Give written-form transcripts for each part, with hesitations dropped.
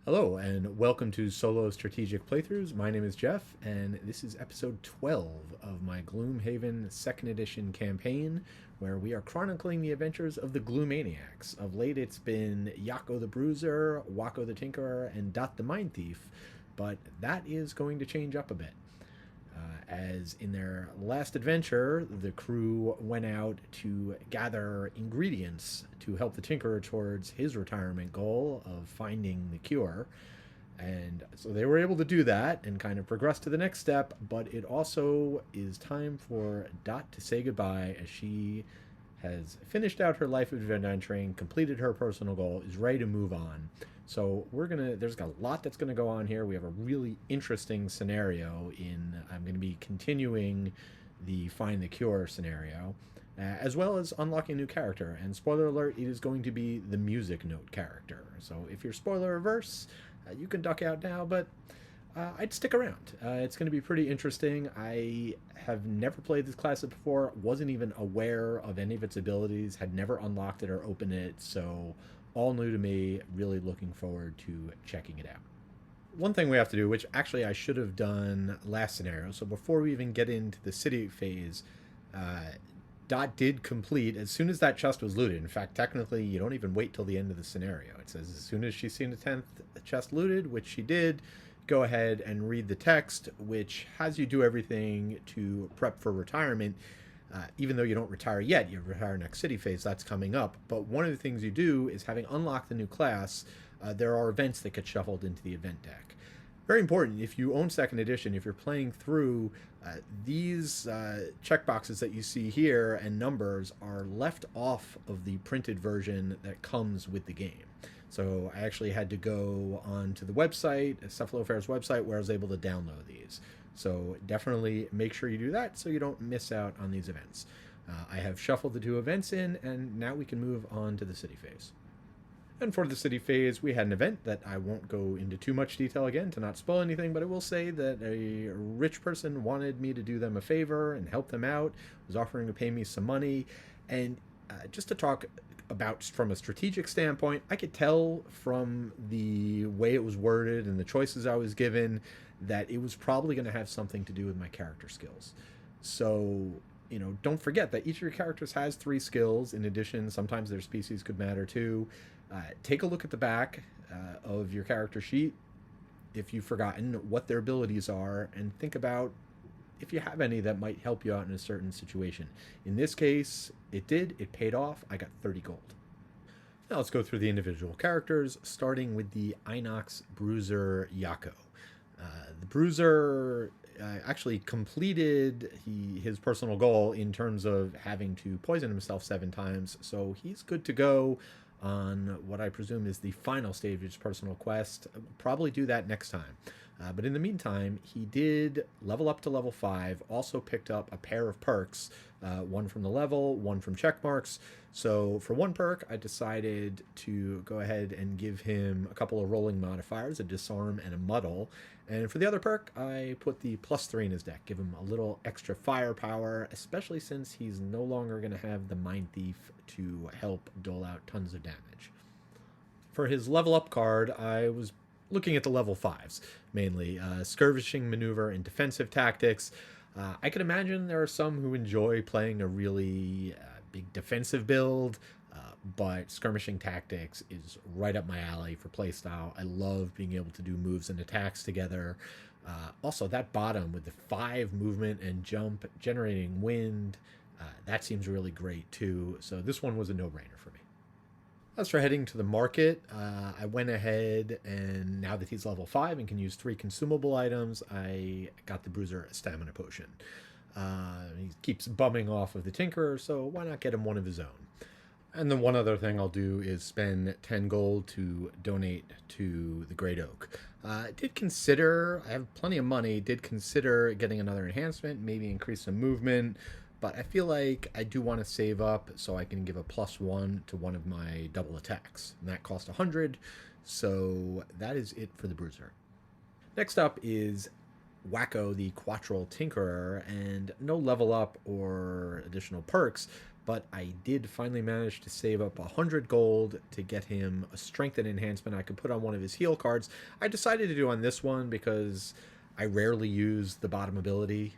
Hello, and welcome to Solo Strategic Playthroughs. My name is Jeff, and this is episode 12 of my Gloomhaven 2nd Edition campaign, where we are chronicling the adventures of the Gloomaniacs. Of late, it's been Yakko the Bruiser, Wakko the Tinkerer, and Dot the Mindthief, but that is going to change up a bit. As in their last adventure, the crew went out to gather ingredients to help the Tinkerer towards his retirement goal of finding the cure. And so they were able to do that and kind of progress to the next step, but it also is time for Dot to say goodbye as she has finished out her life of adventuring, completed her personal goal, is ready to move on. So there's a lot that's gonna go on here. We have a really interesting scenario I'm gonna be continuing the find the cure scenario, as well as unlocking a new character. And spoiler alert, it is going to be the music note character. So if you're spoiler averse, you can duck out now, but I'd stick around. It's going to be pretty interesting. I have never played this class before, wasn't even aware of any of its abilities, had never unlocked it or opened it, so all new to me. Really looking forward to checking it out. One thing we have to do, which actually I should have done last scenario, so before we even get into the city phase, Dot did complete as soon as that chest was looted. In fact, technically, you don't even wait till the end of the scenario. It says as soon as she's seen the 10th chest looted, which she did, go ahead and read the text, which has you do everything to prep for retirement. Even though you don't retire yet, you retire next city phase, that's coming up. But one of the things you do is, having unlocked the new class, there are events that get shuffled into the event deck. Very important, if you own 2nd edition, if you're playing through, these checkboxes that you see here and numbers are left off of the printed version that comes with the game. So I actually had to go onto the website, Cephalo Fair's website, where I was able to download these. So definitely make sure you do that so you don't miss out on these events. I have shuffled the 2 events in, and now we can move on to the city phase. And for the city phase, we had an event that I won't go into too much detail again to not spoil anything, but I will say that a rich person wanted me to do them a favor and help them out, was offering to pay me some money. And just to talk about from a strategic standpoint, I could tell from the way it was worded and the choices I was given that it was probably going to have something to do with my character skills. So, don't forget that each of your characters has 3 skills. In addition, sometimes their species could matter too. Take a look at the back of your character sheet if you've forgotten what their abilities are, and think about if you have any that might help you out in a certain situation. In this case, it paid off. I got 30 gold. Now let's go through the individual characters, starting with the Inox Bruiser Yakko. The Bruiser actually completed his personal goal in terms of having to poison himself 7 times, so he's good to go on what I presume is the final stage of his personal quest. Probably do that next time. But in the meantime, he did level up to level 5, also picked up a pair of perks, one from the level, one from check marks. So for one perk, I decided to go ahead and give him a couple of rolling modifiers, a disarm and a muddle. And for the other perk, I put the +3 in his deck, give him a little extra firepower, especially since he's no longer going to have the Mind Thief to help dole out tons of damage. For his level up card, I was looking at the level 5s, mainly skirmishing maneuver and defensive tactics. I can imagine there are some who enjoy playing a really big defensive build, but skirmishing tactics is right up my alley for playstyle. I love being able to do moves and attacks together. Also, that bottom with the 5 movement and jump generating wind, that seems really great too. So this one was a no-brainer for me. As for heading to the market, I went ahead, and now that he's level 5 and can use 3 consumable items, I got the Bruiser a stamina potion. He keeps bumming off of the Tinkerer, so why not get him one of his own? And then one other thing I'll do is spend 10 gold to donate to the Great Oak. I have plenty of money, did consider getting another enhancement, maybe increase some movement, but I feel like I do want to save up so I can give a +1 to one of my double attacks. And that cost 100, so that is it for the Bruiser. Next up is Wakko the Quattral Tinkerer, and no level up or additional perks, but I did finally manage to save up 100 gold to get him a strength enhancement I could put on one of his heal cards. I decided to do on this one because I rarely use the bottom ability.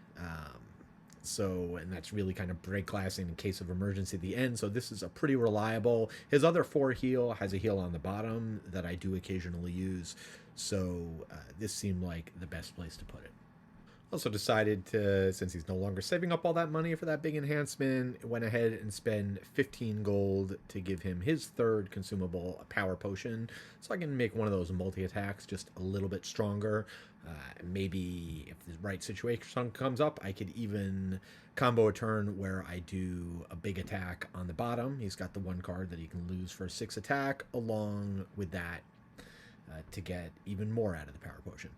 And that's really kind of break glassing in case of emergency at the end. So this is a pretty reliable. His other 4 heal has a heal on the bottom that I do occasionally use. So this seemed like the best place to put it. Also decided to, since he's no longer saving up all that money for that big enhancement, went ahead and spent 15 gold to give him his 3rd consumable, a power potion, so I can make one of those multi-attacks just a little bit stronger. Maybe if the right situation comes up, I could even combo a turn where I do a big attack on the bottom. He's got the 1 card that he can lose for a 6 attack, along with that to get even more out of the power potion.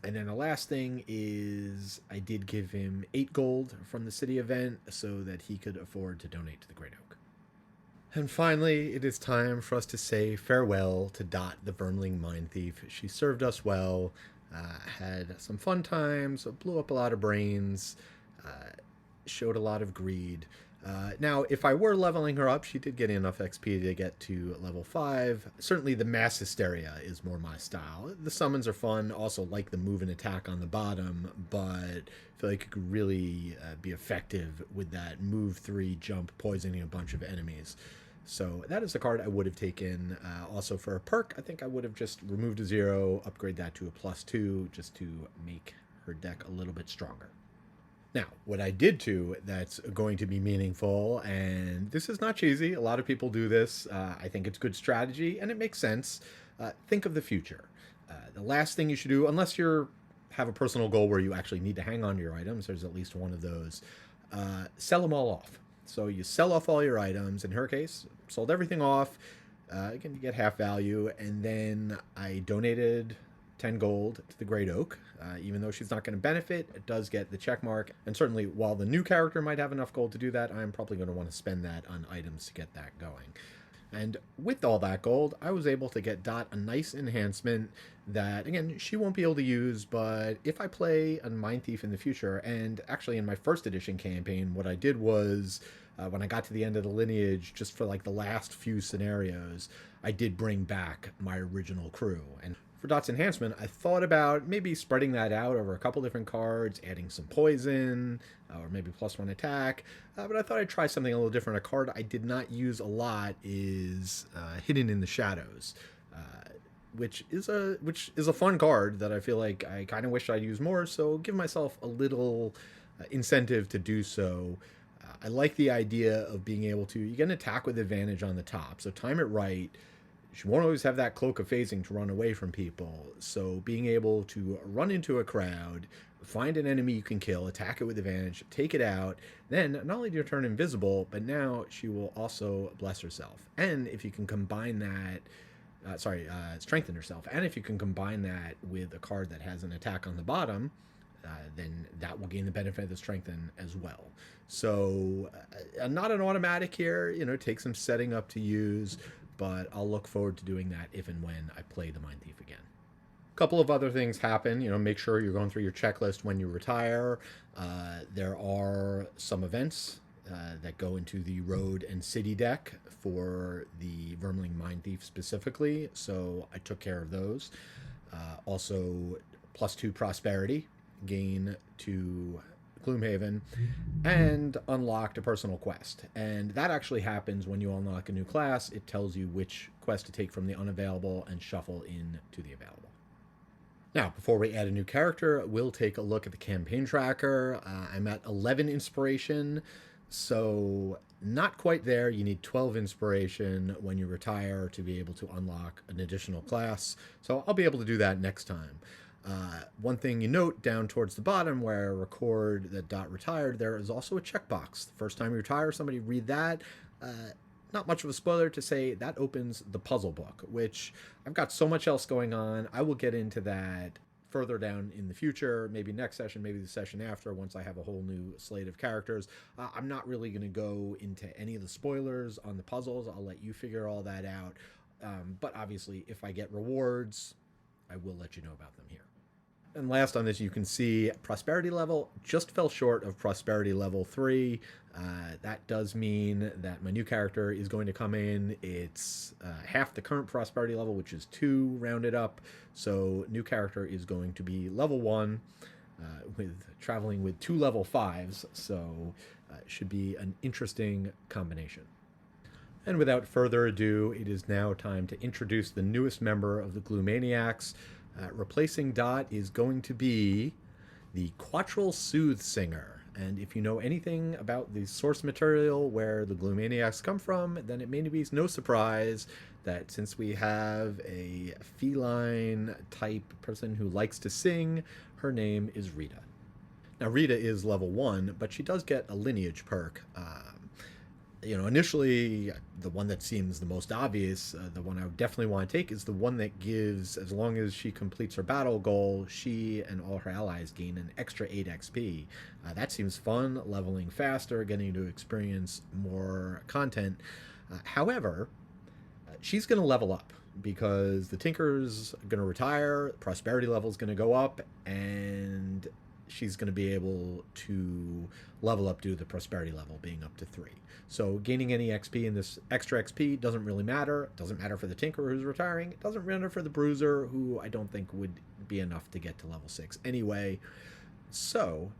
And then the last thing is I did give him 8 gold from the city event so that he could afford to donate to the Great Oak. And finally, it is time for us to say farewell to Dot the Mindthief. She served us well, had some fun times, blew up a lot of brains, showed a lot of greed. Now, if I were leveling her up, she did get enough XP to get to level 5. Certainly the mass hysteria is more my style. The summons are fun, also like the move and attack on the bottom, but I feel like it could really be effective with that move 3 jump poisoning a bunch of enemies. So that is the card I would have taken. Also for a perk, I think I would have just removed a 0, upgrade that to a +2, just to make her deck a little bit stronger. Now, what I did too that's going to be meaningful, and this is not cheesy, a lot of people do this, I think it's good strategy, and it makes sense. Think of the future. The last thing you should do, unless you have a personal goal where you actually need to hang on to your items, there's at least one of those, sell them all off. So you sell off all your items, in her case, sold everything off, again, you get half value, and then I donated 10 gold to the Great Oak. Even though she's not going to benefit, it does get the check mark. And certainly, while the new character might have enough gold to do that, I'm probably going to want to spend that on items to get that going. And with all that gold, I was able to get Dot a nice enhancement that, again, she won't be able to use, but if I play a Mindthief in the future, and actually in my 1st edition campaign, what I did was, when I got to the end of the lineage, just for like the last few scenarios, I did bring back my original crew. And for Dot's enhancement, I thought about maybe spreading that out over a couple different cards, adding some poison, or maybe +1 attack, but I thought I'd try something a little different. A card I did not use a lot is Hidden in the Shadows, which is a fun card that I feel like I kind of wish I'd use more, so give myself a little incentive to do so. I like the idea of being able to, you get an attack with advantage on the top, so time it right. She won't always have that cloak of phasing to run away from people, so being able to run into a crowd, find an enemy you can kill, attack it with advantage, take it out, then not only do you turn invisible, but now she will also bless herself. And if you can combine that, strengthen herself, and if you can combine that with a card that has an attack on the bottom, then that will gain the benefit of the strengthen as well. So not an automatic here, it takes some setting up to use, but I'll look forward to doing that if and when I play the Mindthief again. A couple of other things happen. Make sure you're going through your checklist when you retire. There are some events that go into the road and city deck for the Mindthief specifically, so I took care of those. Also, +2 prosperity gain to Gloomhaven, and unlocked a personal quest. And that actually happens when you unlock a new class. It tells you which quest to take from the unavailable and shuffle in to the available. Now, before we add a new character, we'll take a look at the campaign tracker. I'm at 11 inspiration, so not quite there. You need 12 inspiration when you retire to be able to unlock an additional class. So I'll be able to do that next time. One thing you note down towards the bottom where I record that Dot retired, there is also a checkbox. The first time you retire, somebody read that. Not much of a spoiler to say that opens the puzzle book, which I've got so much else going on. I will get into that further down in the future, maybe next session, maybe the session after, once I have a whole new slate of characters. I'm not really going to go into any of the spoilers on the puzzles. I'll let you figure all that out. But obviously, if I get rewards, I will let you know about them here. And last on this, you can see prosperity level just fell short of prosperity level 3. That does mean that my new character is going to come in. It's half the current prosperity level, which is 2 rounded up. So new character is going to be level 1 with traveling with 2 level 5s. So it should be an interesting combination. And without further ado, it is now time to introduce the newest member of the Gloomaniacs. Replacing Dot is going to be the Quatril Soothsinger. And if you know anything about the source material where the Gloomaniacs come from, then it may be no surprise that since we have a feline type person who likes to sing, her name is Rita. Now, Rita is level 1, but she does get a lineage perk. Initially, the one that seems the most obvious, the one I would definitely want to take, is the one that gives, as long as she completes her battle goal, she and all her allies gain an extra 8 XP. That seems fun, leveling faster, getting to experience more content. However, she's going to level up because the Tinker's going to retire, prosperity level is going to go up, and she's going to be able to level up due to the prosperity level being up to 3. So gaining any XP in this extra XP doesn't really matter. It doesn't matter for the Tinker who's retiring. It doesn't matter for the Bruiser, who I don't think would be enough to get to level 6 anyway. So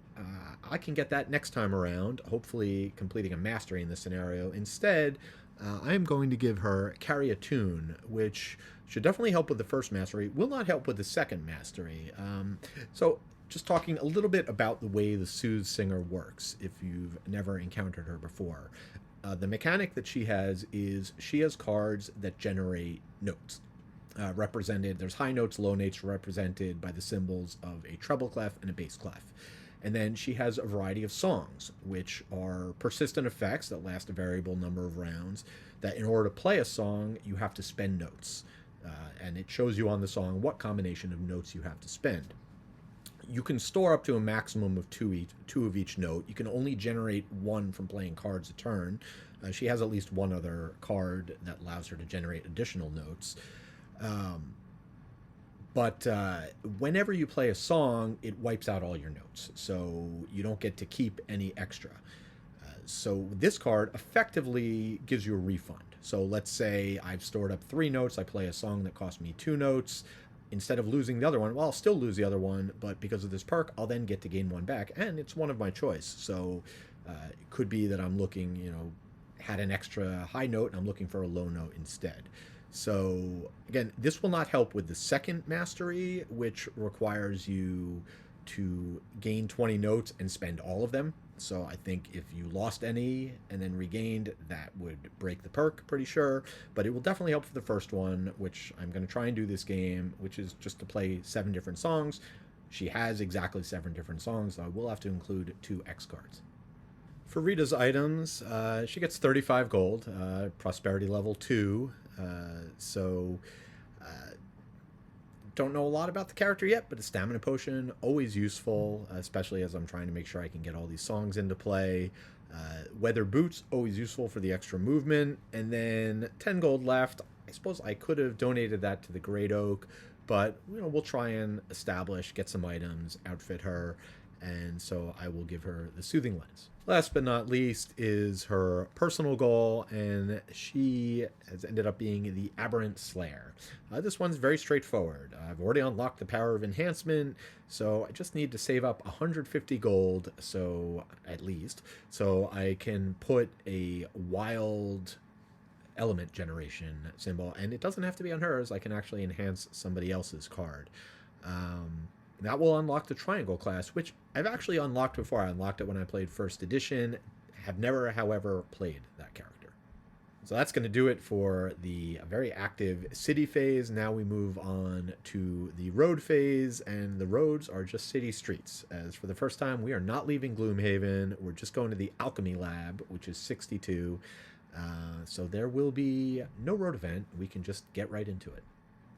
I can get that next time around, hopefully completing a mastery in this scenario. Instead, I'm going to give her Carry a Tune, which should definitely help with the first mastery, will not help with the second mastery. So just talking a little bit about the way the Soothsinger works, if you've never encountered her before. The mechanic that she has is she has cards that generate notes. Represented, there's high notes, low notes represented by the symbols of a treble clef and a bass clef. And then she has a variety of songs, which are persistent effects that last a variable number of rounds, that in order to play a song, you have to spend notes. And it shows you on the song what combination of notes you have to spend. You can store up to a maximum of two of each note. You can only generate 1 from playing cards a turn. She has at least 1 other card that allows her to generate additional notes. But whenever you play a song, it wipes out all your notes, so you don't get to keep any extra. So this card effectively gives you a refund. So let's say I've stored up 3 notes, I play a song that cost me 2 notes. Instead of losing the other one, well, I'll still lose the other one, but because of this perk, I'll then get to gain 1 back, and it's one of my choice. So it could be that I'm looking, had an extra high note, and I'm looking for a low note instead. So again, this will not help with the second mastery, which requires you to gain 20 notes and spend all of them. So I think if you lost any and then regained, that would break the perk, pretty sure. But it will definitely help for the first one, which I'm going to try and do this game, which is just to play 7 different songs. She has exactly 7 different songs, so I will have to include 2 X cards. For Rita's items, she gets 35 gold, prosperity level 2. Don't know a lot about the character yet, but a stamina potion, always useful, especially as I'm trying to make sure I can get all these songs into play. Weather boots, always useful for the extra movement. And then 10 gold left. I suppose I could have donated that to the Great Oak, but we'll try and get some items, outfit her, and so I will give her the Soothing Lens. Last but not least is her personal goal, and she has ended up being the Aberrant Slayer. This one's very straightforward. I've already unlocked the power of enhancement, so I just need to save up 150 gold, so at least, so I can put a wild element generation symbol, and it doesn't have to be on hers. I can actually enhance somebody else's card. That will unlock the Triangle class, which I've actually unlocked before. I unlocked it when I played First Edition. Have never, however, played that character. So that's going to do it for the very active city phase. Now we move on to the road phase, and the roads are just city streets. As for the first time, we are not leaving Gloomhaven. We're just going to the Alchemy Lab, which is 62. So there will be no road event. We can just get right into it.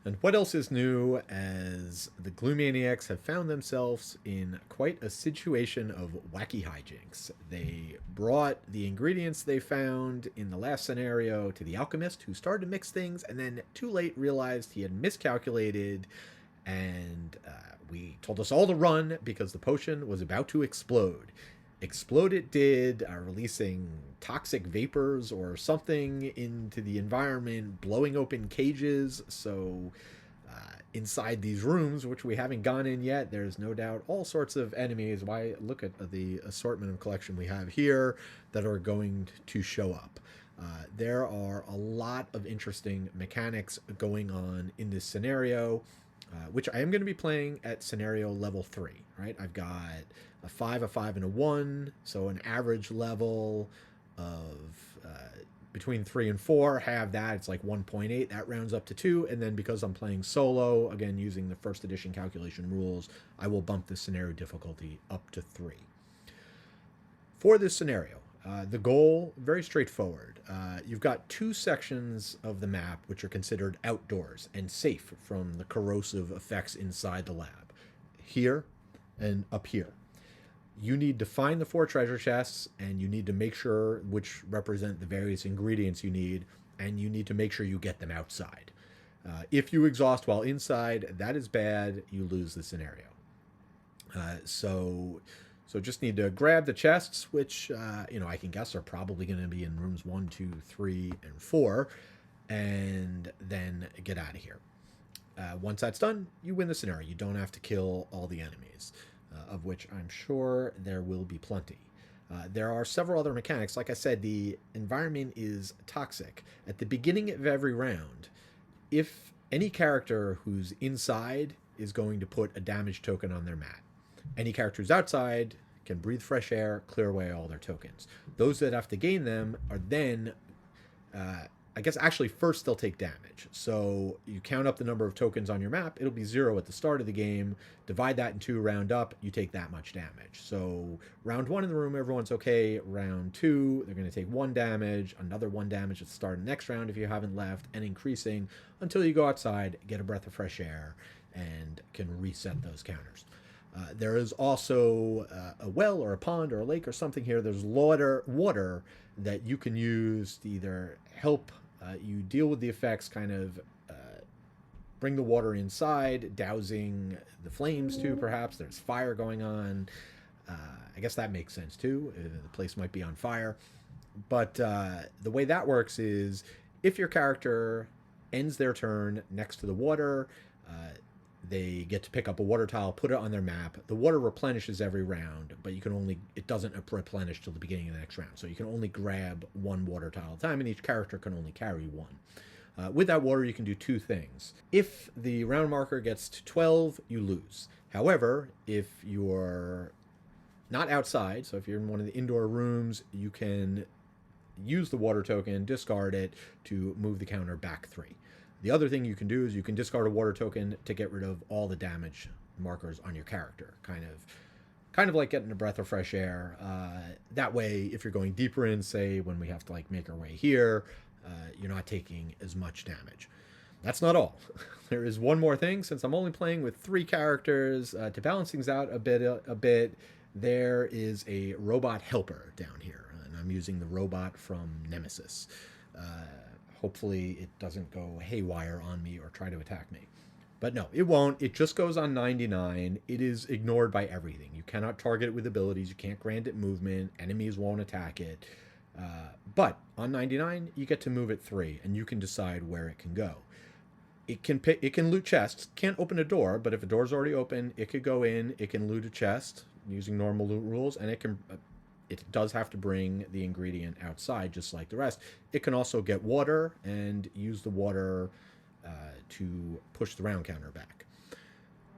And what else is new, as the Gloomaniacs have found themselves in quite a situation of wacky hijinks. They brought the ingredients they found in the last scenario to the alchemist, who started to mix things, and then too late realized he had miscalculated And we told us all to run because the potion was about to explode. Explode it did, releasing toxic vapors or something into the environment, blowing open cages. So inside these rooms, which we haven't gone in yet, there's no doubt all sorts of enemies. Why, look at the assortment of collection we have here that are going to show up. There are a lot of interesting mechanics going on in this scenario, which I am going to be playing at scenario level 3, right? I've got a 5, and a 1, so an average level of between 3 and 4. Have that, it's like 1.8, that rounds up to 2, and then because I'm playing solo, again using the first edition calculation rules, I will bump the scenario difficulty up to 3. For this scenario, the goal, very straightforward. You've got 2 sections of the map which are considered outdoors and safe from the corrosive effects inside the lab. Here and up here. You need to find the 4 treasure chests, and you need to make sure which represent the various ingredients you need, and you need to make sure you get them outside. If you exhaust while inside, that is bad. You lose the scenario. So just need to grab the chests, which, I can guess are probably going to be in rooms 1, 2, 3, and 4, and then get out of here. Once that's done, you win the scenario. You don't have to kill all the enemies, of which I'm sure there will be plenty. There are several other mechanics. Like I said, the environment is toxic. At the beginning of every round, if any character who's inside is going to put a damage token on their mat, any character who's outside can breathe fresh air, clear away all their tokens. Those that have to gain them are then, actually first they'll take damage. So you count up the number of tokens on your map, it'll be 0 at the start of the game, divide that in 2, round up, you take that much damage. So round 1 in the room, everyone's okay. Round 2, they're going to take 1 damage, another 1 damage at the start of the next round if you haven't left, and increasing until you go outside, get a breath of fresh air, and can reset those counters. There is also a well or a pond or a lake or something here. There's water that you can use to either help you deal with the effects, kind of bring the water inside, dousing the flames too, perhaps. There's fire going on. I guess that makes sense too. The place might be on fire. But the way that works is if your character ends their turn next to the water, they get to pick up a water tile, put it on their map. The water replenishes every round, but it doesn't replenish till the beginning of the next round. So you can only grab 1 water tile at a time, and each character can only carry 1. With that water, you can do 2 things. If the round marker gets to 12, you lose. However, if you're not outside, so if you're in one of the indoor rooms, you can use the water token, discard it to move the counter back 3. The other thing you can do is you can discard a water token to get rid of all the damage markers on your character. Kind of like getting a breath of fresh air. That way, if you're going deeper in, say, when we have to make our way here, you're not taking as much damage. That's not all. There is one more thing. Since I'm only playing with 3 characters, to balance things out a bit, there is a robot helper down here. And I'm using the robot from Nemesis. Hopefully it doesn't go haywire on me or try to attack me. But no, it won't. It just goes on 99. It is ignored by everything. You cannot target it with abilities. You can't grant it movement. Enemies won't attack it. But on 99, you get to move it 3, and you can decide where it can go. It can loot chests. Can't open a door, but if a door's already open, it could go in. It can loot a chest using normal loot rules, and it does have to bring the ingredient outside, just like the rest. It can also get water and use the water to push the round counter back.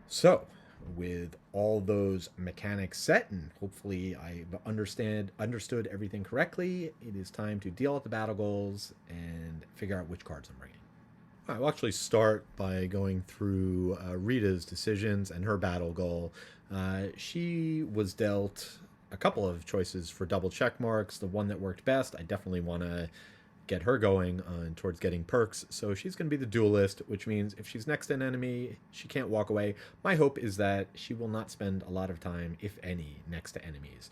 So, with all those mechanics set, and hopefully I understood everything correctly, it is time to deal out the battle goals and figure out which cards I'm bringing. I'll actually start by going through Rita's decisions and her battle goal. She was dealt a couple of choices for double check marks. The one that worked best, I definitely want to get her going towards getting perks. So she's going to be the duelist, which means if she's next to an enemy, she can't walk away. My hope is that she will not spend a lot of time, if any, next to enemies.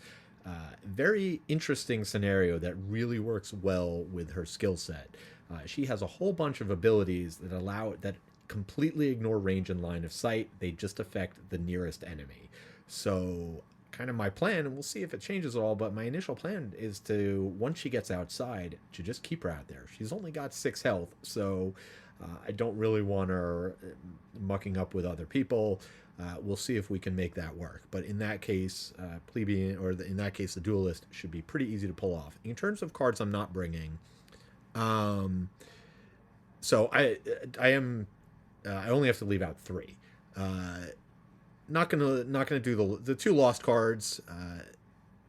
Very interesting scenario that really works well with her skill set. She has a whole bunch of abilities that completely ignore range and line of sight. They just affect the nearest enemy. So kind of my plan, and we'll see if it changes at all, but my initial plan is to, once she gets outside, to just keep her out there. She's only got 6 health, so I don't really want her mucking up with other people. We'll see if we can make that work. But in that case, plebeian, or in that case, the duelist should be pretty easy to pull off. In terms of cards I'm not bringing, so I only have to leave out 3. Not gonna do the 2 lost cards.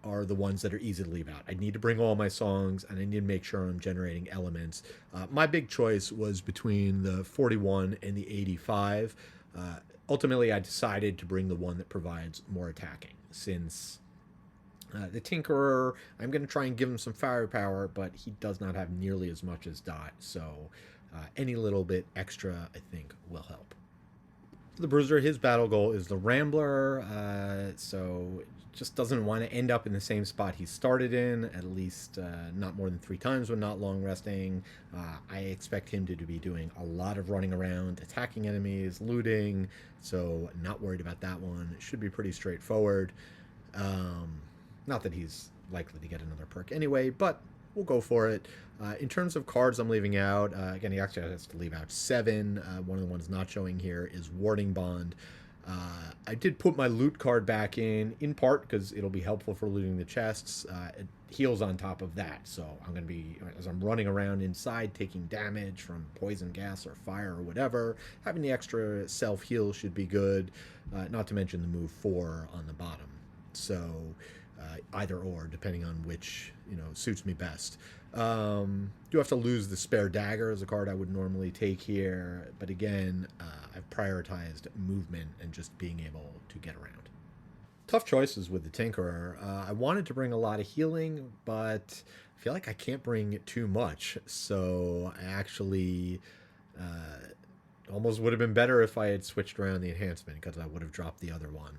Are the ones that are easy to leave out. I need to bring all my songs, and I need to make sure I'm generating elements. My big choice was between the 41 and the 85. Ultimately, I decided to bring the one that provides more attacking, since the Tinkerer, I'm going to try and give him some firepower, but he does not have nearly as much as Dot, so any little bit extra, I think, will help. The Bruiser, his battle goal is the Rambler, so just doesn't want to end up in the same spot he started in, at least not more than 3 times when not long resting. I expect him to be doing a lot of running around, attacking enemies, looting, so not worried about that one. It should be pretty straightforward. Not that he's likely to get another perk anyway, but we'll go for it. In terms of cards I'm leaving out, again, he actually has to leave out 7. One of the ones not showing here is Warding Bond. I did put my loot card back in part because it'll be helpful for looting the chests. It heals on top of that, so I'm going to be, as I'm running around inside, taking damage from poison gas or fire or whatever, having the extra self-heal should be good, not to mention the move 4 on the bottom. So either or, depending on which suits me best. Do have to lose the Spare Dagger as a card I would normally take here, but again, I've prioritized movement and just being able to get around. Tough choices with the Tinkerer. I wanted to bring a lot of healing, but I feel like I can't bring too much, so I actually almost would have been better if I had switched around the enhancement, because I would have dropped the other one.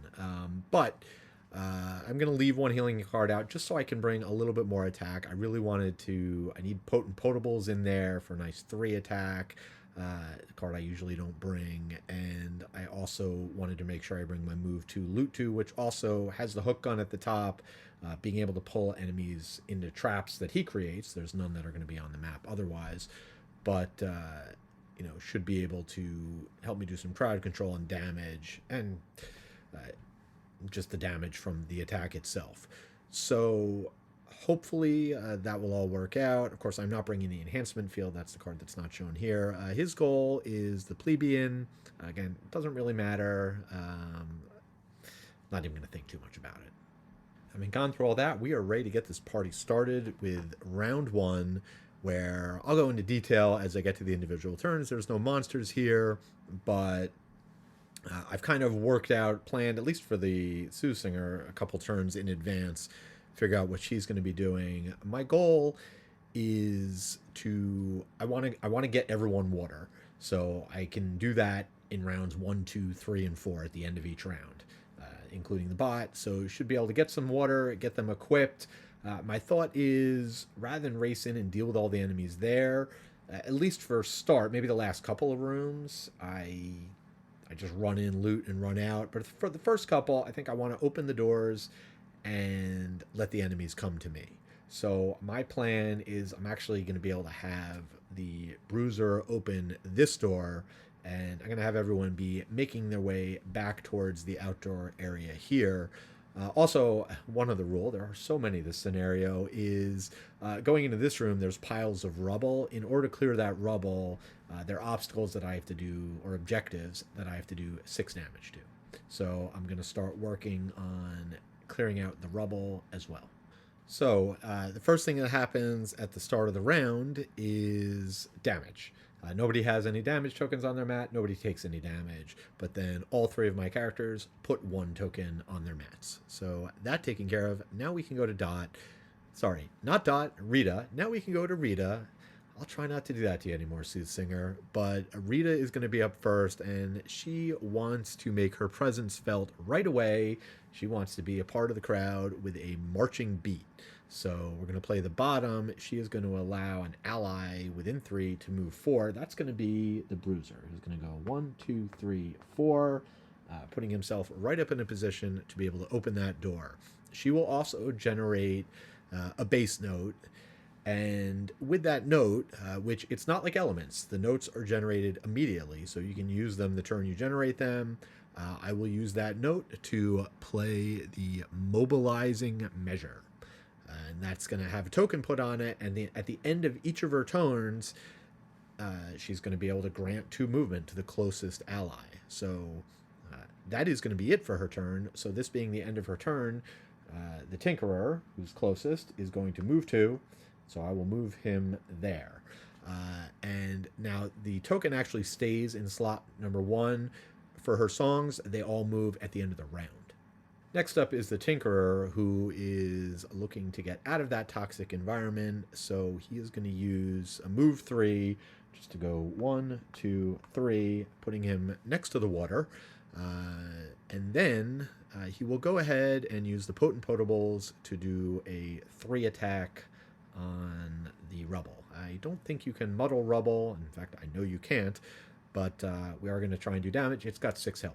I'm going to leave one healing card out just so I can bring a little bit more attack. I really wanted to... I need Potent Potables in there for a nice 3 attack, a card I usually don't bring. And I also wanted to make sure I bring my move 2, Loot 2, which also has the hook gun at the top, being able to pull enemies into traps that he creates. There's none that are going to be on the map otherwise. But, should be able to help me do some crowd control and damage, and... just the damage from the attack itself. So hopefully that will all work out. Of course, I'm not bringing the enhancement field. That's the card that's not shown here. His goal is the plebeian. Again, doesn't really matter. Not even going to think too much about it. Having gone through all that, we are ready to get this party started with round 1, where I'll go into detail as I get to the individual turns. There's no monsters here, but I've kind of planned, at least for the Soothsinger, a couple turns in advance, figure out what she's going to be doing. My goal is I want to get everyone water, so I can do that in rounds 1, 2, 3, and 4 at the end of each round, including the bot. So should be able to get some water, get them equipped. My thought is, rather than race in and deal with all the enemies there, at least for start, maybe the last couple of rooms, I just run in, loot, and run out. But for the first couple, I think I want to open the doors and let the enemies come to me. So my plan is I'm actually going to be able to have the Bruiser open this door, and I'm going to have everyone be making their way back towards the outdoor area here. Also, one other rule, there are so many this scenario, is going into this room, there's piles of rubble. In order to clear that rubble, there are obstacles that I have to do, or objectives that I have to do 6 damage to. So I'm going to start working on clearing out the rubble as well. So the first thing that happens at the start of the round is damage. Nobody has any damage tokens on their mat. Nobody takes any damage. But then all 3 of my characters put 1 token on their mats. So that taken care of. Now we can go to Dot. Sorry, not Dot, Rita. Now we can go to Rita. I'll try not to do that to you anymore, Soothsinger. But Rita is going to be up first, and she wants to make her presence felt right away. She wants to be a part of the crowd with a marching beat. So we're going to play the bottom. She is going to allow an ally within 3 to move 4. That's going to be the Bruiser, who's going to go 1, 2, 3, 4, putting himself right up in a position to be able to open that door. She will also generate a base note. And with that note, which it's not like elements, the notes are generated immediately, so you can use them the turn you generate them. I will use that note to play the mobilizing measure. And that's going to have a token put on it, and at the end of each of her turns, she's going to be able to grant 2 movement to the closest ally. So that is going to be it for her turn. So this being the end of her turn, the Tinkerer, who's closest, is going to move 2. So I will move him there. And now the token actually stays in slot number 1. For her songs, they all move at the end of the round. Next up is the Tinkerer, who is looking to get out of that toxic environment. So he is going to use a move 3 just to go 1, 2, 3, putting him next to the water. And then he will go ahead and use the Potent Potables to do a 3 attack on the rubble. I don't think you can muddle rubble. In fact, I know you can't, but we are going to try and do damage. It's got 6 health.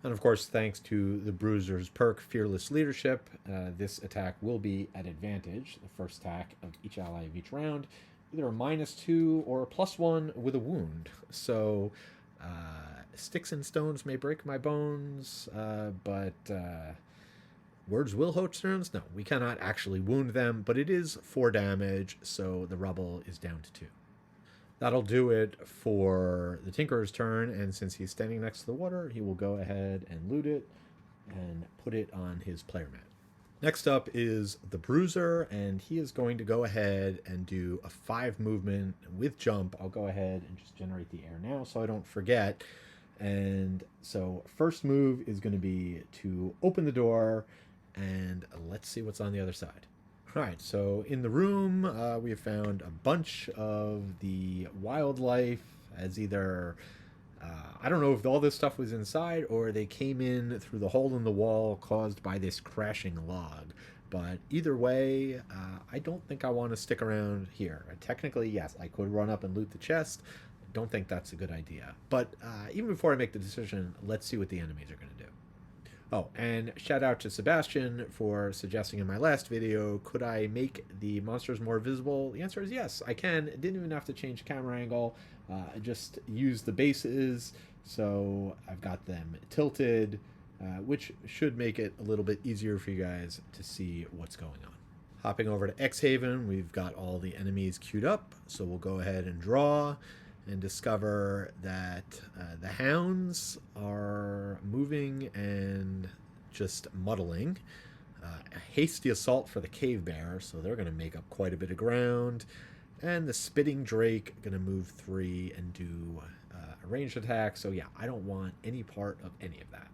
And of course, thanks to the Bruiser's perk, Fearless Leadership, this attack will be at advantage. The first attack of each ally of each round, either a -2 or a +1 with a wound. So sticks and stones may break my bones, but words will hurt stones? No, we cannot actually wound them, but it is 4 damage, so the rubble is down to 2. That'll do it for the Tinkerer's turn, and since he's standing next to the water, he will go ahead and loot it and put it on his player mat. Next up is the Bruiser, and he is going to go ahead and do a 5 movement with jump. I'll go ahead and just generate the air now so I don't forget. And so first move is going to be to open the door, and let's see what's on the other side. All right, so in the room, we have found a bunch of the wildlife as either, I don't know if all this stuff was inside or they came in through the hole in the wall caused by this crashing log. But either way, I don't think I want to stick around here. Technically, yes, I could run up and loot the chest. I don't think that's a good idea. But even before I make the decision, let's see what the enemies are going to do. Oh, and shout out to Sebastian for suggesting in my last video, could I make the monsters more visible? The answer is yes, I can. Didn't even have to change camera angle. I just used the bases, so I've got them tilted, which should make it a little bit easier for you guys to see what's going on. Hopping over to X-Haven, we've got all the enemies queued up, so we'll go ahead and draw and discover that the hounds are moving and just muddling. A hasty assault for the cave bear, so they're going to make up quite a bit of ground. And the spitting drake going to move 3 and do a ranged attack. So yeah, I don't want any part of any of that.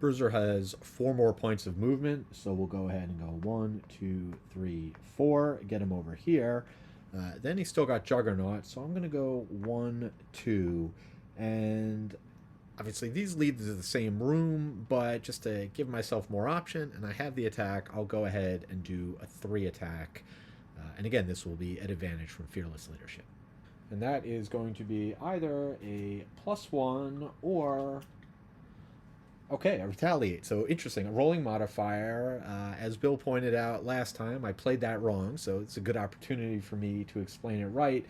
Bruiser has 4 more points of movement, so we'll go ahead and go 1, 2, 3, 4. Get him over here. Then he's still got Juggernaut, so I'm going to go 1, 2, and obviously these lead to the same room, but just to give myself more option, and I have the attack, I'll go ahead and do a 3 attack, and again, this will be at advantage from Fearless Leadership. And that is going to be either a +1 or... Okay, a retaliate. So interesting. A rolling modifier. As Bill pointed out last time, I played that wrong, so it's a good opportunity for me to explain it right.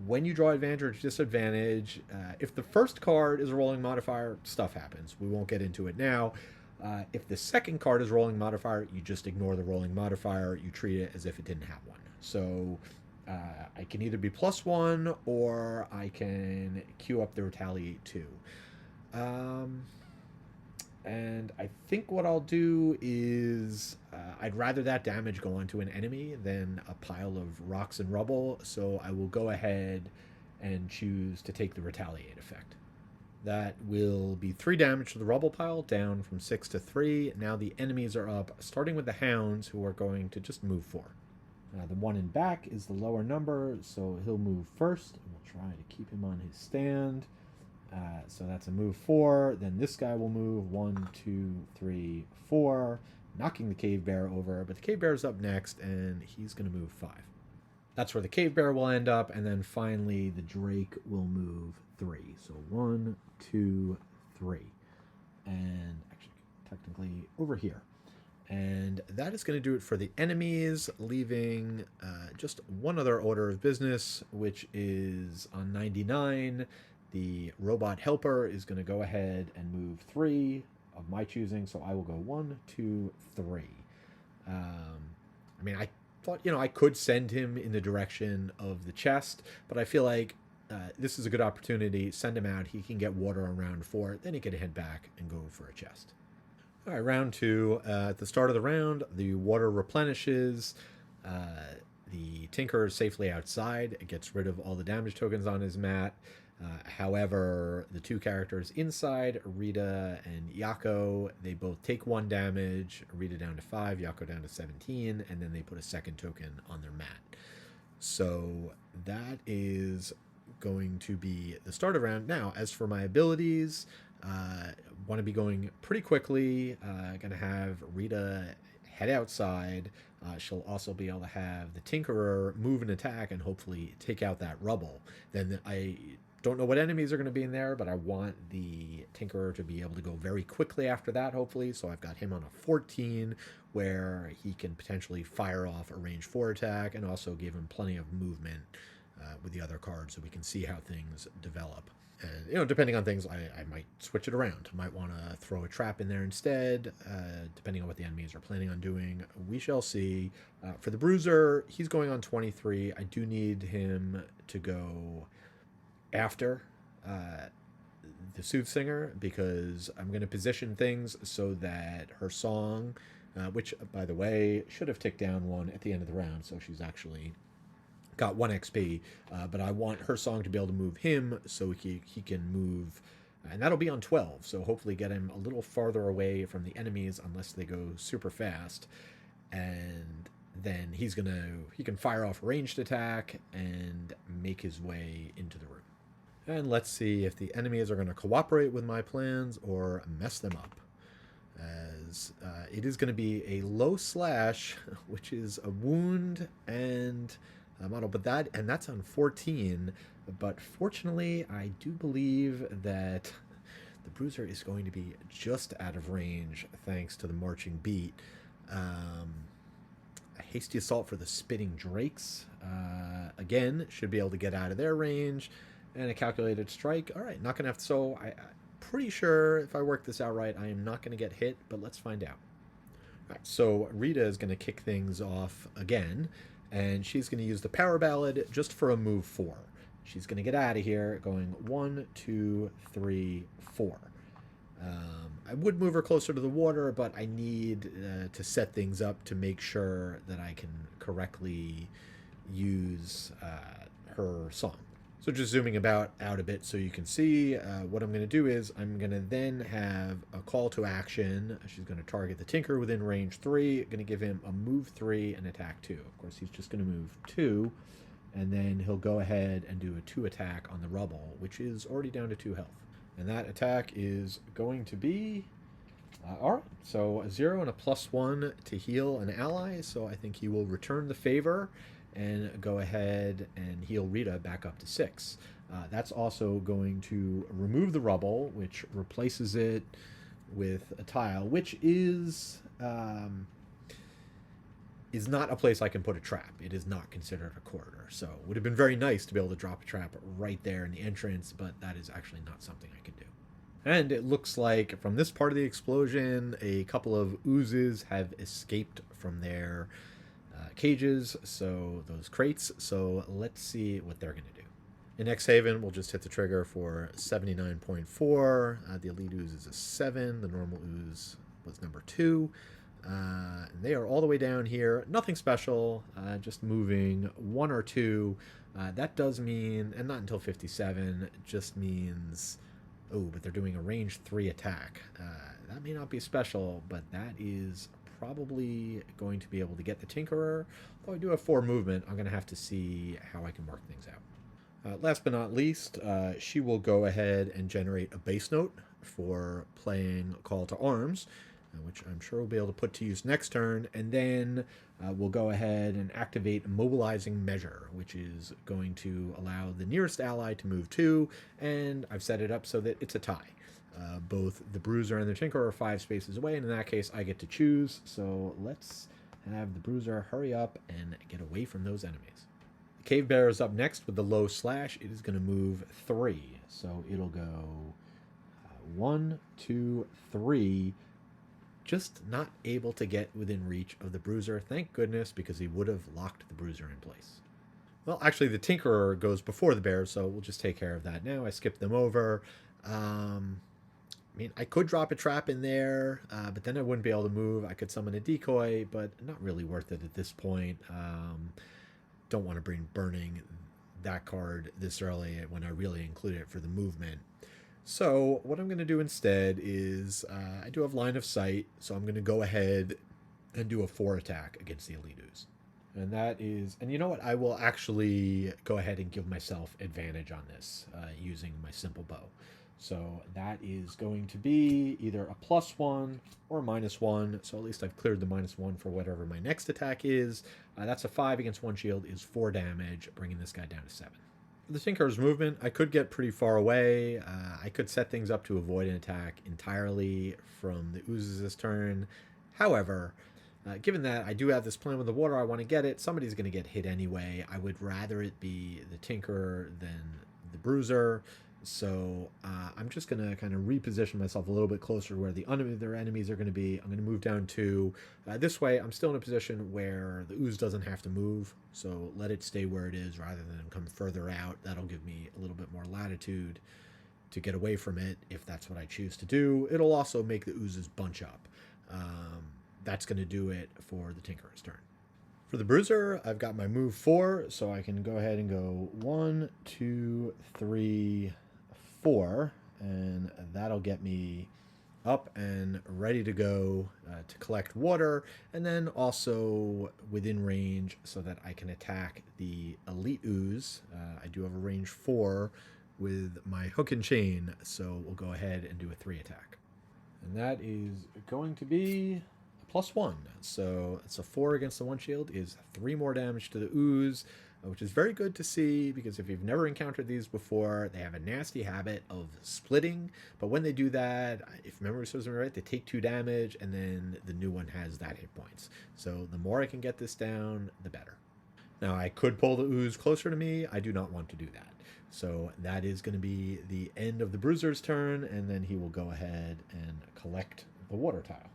When you draw advantage or disadvantage, if the first card is a rolling modifier, stuff happens. We won't get into it now. If the second card is a rolling modifier, you just ignore the rolling modifier. You treat it as if it didn't have one. So I can either be +1 or I can queue up the retaliate 2. And I think what I'll do is I'd rather that damage go onto an enemy than a pile of rocks and rubble, so I will go ahead and choose to take the retaliate effect. That will be 3 damage to the rubble pile, down from 6 to 3. Now the enemies are up, starting with the hounds, who are going to just move 4. The one in back is the lower number, so he'll move first. We'll try to keep him on his stand. So that's a move 4. Then this guy will move 1, 2, 3, 4. knocking the cave bear over, but the cave bear's up next, and he's going to move 5. That's where the cave bear will end up, and then finally the drake will move 3. So 1, 2, 3. And actually, technically over here. And that is going to do it for the enemies, leaving just one other order of business, which is on 99. The robot helper is going to go ahead and move 3 of my choosing. So I will go 1, 2, 3. I mean, I thought, I could send him in the direction of the chest, but I feel like this is a good opportunity. Send him out. He can get water on round 4. Then he can head back and go for a chest. All right, round 2. At the start of the round, the water replenishes. The Tinker is safely outside. It gets rid of all the damage tokens on his mat. However, the 2 characters inside, Rita and Yakko, they both take 1 damage. Rita down to 5, Yakko down to 17, and then they put a second token on their mat. So that is going to be the start of round. Now, as for my abilities, want to be going pretty quickly. Going to have Rita head outside. She'll also be able to have the Tinkerer move and attack and hopefully take out that rubble. Then I don't know what enemies are going to be in there, but I want the Tinkerer to be able to go very quickly after that, hopefully. So I've got him on a 14, where he can potentially fire off a range 4 attack and also give him plenty of movement with the other cards so we can see how things develop. And, depending on things, I might switch it around. I might want to throw a trap in there instead, depending on what the enemies are planning on doing. We shall see. For the Bruiser, he's going on 23. I do need him to go after the Soothsinger, because I'm going to position things so that her song, which, by the way, should have ticked down 1 at the end of the round, so she's actually got 1 XP, but I want her song to be able to move him so he can move, and that'll be on 12, so hopefully get him a little farther away from the enemies unless they go super fast, and then he can fire off a ranged attack and make his way into the room. And let's see if the enemies are going to cooperate with my plans or mess them up, as it is going to be a low slash, which is a wound and model, but that's on 14. But fortunately, I do believe that the Bruiser is going to be just out of range thanks to the marching beat. A hasty assault for the spitting drakes, again, should be able to get out of their range, and a calculated strike. All right, not gonna have to. So I'm pretty sure if I work this out right, I am not gonna get hit, but let's find out. All right, so Rita is gonna kick things off again, and she's going to use the Power Ballad just for a move 4. She's going to get out of here going 1, 2, 3, 4. I would move her closer to the water, but I need to set things up to make sure that I can correctly use her song. So just zooming out a bit so you can see, what I'm going to do is I'm going to then have a call to action. She's going to target the Tinker within range 3, going to give him a move 3 and attack 2. Of course, he's just going to move 2, and then he'll go ahead and do a 2 attack on the rubble, which is already down to 2 health. And that attack is going to be, all right, so a 0 and a +1 to heal an ally, so I think he will return the favor and go ahead and heal Rita back up to 6. That's also going to remove the rubble, which replaces it with a tile, which is not a place I can put a trap. It is not considered a corridor. So it would have been very nice to be able to drop a trap right there in the entrance, but that is actually not something I can do. And it looks like from this part of the explosion, a couple of oozes have escaped from their cages, so those crates. So let's see what they're going to do. In X-Haven, we'll just hit the trigger for 79.4. The Elite Ooze is a 7. The normal Ooze was number 2. And they are all the way down here. Nothing special, just moving 1 or 2. That does mean, and not until 57, just means, oh, but they're doing a range 3 attack. That may not be special, but that is probably going to be able to get the Tinkerer. Though I do have 4 movement, I'm going to have to see how I can work things out. Last but not least, she will go ahead and generate a base note for playing Call to Arms. which I'm sure we'll be able to put to use next turn. And then we'll go ahead and activate Mobilizing Measure, which is going to allow the nearest ally to move 2, and I've set it up so that it's a tie. Both the Bruiser and the Tinkerer are 5 spaces away, and in that case I get to choose. So let's have the Bruiser hurry up and get away from those enemies. The Cave Bear is up next with the low slash. It is going to move 3, so it'll go 1, 2, 3. Just not able to get within reach of the Bruiser. Thank goodness, because he would have locked the Bruiser in place. Well, actually, the Tinkerer goes before the Bear, so we'll just take care of that now. I skipped them over. I mean, I could drop a trap in there, but then I wouldn't be able to move. I could summon a decoy, but not really worth it at this point. Don't want to bring Burning that card this early when I really include it for the movement. So what I'm going to do instead is I do have line of sight, so I'm going to go ahead and do a 4 attack against the Elite Ooze. And that is, and you know what, I will actually go ahead and give myself advantage on this using my simple bow. So that is going to be either a +1 or a -1. So at least I've cleared the -1 for whatever my next attack is. That's a 5 against 1 shield, is 4 damage, bringing this guy down to 7. For the Tinkerer's movement, I could get pretty far away. I could set things up to avoid an attack entirely from the Oozes this turn. However, given that I do have this plan with the water, I want to get it. Somebody's going to get hit anyway. I would rather it be the Tinkerer than the Bruiser. So I'm just going to kind of reposition myself a little bit closer to where the other enemies are going to be. I'm going to move down 2. This way, I'm still in a position where the Ooze doesn't have to move. So let it stay where it is rather than come further out. That'll give me a little bit more latitude to get away from it if that's what I choose to do. It'll also make the Oozes bunch up. That's going to do it for the Tinkerer's turn. For the Bruiser, I've got my move 4, so I can go ahead and go 1, 2, 3, 4, and that'll get me up and ready to go to collect water, and then also within range so that I can attack the Elite Ooze. I do have a range 4 with my hook and chain, so we'll go ahead and do a 3 attack. And that is going to be +1. So it's a 4 against the 1 shield, is 3 more damage to the Ooze, which is very good to see, because if you've never encountered these before, they have a nasty habit of splitting. But when they do that, if memory serves me right, they take 2 damage, and then the new one has that hit points. So the more I can get this down, the better. Now, I could pull the Ooze closer to me. I do not want to do that. So that is going to be the end of the Bruiser's turn, and then he will go ahead and collect the water tile.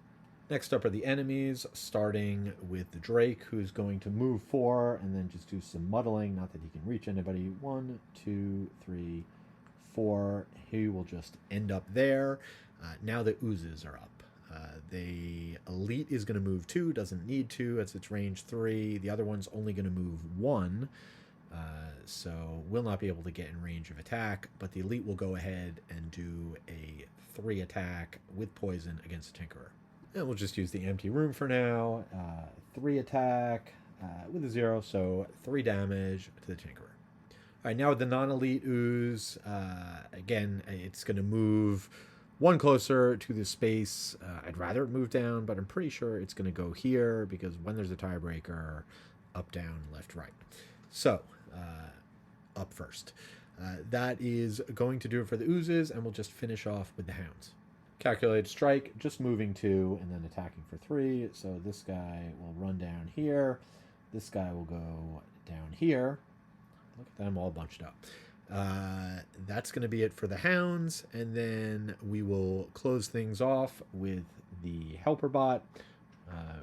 Next up are the enemies, starting with the Drake, who's going to move 4 and then just do some muddling. Not that he can reach anybody. 1, 2, 3, 4. He will just end up there. Now the Oozes are up. The Elite is going to move 2, doesn't need to, as it's range 3. The other one's only going to move 1, so will not be able to get in range of attack, but the Elite will go ahead and do a 3 attack with poison against the Tinkerer. And we'll just use the empty room for now. 3 attack with a 0, so 3 damage to the Tinkerer. All right, now with the non-Elite Ooze, again, it's going to move 1 closer to the space. I'd rather it move down, but I'm pretty sure it's going to go here, because when there's a tiebreaker, up, down, left, right. So, up first. That is going to do it for the Oozes, and we'll just finish off with the Hounds. Calculated strike, just moving 2 and then attacking for 3. So this guy will run down here. This guy will go down here. Look at them all bunched up. That's going to be it for the Hounds. And then we will close things off with the Helper Bot,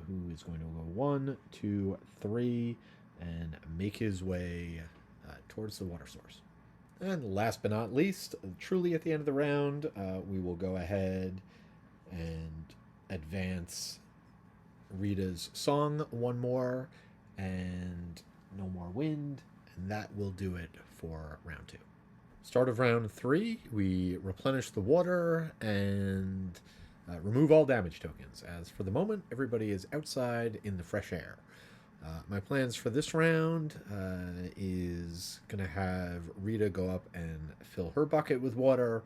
who is going to go 1, 2, 3, and make his way towards the water source. And last but not least, truly at the end of the round, we will go ahead and advance Rita's song 1 more, and no more wind, and that will do it for round 2. Start of round 3, we replenish the water and remove all damage tokens, as for the moment, everybody is outside in the fresh air. My plans for this round is going to have Rita go up and fill her bucket with water.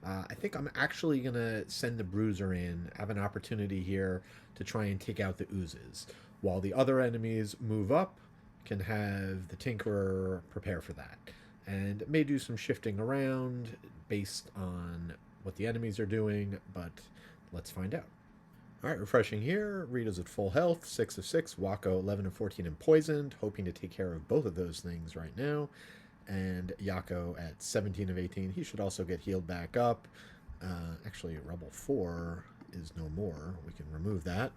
I think I'm actually going to send the Bruiser in, have an opportunity here to try and take out the oozes. While the other enemies move up, can have the Tinkerer prepare for that. And it may do some shifting around based on what the enemies are doing, but let's find out. All right, refreshing here. Rita's at full health, 6 of 6. Wakko, 11 of 14 and poisoned. Hoping to take care of both of those things right now. And Yakko at 17 of 18. He should also get healed back up. Actually, Rebel 4 is no more. We can remove that.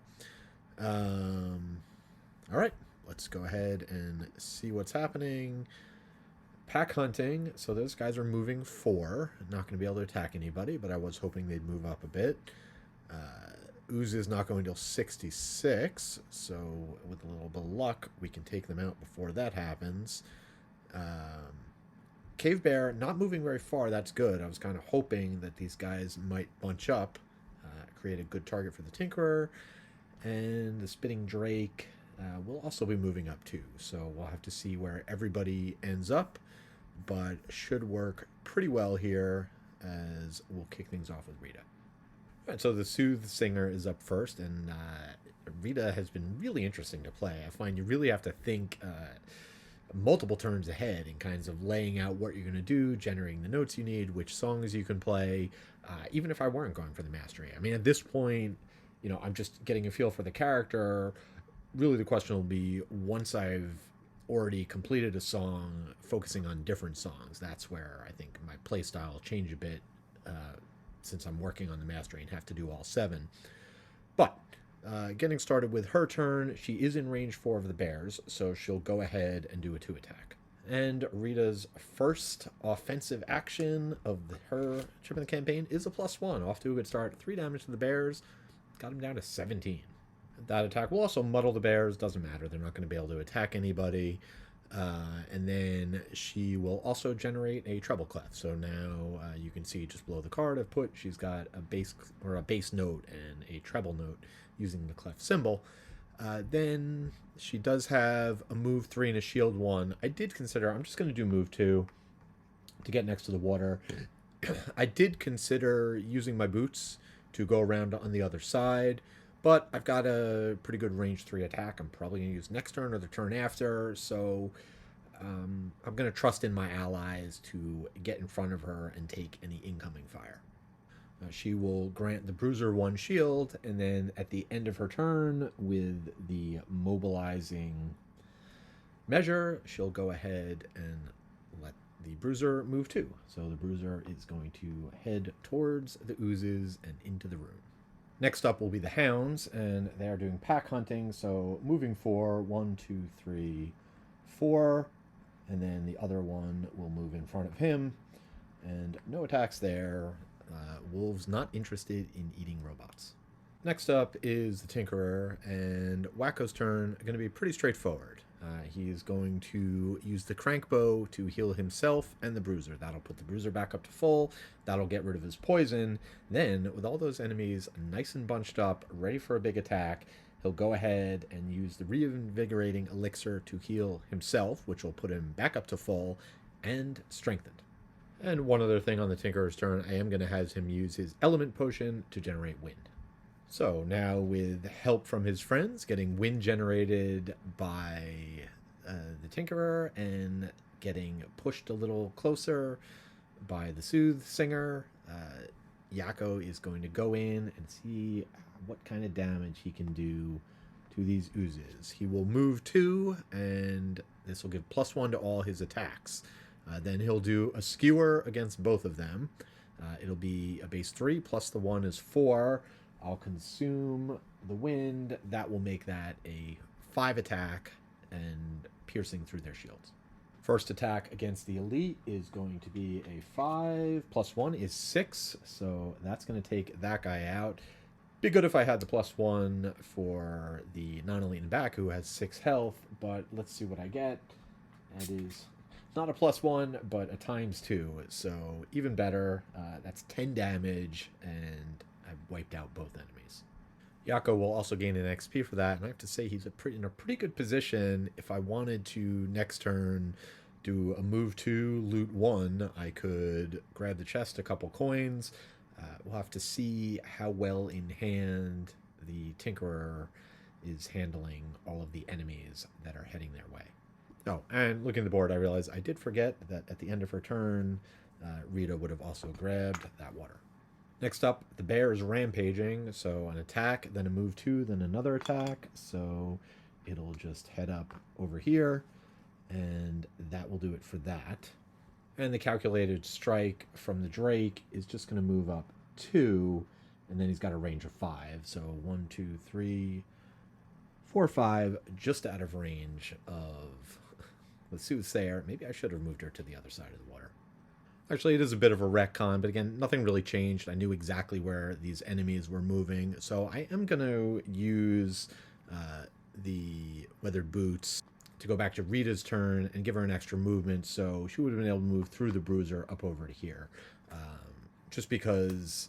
All right, let's go ahead and see what's happening. Pack hunting. So those guys are moving 4. Not going to be able to attack anybody, but I was hoping they'd move up a bit. Ooze is not going till 66, so with a little bit of luck, we can take them out before that happens. Cave Bear, not moving very far, that's good. I was kind of hoping that these guys might bunch up, create a good target for the Tinkerer, and the Spitting Drake will also be moving up too, so we'll have to see where everybody ends up, but should work pretty well here as we'll kick things off with Rita. Right, so the Soothe Singer is up first, and Rita has been really interesting to play. I find you really have to think multiple turns ahead in kinds of laying out what you're going to do, generating the notes you need, which songs you can play, even if I weren't going for the mastery. I mean, at this point, I'm just getting a feel for the character. Really, the question will be, once I've already completed a song, focusing on different songs, that's where I think my play style will change a bit, since I'm working on the mastery and have to do all 7. But getting started with her turn, she is in range 4 of the bears, so she'll go ahead and do a 2 attack. And Rita's first offensive action of her trip in the campaign is a +1. Off to a good start. 3 damage to the bears. Got him down to 17. That attack will also muddle the bears. Doesn't matter. They're not going to be able to attack anybody. And then she will also generate a treble clef. So now you can see just below the card I've put, she's got a bass note and a treble note using the clef symbol. Then she does have a move 3 and a shield 1. I did consider, I'm just going to do move 2 to get next to the water. I did consider using my boots to go around on the other side, but I've got a pretty good range 3 attack. I'm probably going to use next turn or the turn after, so I'm going to trust in my allies to get in front of her and take any incoming fire. She will grant the Bruiser 1 shield, and then at the end of her turn, with the mobilizing measure, she'll go ahead and let the Bruiser move 2. So the Bruiser is going to head towards the oozes and into the room. Next up will be the Hounds, and they are doing pack hunting, so moving 4, 1, 2, 3, 4, and then the other one will move in front of him, and no attacks there. Wolves not interested in eating robots. Next up is the Tinkerer, and Wakko's turn going to be pretty straightforward. He's going to use the Crankbow to heal himself and the Bruiser. That'll put the Bruiser back up to full. That'll get rid of his poison. Then, with all those enemies nice and bunched up, ready for a big attack, he'll go ahead and use the Reinvigorating Elixir to heal himself, which will put him back up to full and strengthened. And one other thing on the Tinkerer's turn, I am going to have him use his Element Potion to generate wind. So now, with help from his friends, getting wind generated by the Tinkerer and getting pushed a little closer by the Soothe Singer, Yakko is going to go in and see what kind of damage he can do to these oozes. He will move 2, and this will give +1 to all his attacks. Then he'll do a Skewer against both of them. It'll be a base 3, plus the 1 is 4. I'll consume the wind. That will make that a 5 attack and piercing through their shields. First attack against the Elite is going to be a 5, plus 1 is 6, so that's going to take that guy out. Be good if I had the +1 for the non-elite in back, who has 6 health, but let's see what I get. That is not a +1, but a ×2, so even better. That's 10 damage, and I've wiped out both enemies. Yakko will also gain an XP for that, and I have to say he's in a pretty good position if I wanted to next turn do a move 2, loot 1. I could grab the chest, a couple coins. We'll have to see how well in hand the Tinkerer is handling all of the enemies that are heading their way. Oh, and looking at the board, I realized I did forget that at the end of her turn, Rita would have also grabbed that water. Next up, the bear is rampaging, so an attack, then a move 2, then another attack. So it'll just head up over here, and that will do it for that. And the calculated strike from the Drake is just going to move up 2, and then he's got a range of 5. So 1, 2, 3, 4, 5, just out of range of the soothsayer. Maybe I should have moved her to the other side of the water. Actually, it is a bit of a retcon, but again, nothing really changed. I knew exactly where these enemies were moving, so I am going to use the weathered boots to go back to Rita's turn and give her an extra movement, so she would have been able to move through the bruiser up over to here. Just because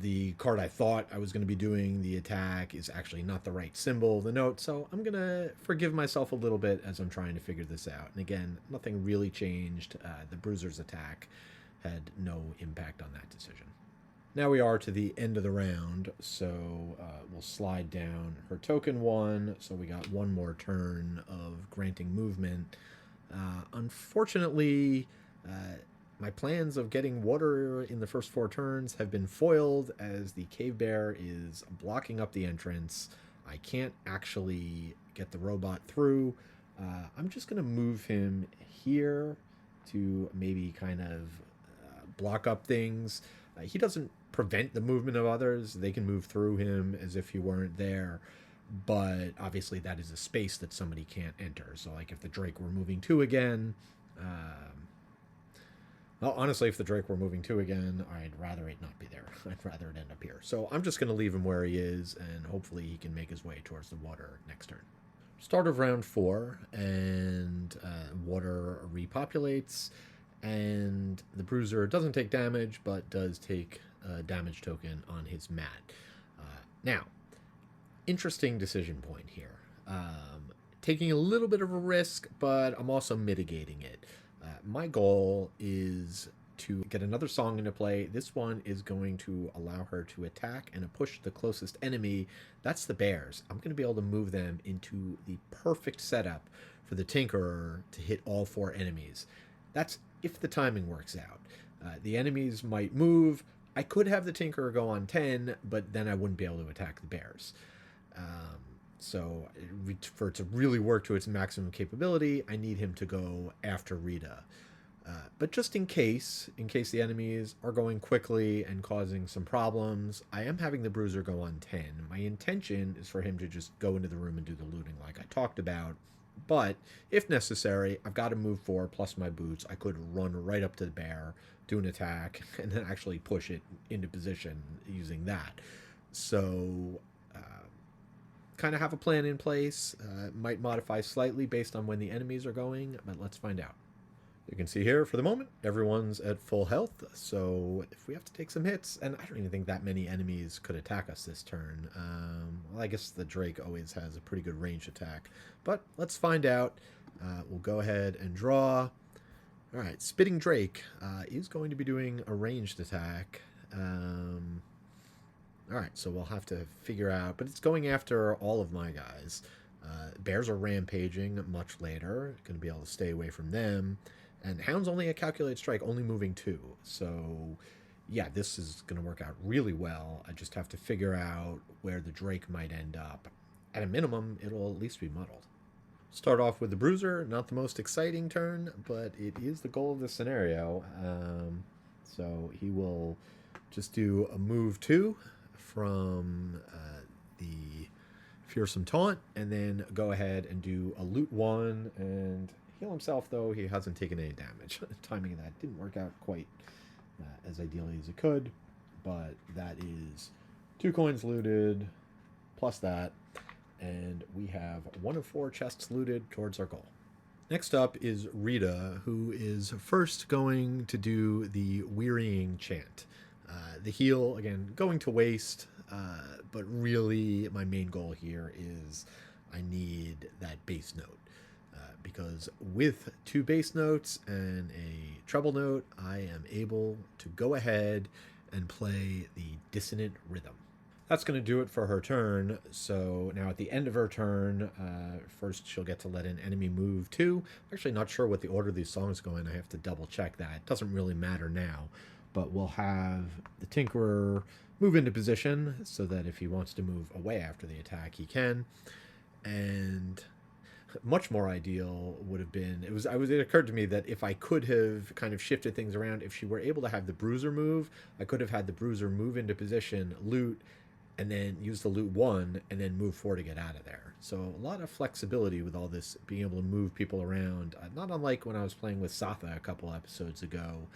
the card I thought I was going to be doing the attack is actually not the right symbol of the note, so I'm going to forgive myself a little bit as I'm trying to figure this out. And again, nothing really changed. The bruiser's attack had no impact on that decision. Now we are to the end of the round, so we'll slide down her token 1, so we got one more turn of granting movement. Unfortunately, my plans of getting water in the first 4 turns have been foiled as the cave bear is blocking up the entrance. I can't actually get the robot through. I'm just going to move him here to maybe kind of block up things. He doesn't prevent the movement of others. They can move through him as if he weren't there. But obviously that is a space that somebody can't enter. So like if the Drake were moving 2 again... well, honestly, if the Drake were moving 2 again, I'd rather it not be there. I'd rather it end up here. So I'm just going to leave him where he is, and hopefully he can make his way towards the water next turn. Start of round 4, and water repopulates, and the bruiser doesn't take damage, but does take a damage token on his mat. Now, interesting decision point here. Taking a little bit of a risk, but I'm also mitigating it. My goal is to get another song into play. This one is going to allow her to attack and push the closest enemy. That's the bears. I'm going to be able to move them into the perfect setup for the Tinkerer to hit all 4 enemies. That's if the timing works out. The enemies might move. I could have the Tinkerer go on 10, but then I wouldn't be able to attack the bears. So for it to really work to its maximum capability, I need him to go after Rita. But just in case the enemies are going quickly and causing some problems, I am having the bruiser go on 10. My intention is for him to just go into the room and do the looting like I talked about. But if necessary, I've got to move 4 plus my boots. I could run right up to the bear, do an attack, and then actually push it into position using that. So... kind of have a plan in place. Might modify slightly based on when the enemies are going, but let's find out. You can see here, for the moment, everyone's at full health, so if we have to take some hits, and I don't even think that many enemies could attack us this turn. Well, I guess the Drake always has a pretty good range attack, but let's find out. We'll go ahead and draw. All right, Spitting Drake is going to be doing a ranged attack. All right, so we'll have to figure out, but it's going after all of my guys. Bears are rampaging much later. Going to be able to stay away from them. And Hound's only a calculated strike, only moving 2. So, yeah, this is going to work out really well. I just have to figure out where the Drake might end up. At a minimum, it'll at least be muddled. Start off with the Bruiser. Not the most exciting turn, but it is the goal of the scenario. So he will just do a move 2 from the Fearsome Taunt, and then go ahead and do a loot 1 and heal himself, though he hasn't taken any damage. Timing of that didn't work out quite as ideally as it could, but that is 2 coins looted plus that, and we have 1 of 4 chests looted towards our goal. Next up is Rita, who is first going to do the Wearying Chant. The heal, again, going to waste, but really my main goal here is I need that base note. because with 2 bass notes and a treble note, I am able to go ahead and play the dissonant rhythm. That's going to do it for her turn. So now at the end of her turn, first she'll get to let an enemy move 2. I'm actually not sure what the order these songs go in. I have to double check that. It doesn't really matter now. But we'll have the Tinkerer move into position so that if he wants to move away after the attack, he can. And much more ideal would have been, it occurred to me that if I could have kind of shifted things around, if she were able to have the Bruiser move, I could have had the Bruiser move into position, loot, and then use the loot 1 and then move 4 to get out of there. So a lot of flexibility with all this, being able to move people around, not unlike when I was playing with Satha a couple episodes ago.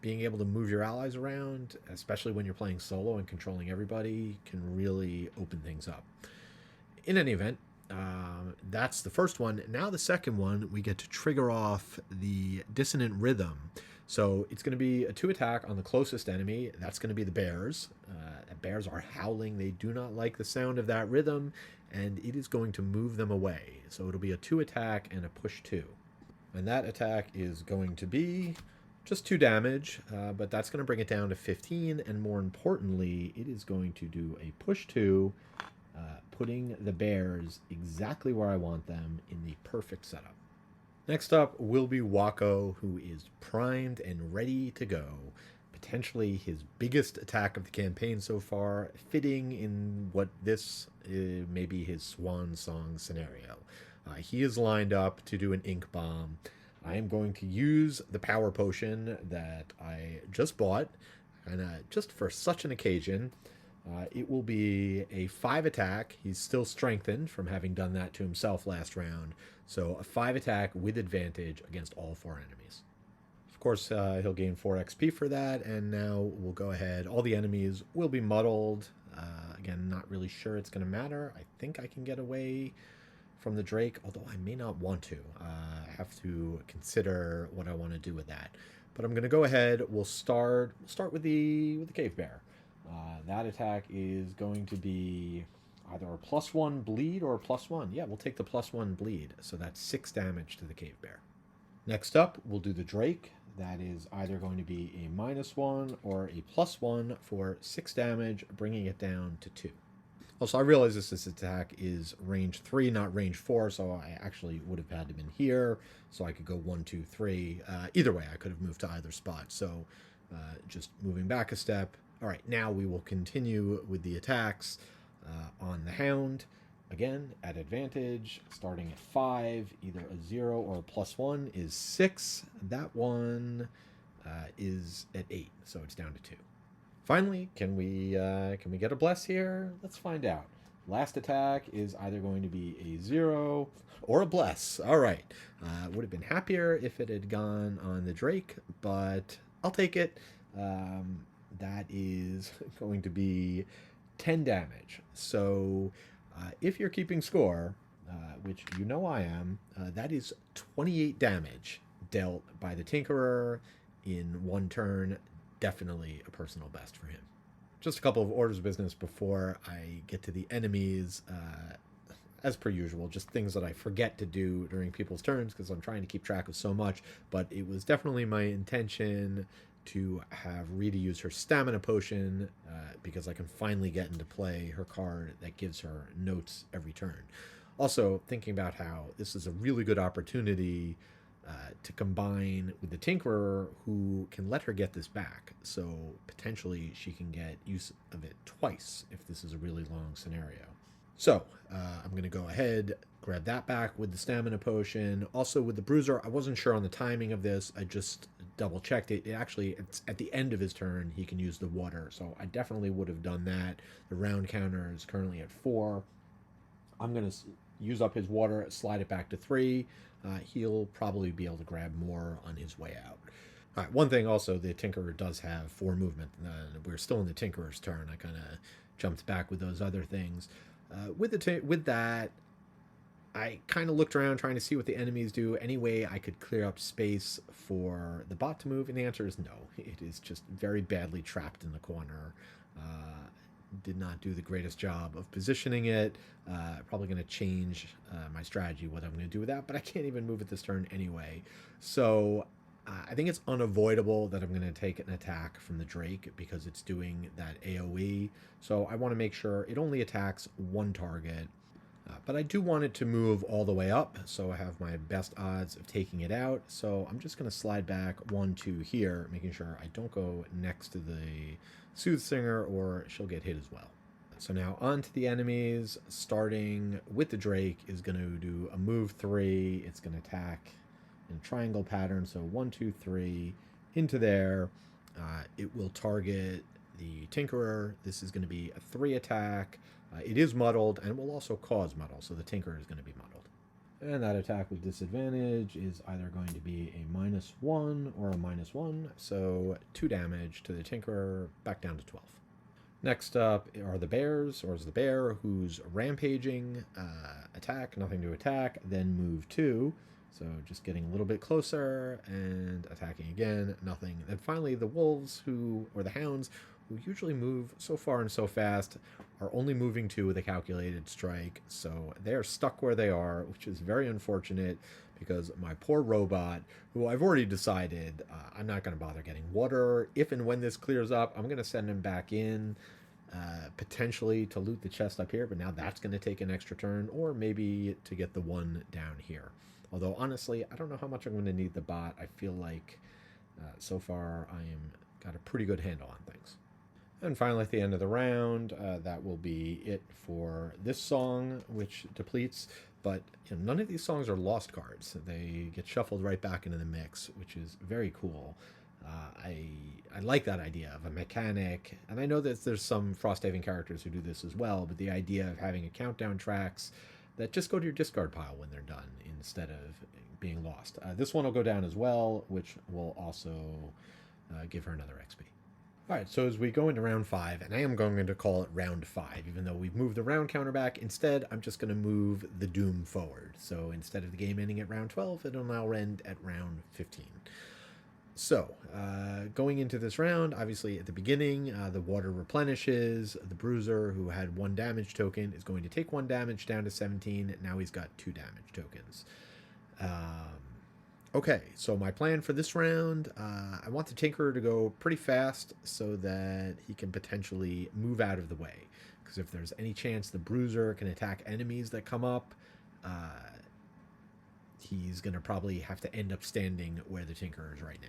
Being able to move your allies around, especially when you're playing solo and controlling everybody, can really open things up. In any event, that's the first one. Now the second one, we get to trigger off the dissonant rhythm. So it's going to be a 2 attack on the closest enemy. That's going to be the bears. Bears are howling. They do not like the sound of that rhythm, and it is going to move them away. So it'll be a 2 attack and a push 2. And that attack is going to be just 2 damage, but that's going to bring it down to 15. And more importantly, it is going to do a push 2, putting the bears exactly where I want them in the perfect setup. Next up will be Yakko, who is primed and ready to go. Potentially his biggest attack of the campaign so far, fitting in what this may be his swan song scenario. He is lined up to do an ink bomb. I am going to use the power potion that I just bought, and just for such an occasion. It will be a 5 attack. He's still strengthened from having done that to himself last round. So a 5 attack with advantage against all 4 enemies. Of course, he'll gain 4 XP for that, and now we'll go ahead. All the enemies will be muddled. Again, not really sure it's going to matter. I think I can get away from the Drake, although I may not want to. I have to consider what I want to do with that. But I'm going to go ahead. We'll start with the cave bear. That attack is going to be either a +1 bleed or a +1. Yeah, we'll take the +1 bleed. So that's 6 damage to the cave bear. Next up, we'll do the Drake. That is either going to be a -1 or a +1 for 6 damage, bringing it down to 2. Also, I realize this attack is range 3, not range 4, so I actually would have had to been here, so I could go 1, 2, 3. Either way, I could have moved to either spot, so just moving back a step. All right, now we will continue with the attacks on the Hound. Again, at advantage, starting at 5, either a 0 or a +1 is 6. That one is at 8, so it's down to 2. Finally, can we get a bless here? Let's find out. Last attack is either going to be a 0 or a bless. All right. Would have been happier if it had gone on the Drake, but I'll take it. That is going to be 10 damage. So if you're keeping score, which you know I am, that is 28 damage dealt by the Tinkerer in 1 turn. Definitely a personal best for him. Just a couple of orders of business before I get to the enemies. As per usual, just things that I forget to do during people's turns because I'm trying to keep track of so much. But it was definitely my intention to have Rita use her stamina potion because I can finally get into play her card that gives her notes every turn. Also, thinking about how this is a really good opportunity to combine with the Tinkerer, who can let her get this back. So potentially she can get use of it twice if this is a really long scenario. So I'm going to go ahead, grab that back with the stamina potion. Also with the Bruiser, I wasn't sure on the timing of this. I just double checked it. It's at the end of his turn, he can use the water. So I definitely would have done that. The round counter is currently at 4. I'm going to use up his water, slide it back to 3. He'll probably be able to grab more on his way out. All right, one thing also, the Tinkerer does have 4 movement. We're still in the Tinkerer's turn. I kind of jumped back with those other things. With that, I kind of looked around trying to see what the enemies do. Any way I could clear up space for the bot to move, and the answer is no. It is just very badly trapped in the corner. did not do the greatest job of positioning it. Probably going to change my strategy, what I'm going to do with that, but I can't even move it this turn anyway. So I think it's unavoidable that I'm going to take an attack from the Drake because it's doing that AoE. So I want to make sure it only attacks one target. But I do want it to move all the way up, so I have my best odds of taking it out. So I'm just going to slide back 1, 2 here, making sure I don't go next to the Soothsinger or she'll get hit as well. So now on to the enemies, starting with the Drake is going to do a move 3. It's going to attack in a triangle pattern, so 1, 2, 3 into there. It will target the Tinkerer. This is going to be a 3 attack. It is muddled, and it will also cause muddle, so the Tinkerer is going to be muddled. And that attack with disadvantage is either going to be a -1 or a -1, so 2 damage to the Tinkerer, back down to 12. Next up are the bears, or is the bear, who's rampaging, attack, nothing to attack, then move 2, so just getting a little bit closer, and attacking again, nothing. And finally the wolves, or the hounds, who usually move so far and so fast, are only moving 2 with a calculated strike, so they're stuck where they are, which is very unfortunate because my poor robot, who I've already decided I'm not going to bother getting water. If and when this clears up, I'm going to send him back in, potentially to loot the chest up here, but now that's going to take an extra turn, or maybe to get the one down here. Although, honestly, I don't know how much I'm going to need the bot. I feel like so far I am got a pretty good handle on things. And finally, at the end of the round, that will be it for this song, which depletes. But none of these songs are lost cards. They get shuffled right back into the mix, which is very cool. I like that idea of a mechanic. And I know that there's some Frosthaven characters who do this as well, but the idea of having a countdown tracks that just go to your discard pile when they're done instead of being lost. This one will go down as well, which will also give her another XP. All right, so as we go into round 5, and I am going to call it round 5, even though we've moved the round counter back, instead I'm just going to move the doom forward. So instead of the game ending at round 12, it'll now end at round 15. So, going into this round, obviously at the beginning, the water replenishes. The bruiser, who had 1 damage token, is going to take 1 damage down to 17. Now he's got 2 damage tokens. Okay, so my plan for this round, I want the Tinkerer to go pretty fast so that he can potentially move out of the way. Because if there's any chance the Bruiser can attack enemies that come up, he's going to probably have to end up standing where the Tinkerer is right now.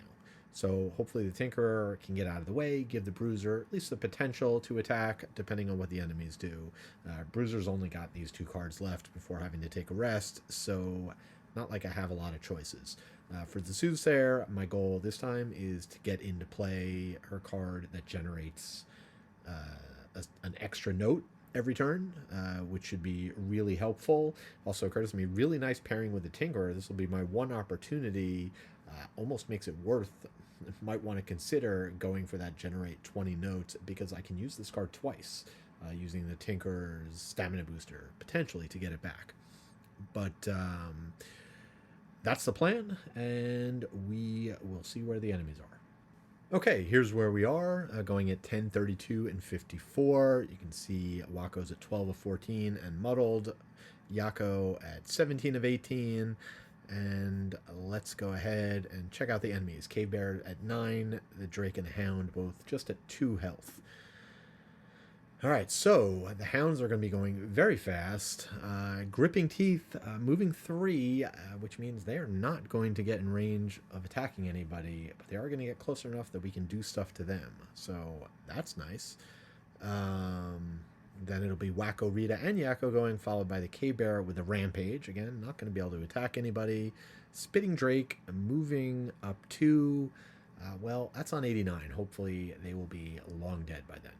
So hopefully the Tinkerer can get out of the way, give the Bruiser at least the potential to attack, depending on what the enemies do. Bruiser's only got these 2 cards left before having to take a rest, so not like I have a lot of choices. For the Soothsayer, my goal this time is to get into play her card that generates an extra note every turn, which should be really helpful. Also occurs to me, really nice pairing with the Tinkerer. This will be my one opportunity. Almost makes it worth, might want to consider going for that generate 20 notes, because I can use this card twice, using the Tinkerer's stamina booster, potentially, to get it back. But that's the plan, and we will see where the enemies are. Okay, here's where we are, going at 10, 32, and 54. You can see Wakko's at 12 of 14 and muddled, Yakko at 17 of 18, and let's go ahead and check out the enemies. Cave Bear at 9, the Drake and the Hound both just at 2 health. Alright, so the hounds are going to be going very fast. Gripping Teeth moving 3, which means they are not going to get in range of attacking anybody, but they are going to get close enough that we can do stuff to them. So that's nice. Then it'll be Wakko, Rita, and Yakko going, followed by the K-Bear with a Rampage. Again, not going to be able to attack anybody. Spitting Drake moving up 2. Well, that's on 89. Hopefully they will be long dead by then.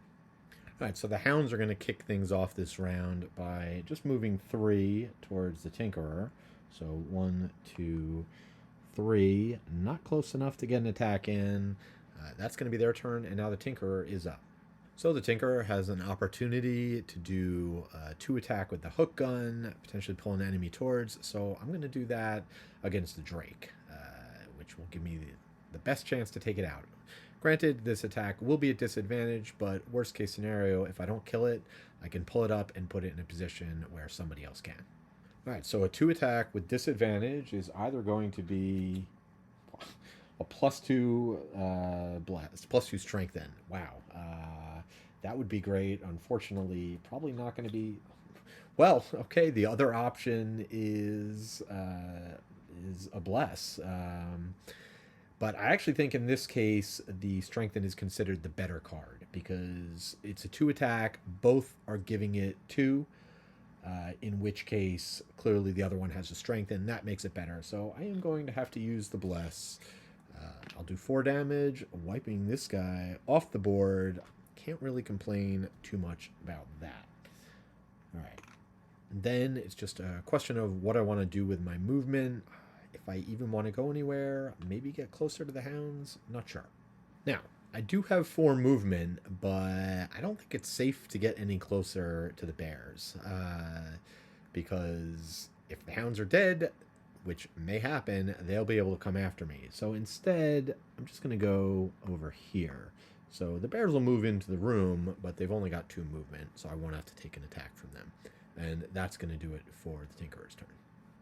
Alright, so the hounds are going to kick things off this round by just moving 3 towards the Tinkerer. So 1, 2, 3. Not close enough to get an attack in. That's going to be their turn, and now the Tinkerer is up. So the Tinkerer has an opportunity to do 2 attack with the hook gun, potentially pull an enemy towards. So I'm going to do that against the Drake, which will give me the best chance to take it out. Granted, this attack will be at disadvantage, but worst case scenario, if I don't kill it, I can pull it up and put it in a position where somebody else can. Alright, so a 2 attack with disadvantage is either going to be a +2 blast, +2 strength then. Wow. That would be great. Unfortunately, probably not going to be... Well, okay, the other option is a bless. But I actually think in this case, the Strengthen is considered the better card because it's a 2 attack. Both are giving it 2, in which case, clearly the other one has a Strengthen. That makes it better. So I am going to have to use the Bless. I'll do 4 damage, wiping this guy off the board. Can't really complain too much about that. All right. Then it's just a question of what I want to do with my movement. If I even want to go anywhere, maybe get closer to the hounds, not sure. Now, I do have 4 movement, but I don't think it's safe to get any closer to the bears. Because if the hounds are dead, which may happen, they'll be able to come after me. So instead, I'm just going to go over here. So the bears will move into the room, but they've only got 2 movement, so I won't have to take an attack from them. And that's going to do it for the Tinkerer's turn.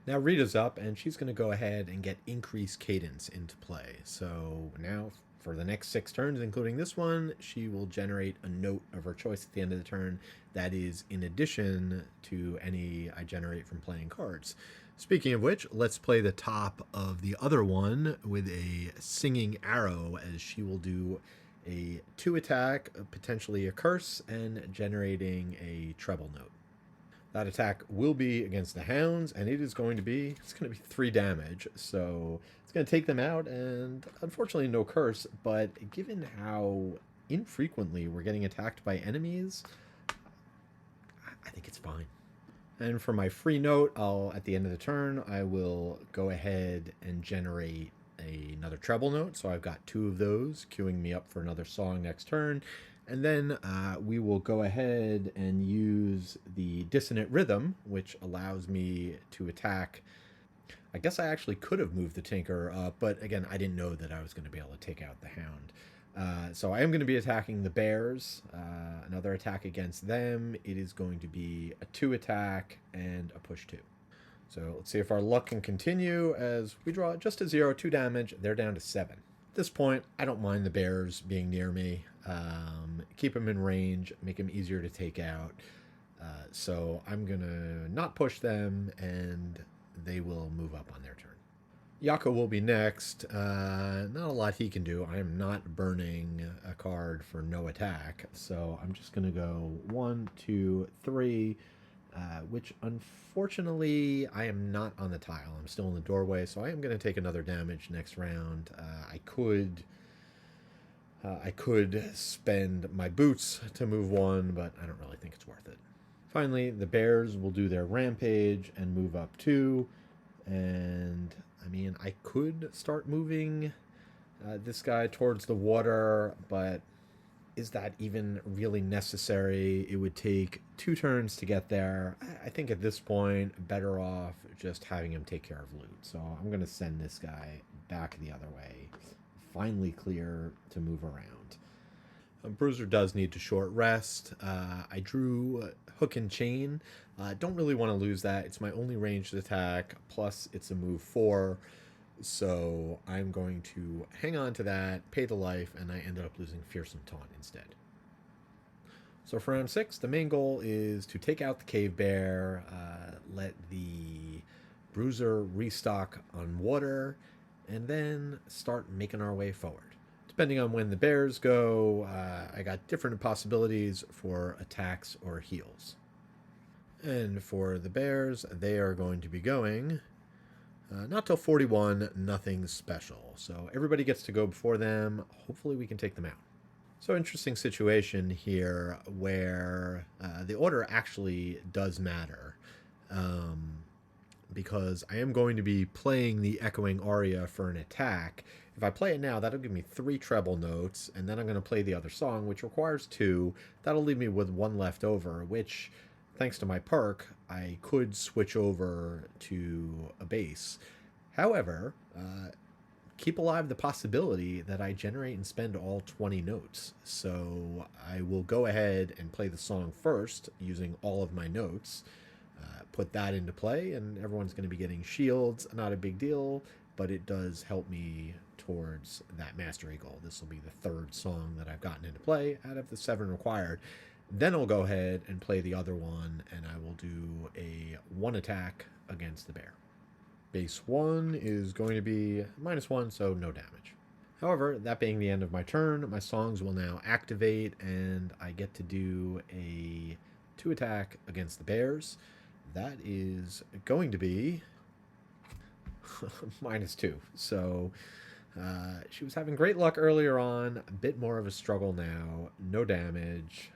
Now Rita's up, and she's going to go ahead and get increased cadence into play. So now, for the next 6 turns, including this one, she will generate a note of her choice at the end of the turn that is in addition to any I generate from playing cards. Speaking of which, let's play the top of the other one with a singing arrow, as she will do a 2 attack, potentially a curse, and generating a treble note. That attack will be against the hounds, and it's going to be 3 damage. So it's going to take them out, and unfortunately no curse, but given how infrequently we're getting attacked by enemies, I think it's fine. And for my free note, at the end of the turn, I will go ahead and generate another treble note. So I've got 2 of those, queuing me up for another song next turn. And then we will go ahead and use the Dissonant Rhythm, which allows me to attack. I guess I actually could have moved the Tinker up, but again, I didn't know that I was going to be able to take out the Hound. So I am going to be attacking the bears. Another attack against them. It is going to be a 2 attack and a push 2. So let's see if our luck can continue as we draw just a 0, 2 damage. They're down to 7. At this point, I don't mind the bears being near me. Keep them in range, make them easier to take out. So I'm going to not push them, and they will move up on their turn. Yakko will be next. Not a lot he can do. I am not burning a card for no attack. So I'm just going to go 1, 2, 3, which unfortunately I am not on the tile. I'm still in the doorway, so I am going to take another damage next round. I could spend my boots to move 1, but I don't really think it's worth it. Finally, the bears will do their rampage and move up 2. And, I mean, I could start moving this guy towards the water, but is that even really necessary? It would take 2 turns to get there. I think at this point, better off just having him take care of loot. So I'm going to send this guy back the other way. Finally clear to move around. Bruiser does need to short rest. I drew Hook and Chain. Don't really want to lose that. It's my only ranged attack, plus it's a move 4. So I'm going to hang on to that, pay the life, and I ended up losing Fearsome Taunt instead. So for round 6, the main goal is to take out the Cave Bear, let the Bruiser restock on water, and then start making our way forward. Depending on when the bears go, I got different possibilities for attacks or heals. And for the bears, they are going to be going not till 41, nothing special. So everybody gets to go before them. Hopefully we can take them out. So interesting situation here where the order actually does matter. Because I am going to be playing the Echoing Aria for an attack. If I play it now, that'll give me 3 treble notes, and then I'm going to play the other song, which requires 2. That'll leave me with 1 left over, which, thanks to my perk, I could switch over to a bass. However, keep alive the possibility that I generate and spend all 20 notes. So I will go ahead and play the song first using all of my notes, put that into play, and everyone's going to be getting shields. Not a big deal, but it does help me towards that mastery goal. This will be the third song that I've gotten into play out of the 7 required. Then I'll go ahead and play the other one, and I will do a 1 attack against the bear. Base 1 is going to be -1, so no damage. However, that being the end of my turn, my songs will now activate, and I get to do a 2 attack against the bears. That is going to be -2. So she was having great luck earlier on, a bit more of a struggle now. No damage.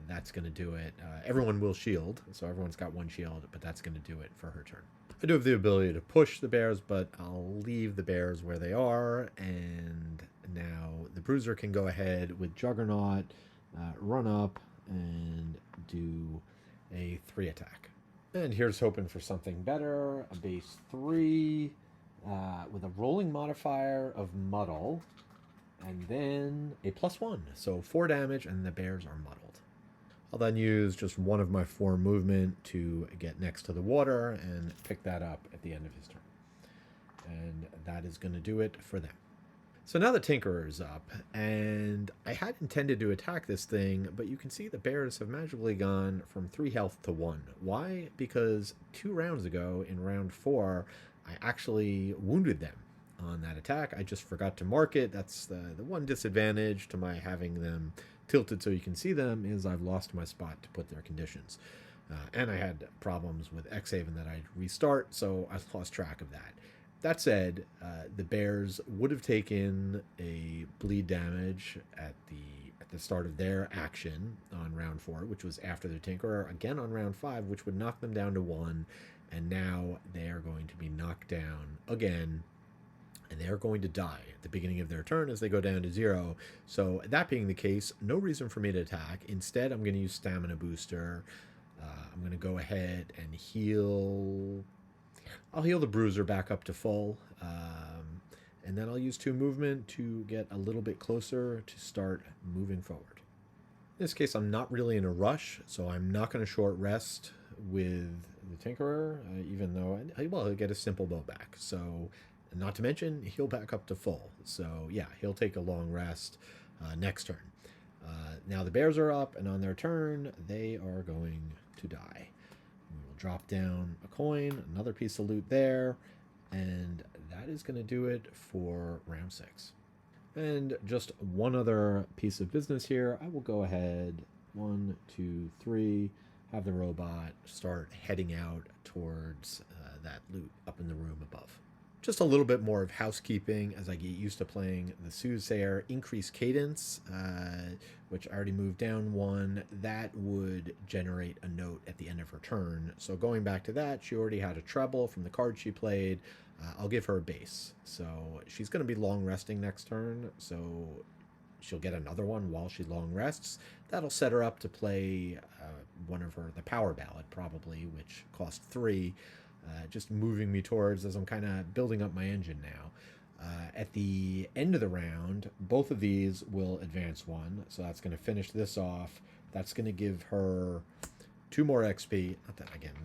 That's going to do it. Everyone will shield, so everyone's got 1 shield, but that's going to do it for her turn. I do have the ability to push the bears, but I'll leave the bears where they are, and now the bruiser can go ahead with Juggernaut, run up, and do a 3 attack. And here's hoping for something better. A base 3 with a rolling modifier of muddle, and then a +1. So 4 damage, and the bears are muddled. I'll then use just 1 of my 4 movement to get next to the water and pick that up at the end of his turn. And that is going to do it for them. So now the Tinkerer is up, and I had intended to attack this thing, but you can see the bears have magically gone from 3 health to 1. Why? Because 2 rounds ago, in round 4, I actually wounded them on that attack. I just forgot to mark it. That's the one disadvantage to my having them tilted so you can see them, is I've lost my spot to put their conditions. And I had problems with X-Haven that I'd restart, so I lost track of that. That said, the bears would have taken a bleed damage at the start of their action on round 4, which was after the Tinkerer, again on round 5, which would knock them down to 1, and now they are going to be knocked down again, and they're going to die at the beginning of their turn as they go down to 0. So that being the case, no reason for me to attack. Instead, I'm going to use Stamina Booster. I'm going to go ahead and heal. I'll heal the bruiser back up to full, and then I'll use 2 movement to get a little bit closer to start moving forward. In this case, I'm not really in a rush, so I'm not going to short rest with the Tinkerer, even though, well, he'll get a simple bow back. So, not to mention, he'll back up to full. So, yeah, he'll take a long rest next turn. Now the bears are up, and on their turn, they are going to die. We'll drop down a coin, another piece of loot there, and that is going to do it for round 6. And just one other piece of business here. I will go ahead, 1, 2, 3, have the robot start heading out towards that loot up in the room above. Just a little bit more of housekeeping as I get used to playing the Soothsayer. Increased cadence, which I already moved down 1. That would generate a note at the end of her turn. So going back to that, she already had a treble from the card she played. I'll give her a base. So she's going to be long resting next turn. So she'll get another one while she long rests. That'll set her up to play one of the power ballad probably, which cost 3. Just moving me towards as I'm kind of building up my engine now. At the end of the round, both of these will advance 1, so that's going to finish this off. That's going to give her 2 more XP.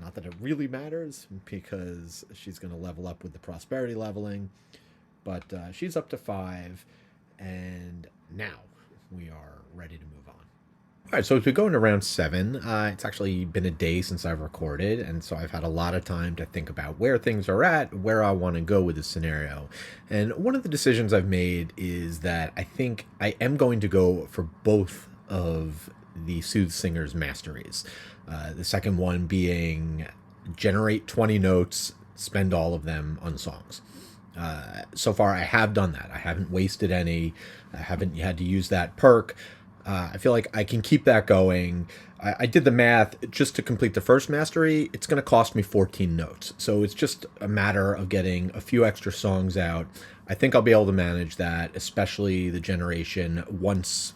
Not that it really matters, because she's going to level up with the prosperity leveling, but she's up to 5, and now we are ready to move on. All right, so as we go into round 7, it's actually been a day since I've recorded, and so I've had a lot of time to think about where things are at, where I want to go with this scenario. And one of the decisions I've made is that I think I am going to go for both of the Soothsinger's masteries. The second one being generate 20 notes, spend all of them on songs. So far, I have done that. I haven't wasted any. I haven't had to use that perk. I feel like I can keep that going. I did the math. Just to complete the first mastery, it's going to cost me 14 notes. So it's just a matter of getting a few extra songs out. I think I'll be able to manage that, especially the generation. Once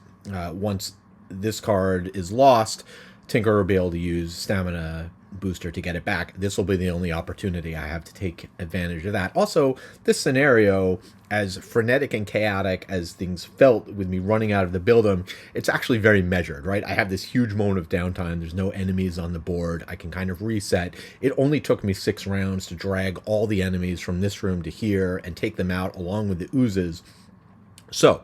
this card is lost, Tinker will be able to use Stamina booster to get it back. This will be the only opportunity I have to take advantage of that. Also, this scenario, as frenetic and chaotic as things felt with me running out of the building, it's actually very measured, right? I have this huge moment of downtime. There's no enemies on the board. I can kind of reset. It only took me 6 rounds to drag all the enemies from this room to here and take them out along with the oozes. So,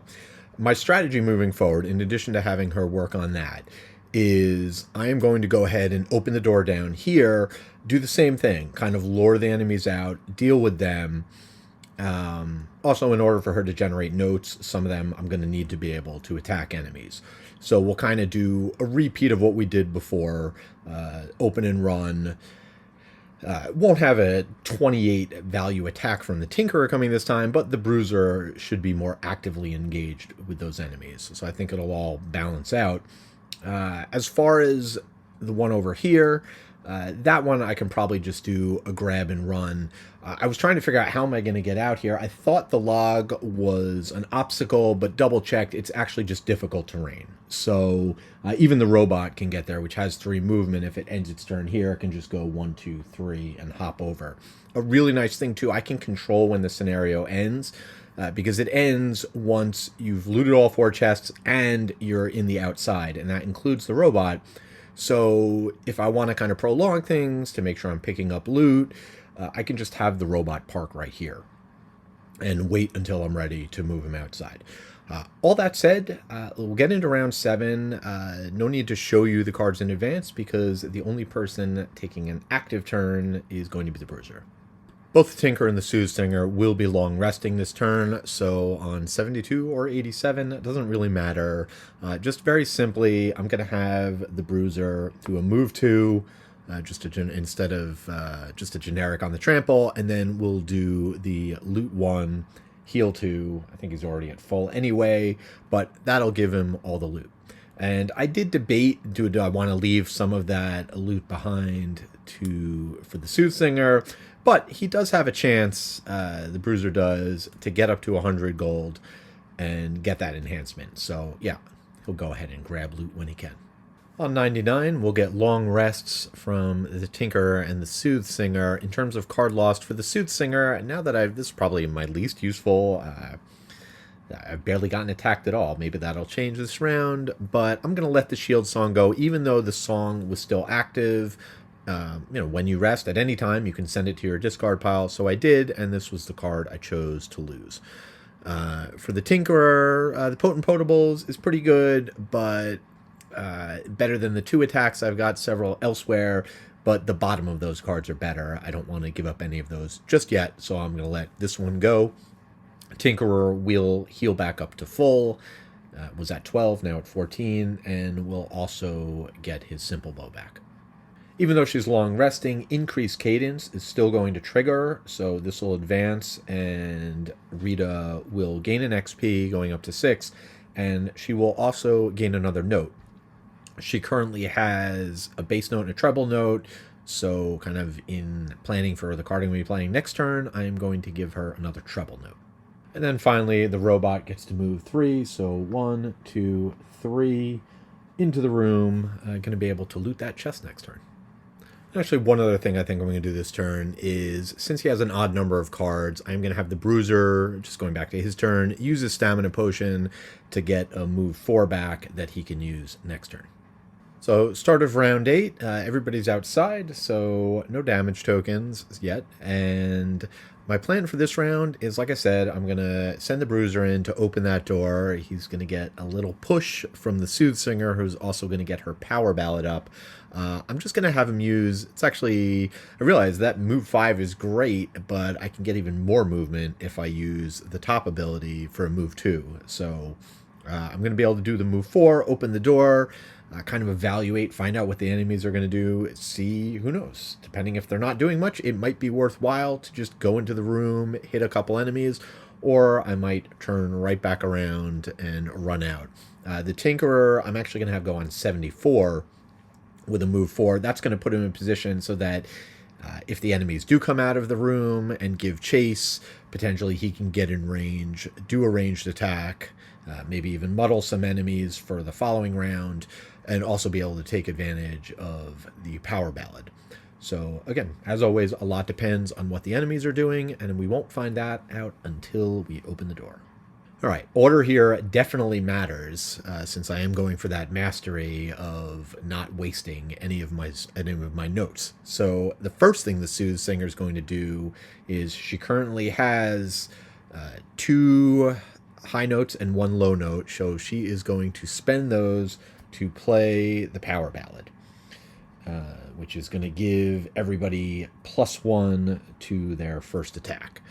my strategy moving forward, in addition to having her work on that, is I am going to go ahead and open the door down here, do the same thing, kind of lure the enemies out, deal with them. Also, in order for her to generate notes, some of them I'm going to need to be able to attack enemies. So we'll kind of do a repeat of what we did before, open and run. Won't have a 28 value attack from the Tinkerer coming this time, but the Bruiser should be more actively engaged with those enemies. So I think it'll all balance out. As far as the one over here, that one I can probably just do a grab and run. I was trying to figure out how am I going to get out here. I thought the log was an obstacle, but double checked, it's actually just difficult terrain. So even the robot can get there, which has 3 movement. If it ends its turn here, it can just go 1, 2, 3 and hop over. A really nice thing too, I can control when the scenario ends. Because it ends once you've looted all 4 chests and you're in the outside, and that includes the robot. So if I want to kind of prolong things to make sure I'm picking up loot, I can just have the robot park right here and wait until I'm ready to move him outside. All that said, we'll get into round 7. No need to show you the cards in advance because the only person taking an active turn is going to be the Bruiser. Both the Tinker and the Soothsinger will be long resting this turn, so on 72 or 87, it doesn't really matter. Just very simply, I'm going to have the Bruiser do a move 2, instead of just a generic on the trample, and then we'll do the loot 1, heal 2. I think he's already at full anyway, but that'll give him all the loot. And I did debate, do I want to leave some of that loot behind for the Soothsinger? But he does have a chance, the Bruiser does, to get up to 100 gold and get that enhancement. So, yeah, he'll go ahead and grab loot when he can. On 99, we'll get long rests from the Tinker and the Soothsinger. In terms of card lost for the Soothsinger, now that this is probably my least useful. I've barely gotten attacked at all. Maybe that'll change this round, but I'm going to let the Shield Song go, even though the song was still active. When you rest at any time, you can send it to your discard pile. So I did, and this was the card I chose to lose. For the Tinkerer, the Potent Potables is pretty good, but better than the 2 attacks. I've got several elsewhere, but the bottom of those cards are better. I don't want to give up any of those just yet, so I'm going to let this one go. Tinkerer will heal back up to full. Was at 12, now at 14, and will also get his Simple Bow back. Even though she's long resting, increased cadence is still going to trigger, so this will advance, and Rita will gain an XP going up to 6, and she will also gain another note. She currently has a bass note and a treble note, so kind of in planning for the card I'm going to be playing next turn, I am going to give her another treble note. And then finally, the robot gets to move 3, so 1, 2, 3, into the room. Going to be able to loot that chest next turn. Actually, one other thing I think I'm going to do this turn is, since he has an odd number of cards, I'm going to have the Bruiser, just going back to his turn, use his Stamina Potion to get a move 4 back that he can use next turn. So, start of round 8, everybody's outside, so no damage tokens yet, and my plan for this round is, like I said, I'm going to send the Bruiser in to open that door. He's going to get a little push from the Soothsinger, who's also going to get her Power Ballad up. I'm just going to have him use, it's actually, I realize that move 5 is great, but I can get even more movement if I use the top ability for a move 2. So I'm going to be able to do the move 4, open the door, kind of evaluate, find out what the enemies are going to do, see, who knows. Depending if they're not doing much, it might be worthwhile to just go into the room, hit a couple enemies, or I might turn right back around and run out. The Tinkerer, I'm actually going to have go on 74 with a move 4. That's going to put him in position so that if the enemies do come out of the room and give chase, potentially he can get in range, do a ranged attack, maybe even muddle some enemies for the following round, and also be able to take advantage of the power ballad. So again, as always, a lot depends on what the enemies are doing, and we won't find that out until we open the door. All right, order here definitely matters, since I am going for that mastery of not wasting any of my notes. So the first thing the Soothe Singer is going to do is she currently has 2 high notes and 1 low note, so she is going to spend those to play the power ballad, which is going to give everybody +1 to their first attack.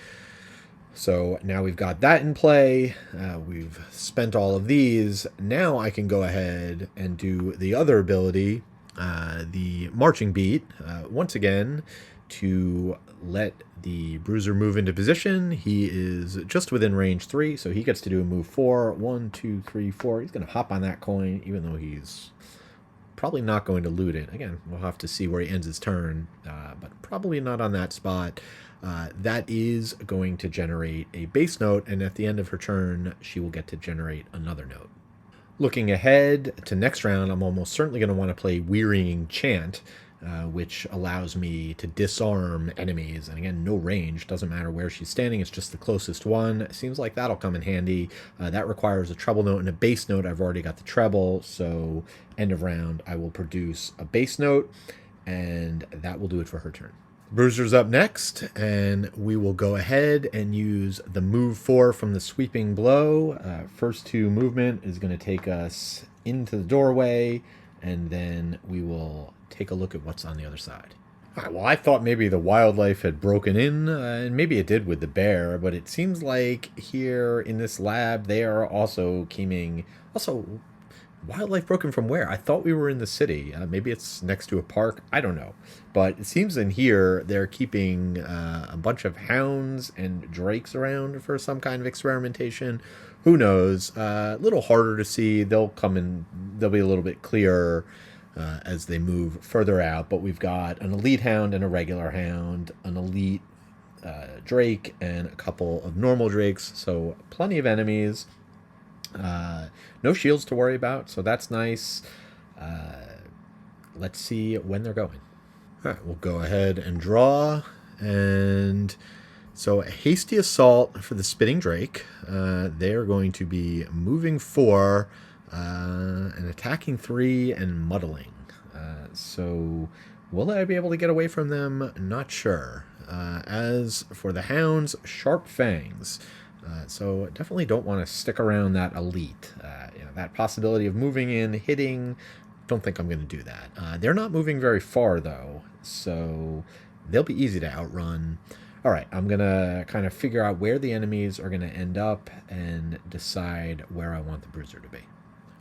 So now we've got that in play. We've spent all of these. Now I can go ahead and do the other ability, the marching beat, once again, to let the bruiser move into position. He is just within range 3, so he gets to do a move 4. 1, 2, 3, 4. He's going to hop on that coin, even though he's probably not going to loot it. Again, we'll have to see where he ends his turn, but probably not on that spot. That is going to generate a base note, and at the end of her turn, she will get to generate another note. Looking ahead to next round, I'm almost certainly going to want to play Wearying Chant, which allows me to disarm enemies. And again, no range, doesn't matter where she's standing, it's just the closest one. Seems like that'll come in handy. That requires a treble note and a bass note. I've already got the treble, so end of round, I will produce a bass note, and that will do it for her turn. Bruiser's up next, and we will go ahead and use the move 4 from the sweeping blow. First 2 movement is going to take us into the doorway, and then we will take a look at what's on the other side. All right, well, I thought maybe the wildlife had broken in, and maybe it did with the bear, but it seems like here in this lab they are also keeping... Also, wildlife broken from where? I thought we were in the city. Maybe it's next to a park. I don't know. But it seems in here they're keeping a bunch of hounds and drakes around for some kind of experimentation. Who knows? A little harder to see. They'll come in. They'll be a little bit clearer as they move further out. But we've got an elite hound and a regular hound, an elite drake, and a couple of normal drakes. So plenty of enemies. No shields to worry about, so that's nice. Let's see when they're going. All right, we'll go ahead and draw. And so a hasty assault for the spitting drake. They are going to be moving 4 and attacking 3 and muddling. So will I be able to get away from them? Not sure. As for the hounds, sharp fangs. So definitely don't want to stick around that elite. That possibility of moving in, hitting, don't think I'm going to do that. They're not moving very far, though, so they'll be easy to outrun. All right, I'm going to kind of figure out where the enemies are going to end up and decide where I want the bruiser to be.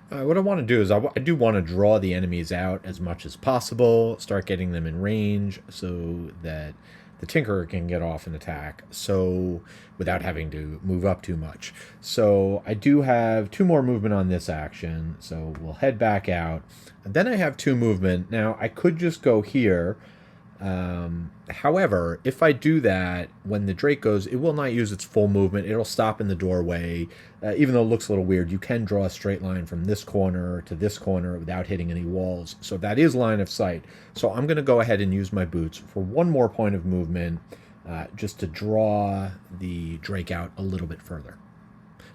What I want to do is I do want to draw the enemies out as much as possible, start getting them in range so that the Tinkerer can get off an attack, so without having to move up too much. So I do have 2 more movement on this action, so we'll head back out. And then I have 2 movement. Now, I could just go here. However, if I do that, when the Drake goes, it will not use its full movement. It'll stop in the doorway. Even though it looks a little weird, you can draw a straight line from this corner to this corner without hitting any walls. So that is line of sight. So I'm going to go ahead and use my boots for 1 more point of movement, just to draw the Drake out a little bit further.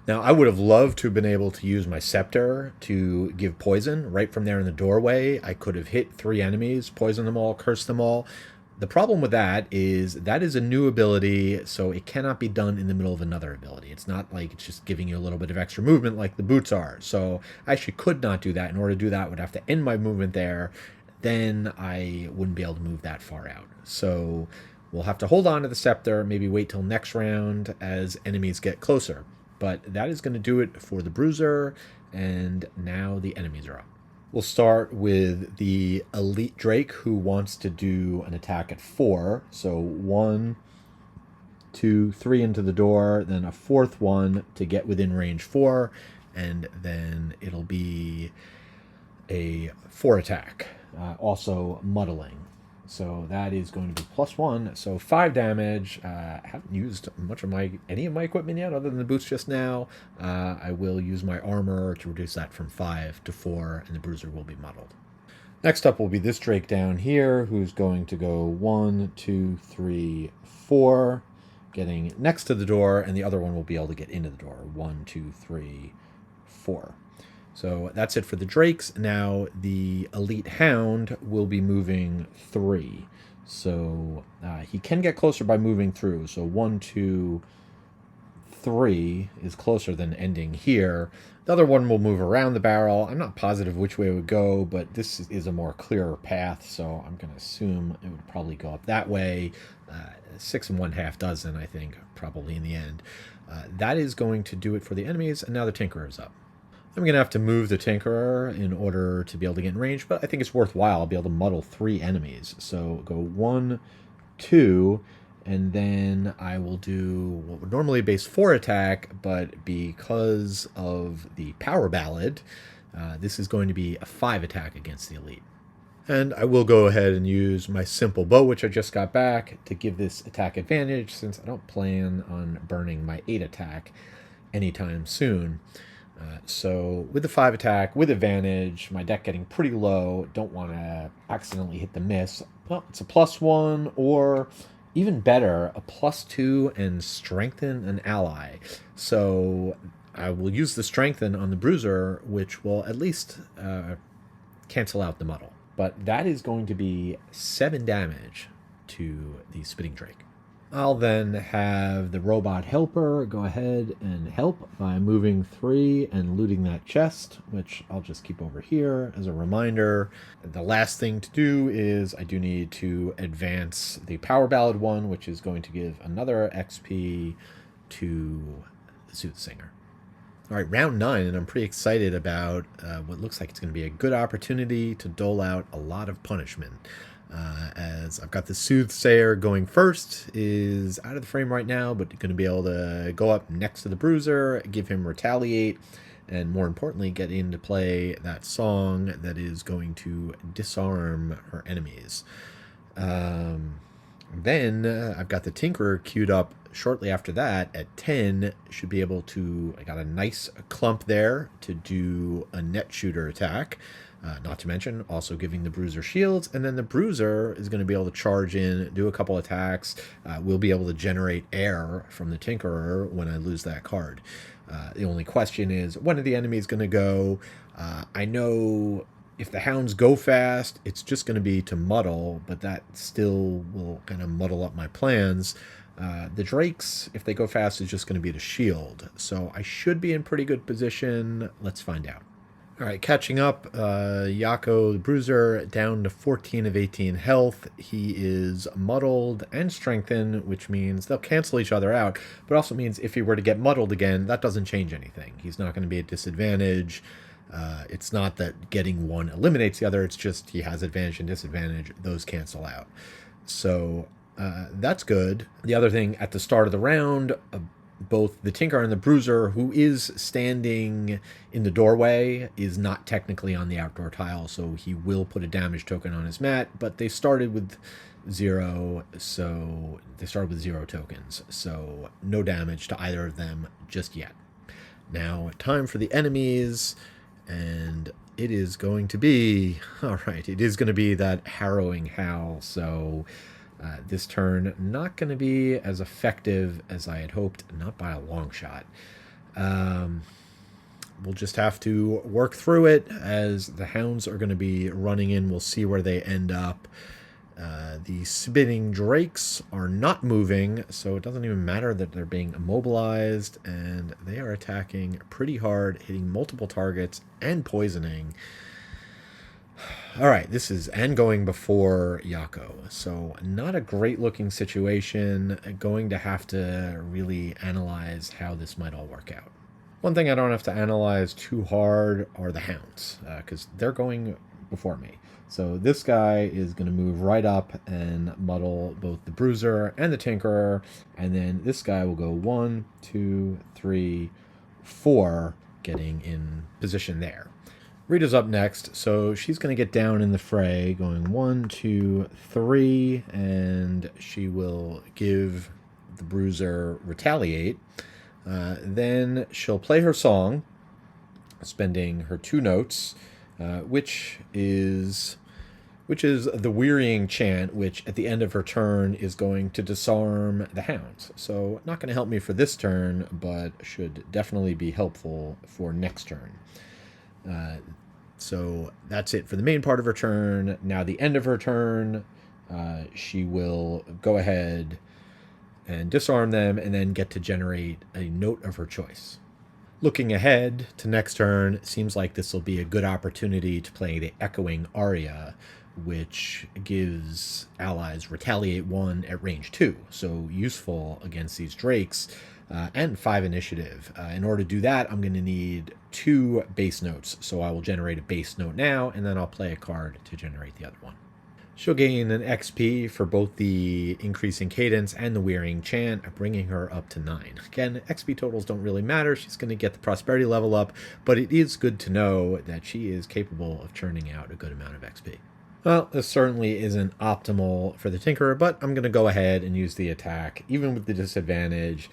Now, I would have loved to have been able to use my scepter to give poison right from there in the doorway. I could have hit 3 enemies, poisoned them all, cursed them all. The problem with that is a new ability, so it cannot be done in the middle of another ability. It's not like it's just giving you a little bit of extra movement like the boots are. So I actually could not do that. In order to do that, I would have to end my movement there. Then I wouldn't be able to move that far out. So we'll have to hold on to the scepter, maybe wait till next round as enemies get closer. But that is going to do it for the bruiser, and now the enemies are up. We'll start with the elite drake who wants to do an attack at 4. So 1, 2, 3 into the door, then a 4th one to get within range 4, and then it'll be a 4 attack, also muddling. So that is going to be +1, so 5 damage. I haven't used any of my equipment yet, other than the boots just now. I will use my armor to reduce that from 5 to 4, and the bruiser will be muddled. Next up will be this Drake down here, who's going to go 1, 2, 3, 4, getting next to the door, and the other one will be able to get into the door. 1, 2, 3, 4. So that's it for the Drakes. Now the Elite Hound will be moving 3. So he can get closer by moving through. So 1, 2, 3 is closer than ending here. The other one will move around the barrel. I'm not positive which way it would go, but this is a more clearer path, so I'm going to assume it would probably go up that way. 6 1/2 dozen, I think, probably in the end. That is going to do it for the enemies, and now the Tinkerer is up. I'm going to have to move the Tinkerer in order to be able to get in range, but I think it's worthwhile. I'll be able to muddle 3 enemies. So go 1, 2, and then I will do what would normally base 4 attack, but because of the power ballad, this is going to be a 5 attack against the Elite. And I will go ahead and use my simple bow, which I just got back, to give this attack advantage, since I don't plan on burning my 8 attack anytime soon. So with the 5 attack, with advantage, my deck getting pretty low, don't want to accidentally hit the miss. Well, it's a +1, or even better, a +2 and strengthen an ally. So I will use the strengthen on the bruiser, which will at least cancel out the muddle. But that is going to be 7 damage to the Spitting Drake. I'll then have the robot helper go ahead and help by moving 3 and looting that chest, which I'll just keep over here as a reminder. The last thing to do is I do need to advance the Power Ballad one, which is going to give another XP to the Soothsinger. All right, round 9, and I'm pretty excited about what looks like it's going to be a good opportunity to dole out a lot of punishment. As I've got the Soothsayer going first, is out of the frame right now, but going to be able to go up next to the Bruiser, give him Retaliate, and more importantly, get into play that song that is going to disarm her enemies. Then I've got the Tinkerer queued up shortly after that at 10. Should be able to, I got a nice clump there to do a net shooter attack. Not to mention also giving the Bruiser shields, and then the Bruiser is going to be able to charge in, do a couple attacks. We'll be able to generate air from the Tinkerer when I lose that card. The only question is, when are the enemies going to go? I know if the Hounds go fast, it's just going to be to muddle, but that still will kind of muddle up my plans. The Drakes, if they go fast, is just going to be to shield. So I should be in pretty good position. Let's find out. All right, catching up, Yakko, the Bruiser, down to 14 of 18 health. He is muddled and strengthened, which means they'll cancel each other out, but also means if he were to get muddled again, that doesn't change anything. He's not going to be at disadvantage. It's not that getting one eliminates the other, it's just he has advantage and disadvantage. Those cancel out. So that's good. The other thing, at the start of the round, both the Tinker and the Bruiser, who is standing in the doorway, is not technically on the outdoor tile, so he will put a damage token on his mat, but they started with 0, so they started with 0 tokens, so no damage to either of them just yet. Now, time for the enemies, and it is going to be, all right, it is going to be that harrowing howl, so this turn, not going to be as effective as I had hoped, not by a long shot. We'll just have to work through it, as the Hounds are going to be running in. We'll see where they end up. The Spitting Drakes are not moving, so it doesn't even matter that they're being immobilized, and they are attacking pretty hard, hitting multiple targets and poisoning. All right, this is and going before Yakko, so not a great looking situation. Going to have to really analyze how this might all work out. One thing I don't have to analyze too hard are the Hounds, because they're going before me. So this guy is going to move right up and muddle both the Bruiser and the Tinkerer, and then this guy will go 1, 2, 3, 4, getting in position there. Rita's up next, so she's going to get down in the fray, going 1, 2, 3, and she will give the bruiser retaliate. Then she'll play her song, spending her 2 notes, which is the wearying chant, which at the end of her turn is going to disarm the hounds. So not going to help me for this turn, but should definitely be helpful for next turn. So that's it for the main part of her turn. Now the end of her turn, she will go ahead and disarm them and then get to generate a note of her choice. Looking ahead to next turn, it seems like this will be a good opportunity to play the Echoing Aria, which gives allies Retaliate 1 at range 2, so useful against these drakes, and 5 initiative. In order to do that, I'm going to need 2 base notes, so I will generate a base note now, and then I'll play a card to generate the other one. She'll gain an XP for both the increasing cadence and the wearying chant, bringing her up to 9. Again, XP totals don't really matter. She's going to get the prosperity level up, but it is good to know that she is capable of churning out a good amount of XP. Well, this certainly isn't optimal for the Tinkerer, but I'm going to go ahead and use the attack, even with the disadvantage.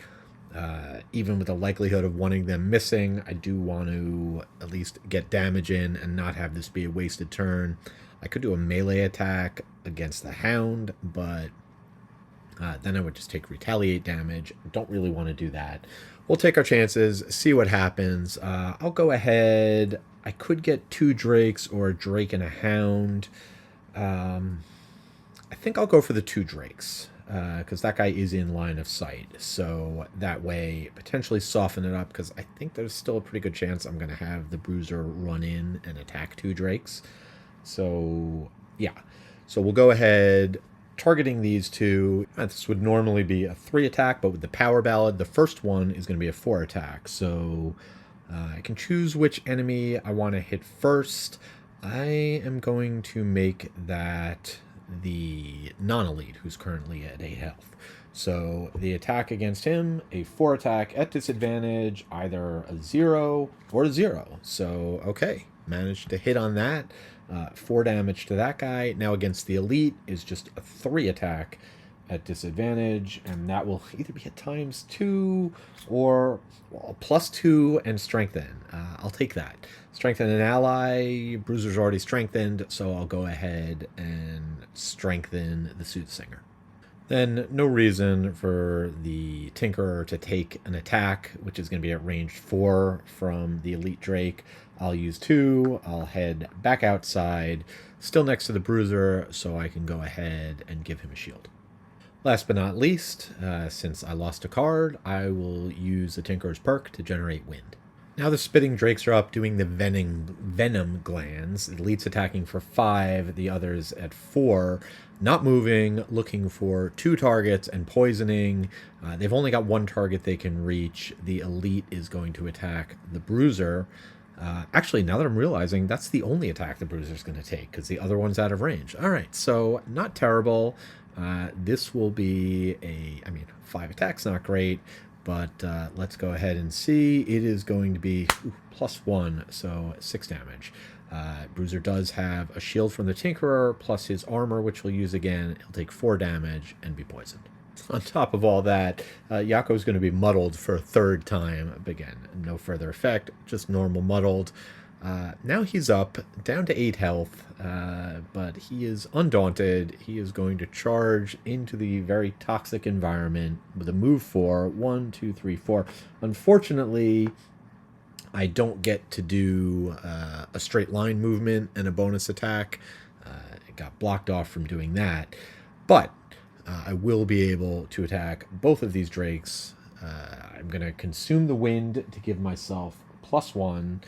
Even with the likelihood of wanting them missing, I do want to at least get damage in and not have this be a wasted turn. I could do a melee attack against the Hound, but then I would just take retaliate damage. Don't really want to do that. We'll take our chances, see what happens. I'll go ahead. I could get 2 drakes or a drake and a hound. I think I'll go for the 2 drakes, because that guy is in line of sight. So that way, potentially soften it up, because I think there's still a pretty good chance I'm going to have the bruiser run in and attack 2 drakes. So, yeah. So we'll go ahead, targeting these 2. This would normally be a 3 attack, but with the power ballad, the first one is going to be a 4 attack. So I can choose which enemy I want to hit first. I am going to make that the non-elite, who's currently at 8 health. So the attack against him, a 4 attack at disadvantage, either a 0 or a 0. So, okay, managed to hit on that. 4 damage to that guy. Now against the elite is just a 3 attack at disadvantage, and that will either be at ×2 or +2 and strengthen. I'll take that. Strengthen an ally. Bruiser's already strengthened, so I'll go ahead and strengthen the Soothsinger. Then no reason for the Tinkerer to take an attack, which is going to be at range 4 from the Elite Drake. I'll use 2. I'll head back outside, still next to the Bruiser, so I can go ahead and give him a shield. Last but not least, since I lost a card, I will use the Tinkerer's perk to generate wind. Now the Spitting Drakes are up doing the venom glands. The elite's attacking for 5, the others at 4. Not moving, looking for 2 targets and poisoning. They've only got 1 target they can reach. The elite is going to attack the Bruiser. Actually, now that I'm realizing, that's the only attack the Bruiser's going to take, because the other one's out of range. All right, so not terrible. This will be 5 attacks, not great. But let's go ahead and see. It is going to be +1, so 6 damage. Bruiser does have a shield from the Tinkerer, plus his armor, which we'll use again. He'll take 4 damage and be poisoned. On top of all that, Yakko is going to be muddled for a 3rd time. But again, no further effect, just normal muddled. Now he's up, down to 8 health, but he is undaunted. He is going to charge into the very toxic environment with a move 4. 1, 2, 3, 4. Unfortunately, I don't get to do a straight line movement and a bonus attack. It got blocked off from doing that. But I will be able to attack both of these drakes. I'm going to consume the wind to give myself +1.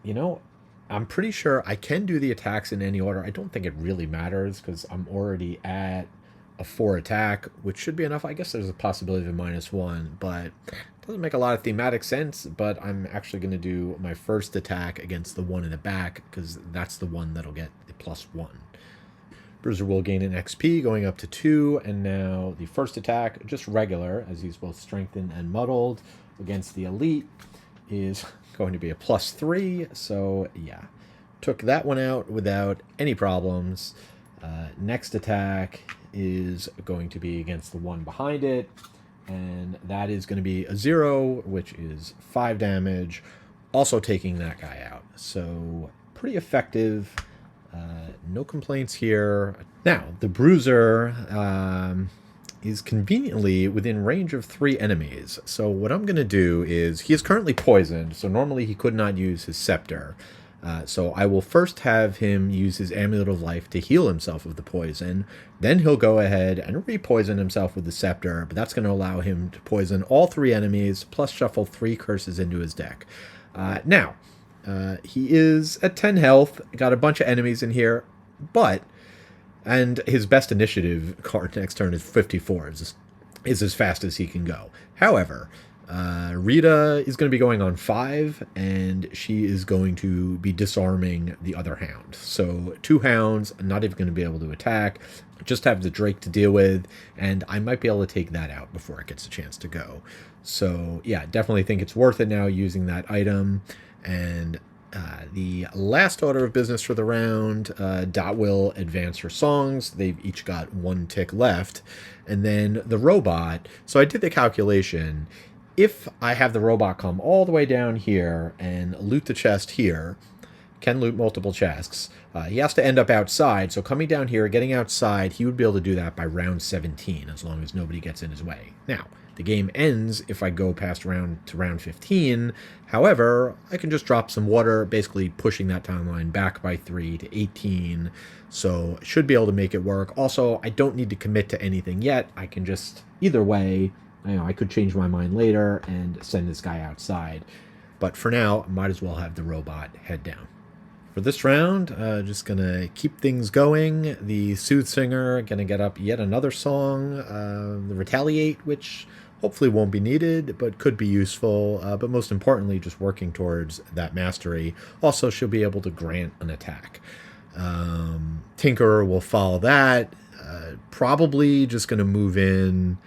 You know, I'm pretty sure I can do the attacks in any order. I don't think it really matters because I'm already at a 4 attack, which should be enough. I guess there's a possibility of a -1, but it doesn't make a lot of thematic sense. But I'm actually going to do my first attack against the one in the back because that's the one that'll get the +1. Bruiser will gain an XP going up to 2, and now the first attack, just regular, as he's both strengthened and muddled against the elite. is going to be a +3, so yeah. Took that one out without any problems. Next attack is going to be against the one behind it, and that is going to be a 0, which is 5 damage, also taking that guy out. So pretty effective. No complaints here. Now, the Bruiser is conveniently within range of 3 enemies. So what I'm going to do is, he is currently poisoned, so normally he could not use his scepter. So I will first have him use his Amulet of Life to heal himself of the poison. Then he'll go ahead and re-poison himself with the scepter, but that's going to allow him to poison all 3 enemies, plus shuffle 3 curses into his deck. Now, he is at 10 health, got a bunch of enemies in here, and his best initiative card next turn is 54, is as fast as he can go. However, Rita is going to be going on 5, and she is going to be disarming the other hound. So 2 hounds, not even going to be able to attack, just have the Drake to deal with, and I might be able to take that out before it gets a chance to go. So yeah, definitely think it's worth it now using that item. And the last order of business for the round, Dot will advance her songs. They've each got 1 tick left. And then the robot, so I did the calculation. If I have the robot come all the way down here and loot the chest here, can loot multiple chests, he has to end up outside. So coming down here, getting outside, he would be able to do that by round 17, as long as nobody gets in his way. Now, the game ends if I go past round 15. However, I can just drop some water, basically pushing that timeline back by 3 to 18. So I should be able to make it work. Also, I don't need to commit to anything yet. I can just, either way, I could change my mind later and send this guy outside. But for now, I might as well have the robot head down. For this round, just going to keep things going. The Soothsinger going to get up yet another song. The Retaliate, which hopefully won't be needed, but could be useful. But most importantly, just working towards that mastery. Also, she'll be able to grant an attack. Tinkerer will follow that. Probably just going to move in.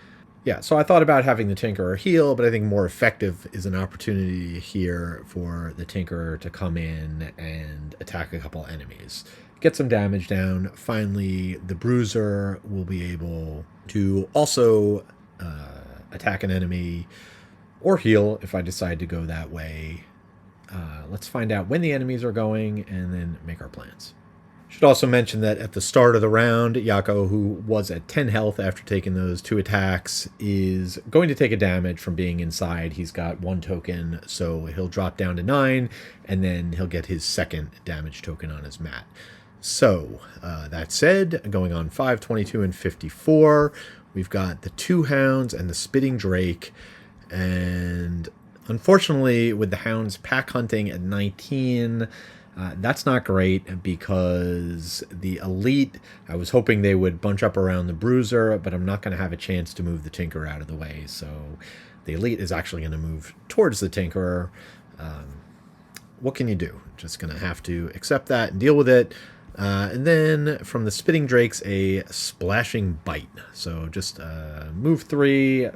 Yeah, so I thought about having the Tinkerer heal, but I think more effective is an opportunity here for the Tinkerer to come in and attack a couple enemies. Get some damage down. Finally, the Bruiser will be able to also attack an enemy or heal if I decide to go that way. Let's find out when the enemies are going and then make our plans. Should also mention that at the start of the round, Yakko, who was at 10 health after taking those 2 attacks, is going to take a damage from being inside. He's got 1 token, so he'll drop down to 9, and then he'll get his 2nd damage token on his mat. So, that said, going on 5, 22, and 54, we've got the 2 hounds and the Spitting Drake, and unfortunately, with the hounds pack hunting at 19, that's not great because the Elite, I was hoping they would bunch up around the Bruiser, but I'm not going to have a chance to move the Tinkerer out of the way. So the Elite is actually going to move towards the Tinkerer. What can you do? Just going to have to accept that and deal with it. And then from the Spitting Drakes, a Splashing Bite. So just move 3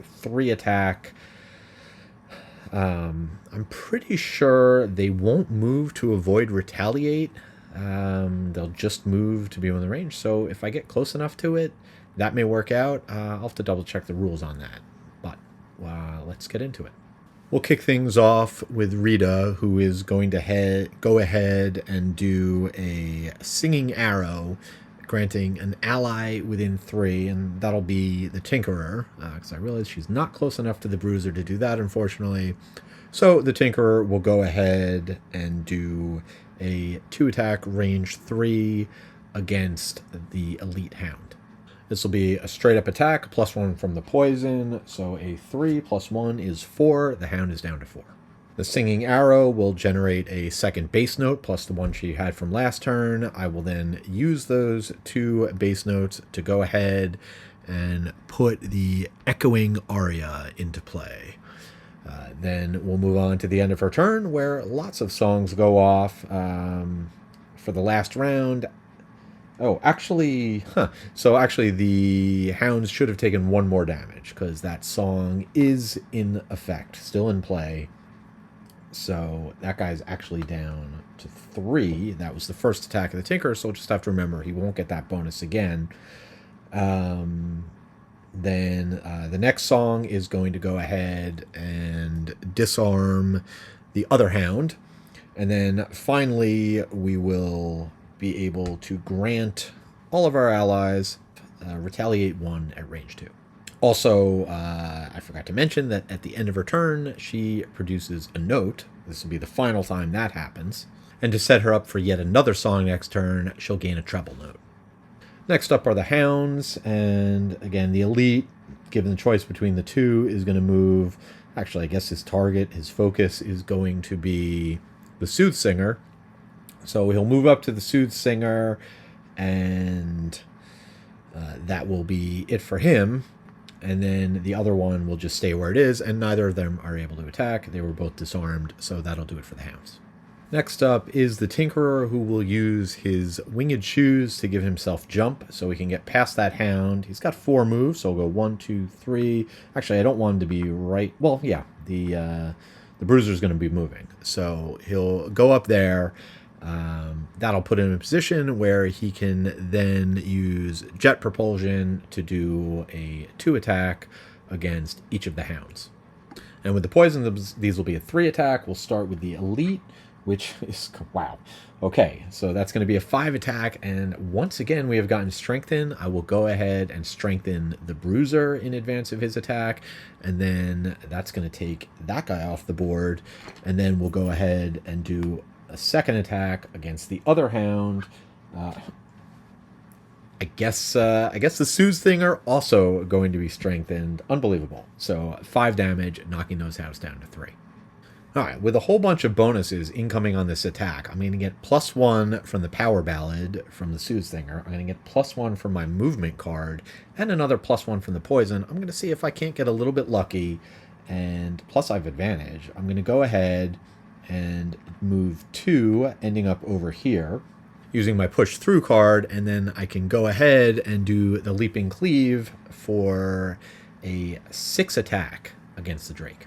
attack. I'm pretty sure they won't move to avoid Retaliate. They'll just move to be within the range. So if I get close enough to it, that may work out. I'll have to double check the rules on that. But let's get into it. We'll kick things off with Rita, who is going to go ahead and do a Singing Arrow, granting an ally within 3, and that'll be the Tinkerer, because I realize she's not close enough to the Bruiser to do that, unfortunately. So the Tinkerer will go ahead and do a 2-attack range 3 against the Elite Hound. This will be a straight-up attack, +1 from the poison, so a 3 + 1 is 4. The Hound is down to 4. The Singing Arrow will generate a 2nd base note, plus the one she had from last turn. I will then use those 2 base notes to go ahead and put the Echoing Aria into play. Then we'll move on to the end of her turn, where lots of songs go off. For the last round, so actually the hounds should have taken 1 more damage, because that song is in effect, still in play. So that guy's actually down to 3. That was the first attack of the Tinker, so we'll just have to remember he won't get that bonus again. Then the next song is going to go ahead and disarm the other hound. And then finally, we will be able to grant all of our allies retaliate 1 at range 2. Also, I forgot to mention that at the end of her turn, she produces a note. This will be the final time that happens. And to set her up for yet another song next turn, she'll gain a treble note. Next up are the hounds, and again, the elite, given the choice between the two, is going to move. Actually, I guess his target, his focus is going to be the soothsinger. So he'll move up to the soothsinger, and that will be it for him. And then the other one will just stay where it is, and neither of them are able to attack. They were both disarmed, so that'll do it for the hounds. Next up is the Tinkerer, who will use his winged shoes to give himself jump so he can get past that hound. He's got 4 moves, so we'll go 1, 2, 3. Actually, I don't want him to be right. Well, yeah, the bruiser's going to be moving. So he'll go up there. That'll put him in a position where he can then use jet propulsion to do a 2 attack against each of the hounds. And with the poison, these will be a 3 attack. We'll start with the elite, which is, wow. Okay, so that's going to be a 5 attack, and once again we have gotten strengthen. I will go ahead and strengthen the bruiser in advance of his attack, and then that's going to take that guy off the board, and then we'll go ahead and do a 2nd attack against the other hound. I guess the Soothinger also going to be strengthened. Unbelievable. So 5 damage, knocking those hounds down to 3. All right, with a whole bunch of bonuses incoming on this attack, I'm going to get +1 from the Power Ballad from the Soothinger. I'm going to get +1 from my movement card, and another +1 from the poison. I'm going to see if I can't get a little bit lucky, and plus I have advantage. I'm going to go ahead and move 2, ending up over here, using my push through card, and then I can go ahead and do the Leaping Cleave for a 6 attack against the Drake.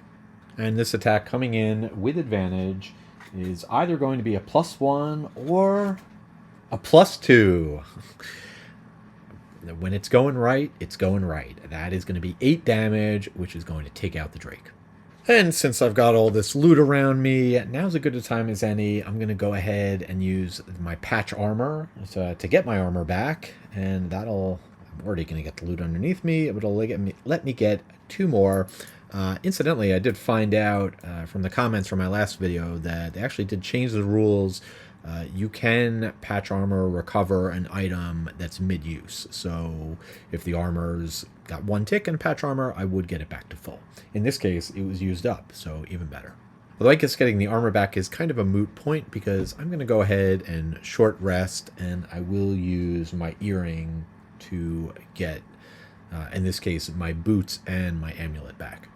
And this attack coming in with advantage is either going to be a +1 or a +2. When it's going right, it's going right. That is going to be 8 damage, which is going to take out the Drake. And since I've got all this loot around me, now's as good a time as any. I'm going to go ahead and use my patch armor to get my armor back. And that'll... I'm already going to get the loot underneath me. It'll let me get 2 more. Incidentally, I did find out from the comments from my last video that they actually did change the rules. You can patch armor recover an item that's mid-use. So if the armor's got 1 tick in patch armor, I would get it back to full. In this case, it was used up, so even better. Although I guess getting the armor back is kind of a moot point because I'm going to go ahead and short rest, and I will use my earring to get, in this case, my boots and my amulet back.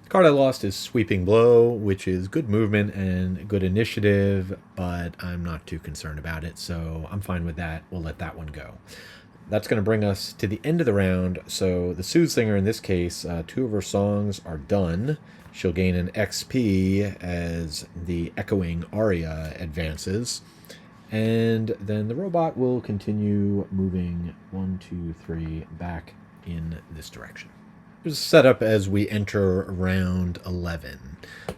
The card I lost is Sweeping Blow, which is good movement and good initiative, but I'm not too concerned about it, so I'm fine with that. We'll let that one go. That's going to bring us to the end of the round. So the Soothinger, in this case, 2 of her songs are done. She'll gain an XP as the echoing aria advances. And then the robot will continue moving 1, 2, 3 back in this direction. Here's a setup as we enter round 11.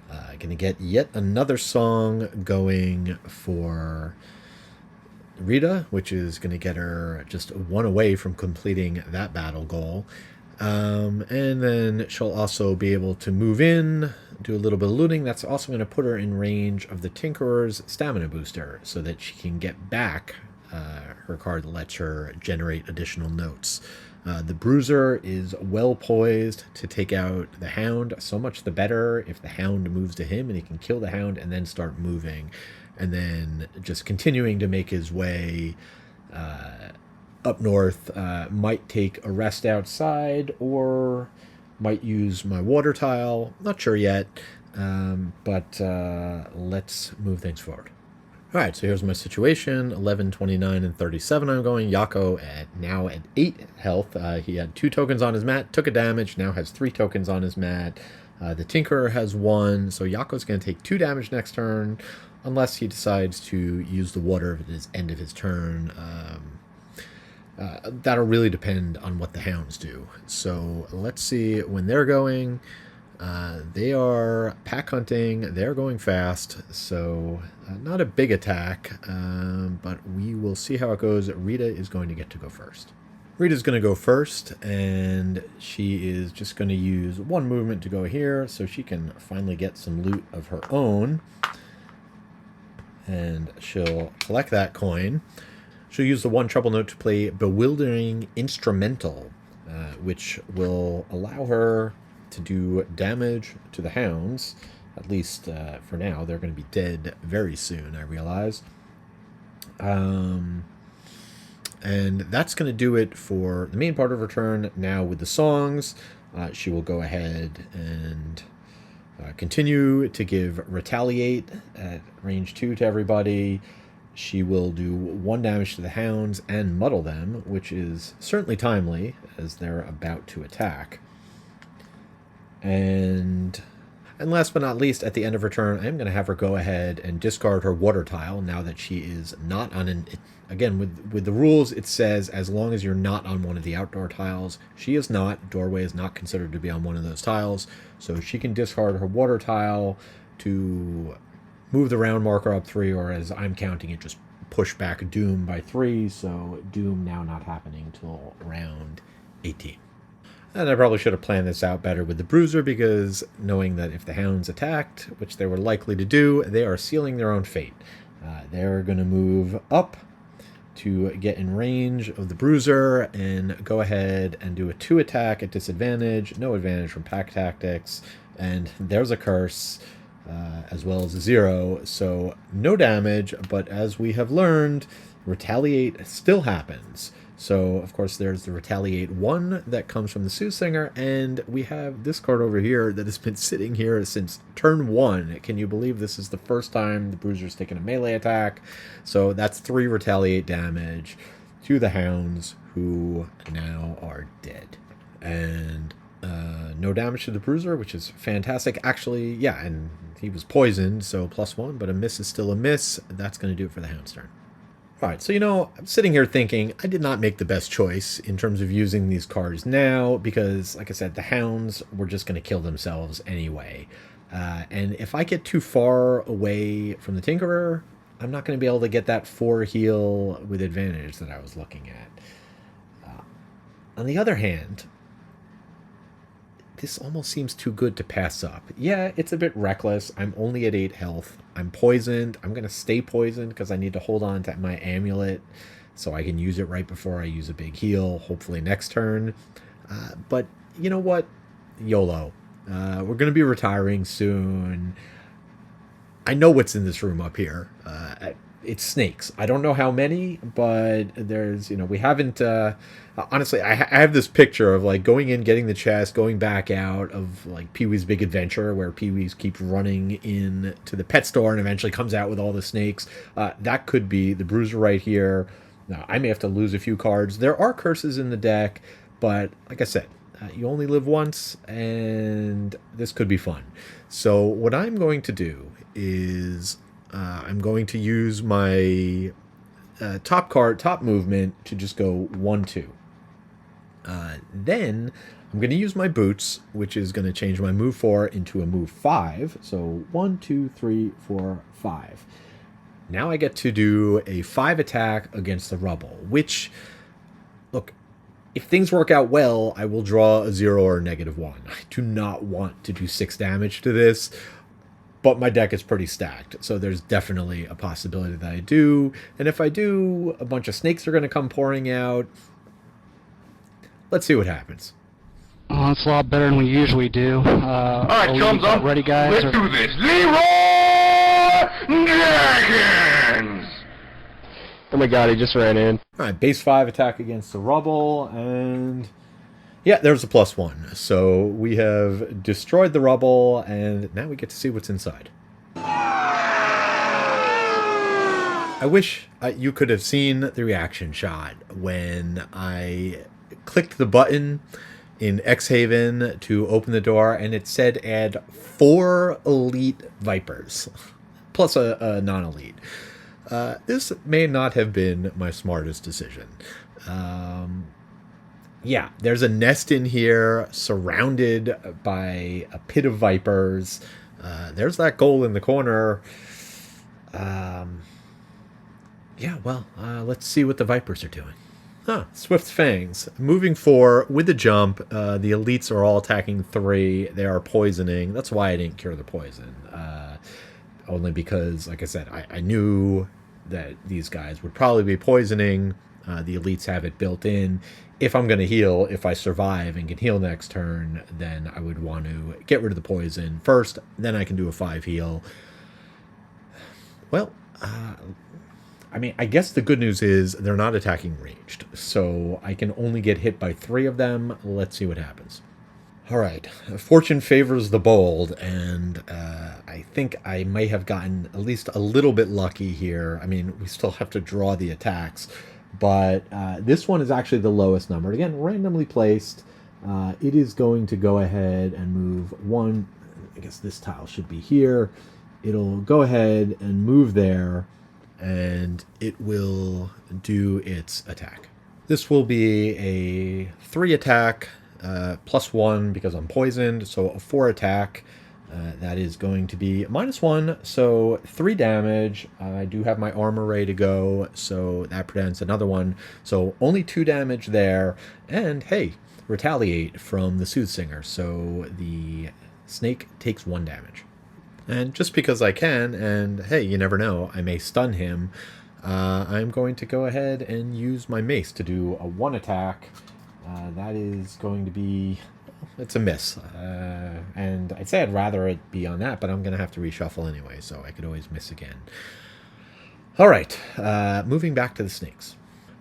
Going to get yet another song going for Rita, which is going to get her just 1 away from completing that battle goal. And then she'll also be able to move in, do a little bit of looting. That's also going to put her in range of the Tinkerer's stamina booster so that she can get back her card that lets her generate additional notes. The Bruiser is well poised to take out the Hound. So much the better if the Hound moves to him and he can kill the Hound and then start moving. And then just continuing to make his way up north. Might take a rest outside or might use my water tile. Not sure yet, but let's move things forward. All right, so here's my situation. 11, 29, and 37 I'm going. Yakko now at 8 health. He had 2 tokens on his mat, took a damage, now has 3 tokens on his mat. The Tinkerer has 1, so Yakko's going to take 2 damage next turn, unless he decides to use the water at the end of his turn. That'll really depend on what the hounds do. So let's see when they're going. They are pack hunting. They're going fast, so not a big attack, but we will see how it goes. Rita is going to get to go first. Rita's going to go first, and she is just going to use 1 movement to go here so she can finally get some loot of her own. And she'll collect that coin. She'll use the 1 treble note to play Bewildering Instrumental, which will allow her to do damage to the hounds. At least for now. They're going to be dead very soon, I realize. And that's going to do it for the main part of her turn. Now with the songs, she will go ahead and continue to give Retaliate at range 2 to everybody. She will do 1 damage to the hounds and muddle them, which is certainly timely as they're about to attack. And last but not least, at the end of her turn, I'm going to have her go ahead and discard her water tile now that she is not on an... Again, with the rules, it says as long as you're not on one of the outdoor tiles. She is not. Doorway is not considered to be on one of those tiles. So she can discard her water tile to move the round marker up 3, or as I'm counting it, just push back Doom by 3. So Doom now not happening till round 18. And I probably should have planned this out better with the Bruiser, because knowing that if the hounds attacked, which they were likely to do, they are sealing their own fate. They're going to move up to get in range of the Bruiser and go ahead and do a 2 attack at disadvantage. No advantage from pack tactics. And there's a curse, as well as a 0. So no damage, but as we have learned, Retaliate still happens. So, of course, there's the Retaliate 1 that comes from the Soothsayer, and we have this card over here that has been sitting here since turn 1. Can you believe this is the first time the Bruiser's taken a melee attack? So that's 3 Retaliate damage to the hounds, who now are dead. And no damage to the Bruiser, which is fantastic. Actually, yeah, and he was poisoned, so +1, but a miss is still a miss. That's going to do it for the hound's turn. Alright, so I'm sitting here thinking I did not make the best choice in terms of using these cards now, because, like I said, the hounds were just going to kill themselves anyway. And if I get too far away from the Tinkerer, I'm not going to be able to get that 4 heal with advantage that I was looking at. On the other hand, this almost seems too good to pass up. Yeah, it's a bit reckless. I'm only at 8 health. I'm poisoned. I'm going to stay poisoned because I need to hold on to my amulet so I can use it right before I use a big heal, hopefully next turn. But you know what? YOLO. We're going to be retiring soon. I know what's in this room up here. It's snakes. I don't know how many, but there's, we haven't... honestly, I have this picture of, going in, getting the chest, going back out of, Pee-wee's Big Adventure, where Pee-wee's keeps running in to the pet store and eventually comes out with all the snakes. That could be the Bruiser right here. Now, I may have to lose a few cards. There are curses in the deck, but, like I said, you only live once, and this could be fun. So what I'm going to do is... I'm going to use my top movement to just go 1-2. Then I'm going to use my boots, which is going to change my move 4 into a move 5. So 1, 2, 3, 4, 5. Now I get to do a 5 attack against the rubble, which, look, if things work out well, I will draw a 0 or a -1. I do not want to do 6 damage to this. But my deck is pretty stacked, so there's definitely a possibility that I do. And if I do, a bunch of snakes are going to come pouring out. Let's see what happens. Oh, it's a lot better than we usually do. Alright, thumbs up. Ready, guys? Let's do this. Leroy Jenkins! Oh my god, he just ran in. Alright, base 5 attack against the rubble, and... yeah, there's a +1. So we have destroyed the rubble, and now we get to see what's inside. I wish you could have seen the reaction shot when I clicked the button in X-Haven to open the door, and it said add 4 elite vipers, plus a non-elite. This may not have been my smartest decision. Yeah, there's a nest in here surrounded by a pit of vipers. There's that goal in the corner. Yeah, well, let's see what the vipers are doing. Swift Fangs. Moving 4 with a jump. The elites are all attacking 3. They are poisoning. That's why I didn't cure the poison. Only because, like I said, I knew that these guys would probably be poisoning. The elites have it built in. If I'm going to heal, if I survive and can heal next turn, then I would want to get rid of the poison first. Then I can do a 5 heal. Well, I mean, I guess the good news is they're not attacking ranged. So I can only get hit by 3 of them. Let's see what happens. All right. Fortune favors the bold, and I think I may have gotten at least a little bit lucky here. I mean, we still have to draw the attacks, but this one is actually the lowest number. Again, randomly placed. It is going to go ahead and move 1. I guess this tile should be here. It'll go ahead and move there, and it will do its attack. This will be a 3 attack, plus 1 because I'm poisoned, so a 4 attack. That is going to be -1, so 3 damage. I do have my armor ready to go, so that prevents another one. So only 2 damage there, and hey, retaliate from the Soothsinger, so the snake takes 1 damage. And just because I can, and hey, you never know, I may stun him, I'm going to go ahead and use my mace to do a 1 attack. That is going to be... it's a miss. And I'd say I'd rather it be on that, but I'm going to have to reshuffle anyway, so I could always miss again. All right, moving back to the snakes.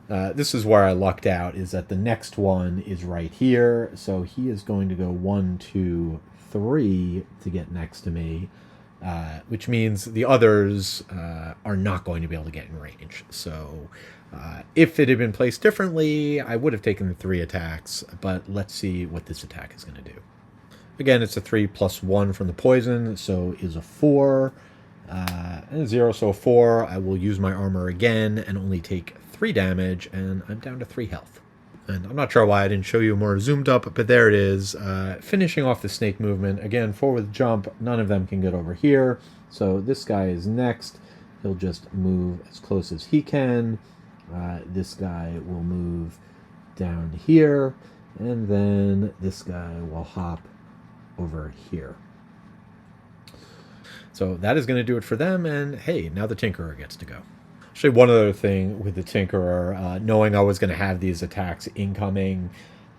This is where I lucked out, is that the next one is right here. So he is going to go 1, 2, 3 to get next to me, which means the others are not going to be able to get in range. So if it had been placed differently, I would have taken the 3 attacks, but let's see what this attack is going to do. Again, it's a 3 plus 1 from the poison, so is a 4, and a 0, so a 4. I will use my armor again and only take 3 damage, and I'm down to 3 health. And I'm not sure why I didn't show you more zoomed up, but there it is. Finishing off the snake movement. Again, forward jump. None of them can get over here. So this guy is next. He'll just move as close as he can. This guy will move down here. And then this guy will hop over here. So that is going to do it for them. And hey, now the Tinkerer gets to go. Actually, one other thing with the Tinkerer, knowing I was going to have these attacks incoming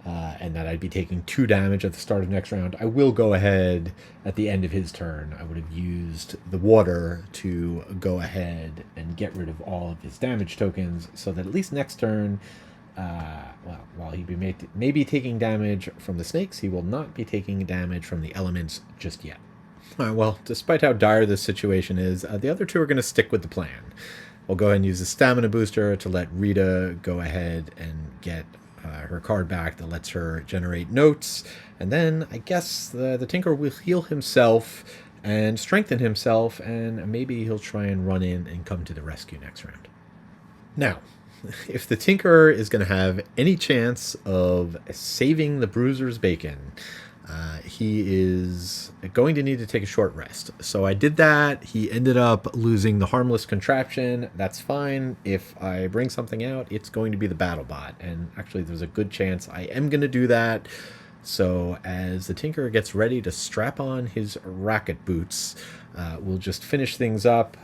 and that I'd be taking 2 damage at the start of next round, I will go ahead at the end of his turn. I would have used the water to go ahead and get rid of all of his damage tokens so that at least next turn, well, while he may be taking damage from the snakes, he will not be taking damage from the elements just yet. All right, well, despite how dire this situation is, the other 2 are going to stick with the plan. We'll go ahead and use the stamina booster to let Rita go ahead and get her card back that lets her generate notes. And then I guess the Tinker will heal himself and strengthen himself, and maybe he'll try and run in and come to the rescue next round. Now, if the Tinkerer is going to have any chance of saving the Bruiser's bacon, he is going to need to take a short rest. So I did that. He ended up losing the harmless contraption. That's fine. If I bring something out, it's going to be the battle bot. And actually, there's a good chance I am going to do that. So as the Tinkerer gets ready to strap on his racket boots, we'll just finish things up.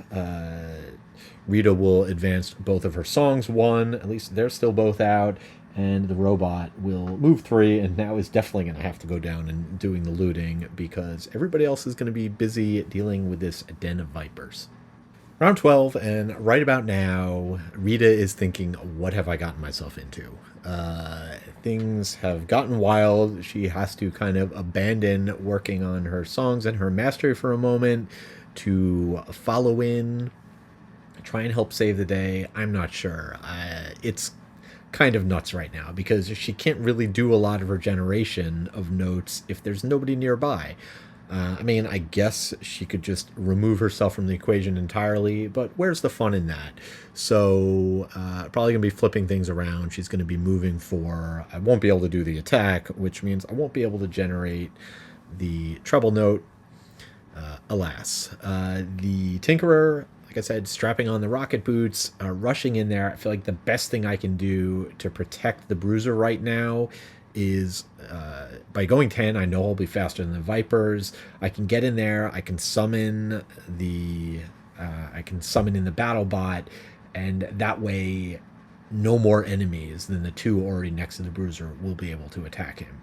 Rita will advance both of her songs 1. At least they're still both out. And the robot will move 3, and now is definitely going to have to go down and doing the looting because everybody else is going to be busy dealing with this den of vipers. Round 12, and right about now, Rita is thinking, what have I gotten myself into? Things have gotten wild. She has to kind of abandon working on her songs and her mastery for a moment to follow in, try and help save the day. I'm not sure. It's kind of nuts right now because she can't really do a lot of her generation of notes if there's nobody nearby. I mean, I guess she could just remove herself from the equation entirely, but where's the fun in that? So probably going to be flipping things around. She's going to be moving for... I won't be able to do the attack, which means I won't be able to generate the treble note. Alas. The Tinkerer, like I said, strapping on the rocket boots, rushing in there. I feel like the best thing I can do to protect the Bruiser right now is by going 10, I know I'll be faster than the Vipers. I can get in there, I can summon the in the battle bot, and that way no more enemies than the two already next to the Bruiser will be able to attack him.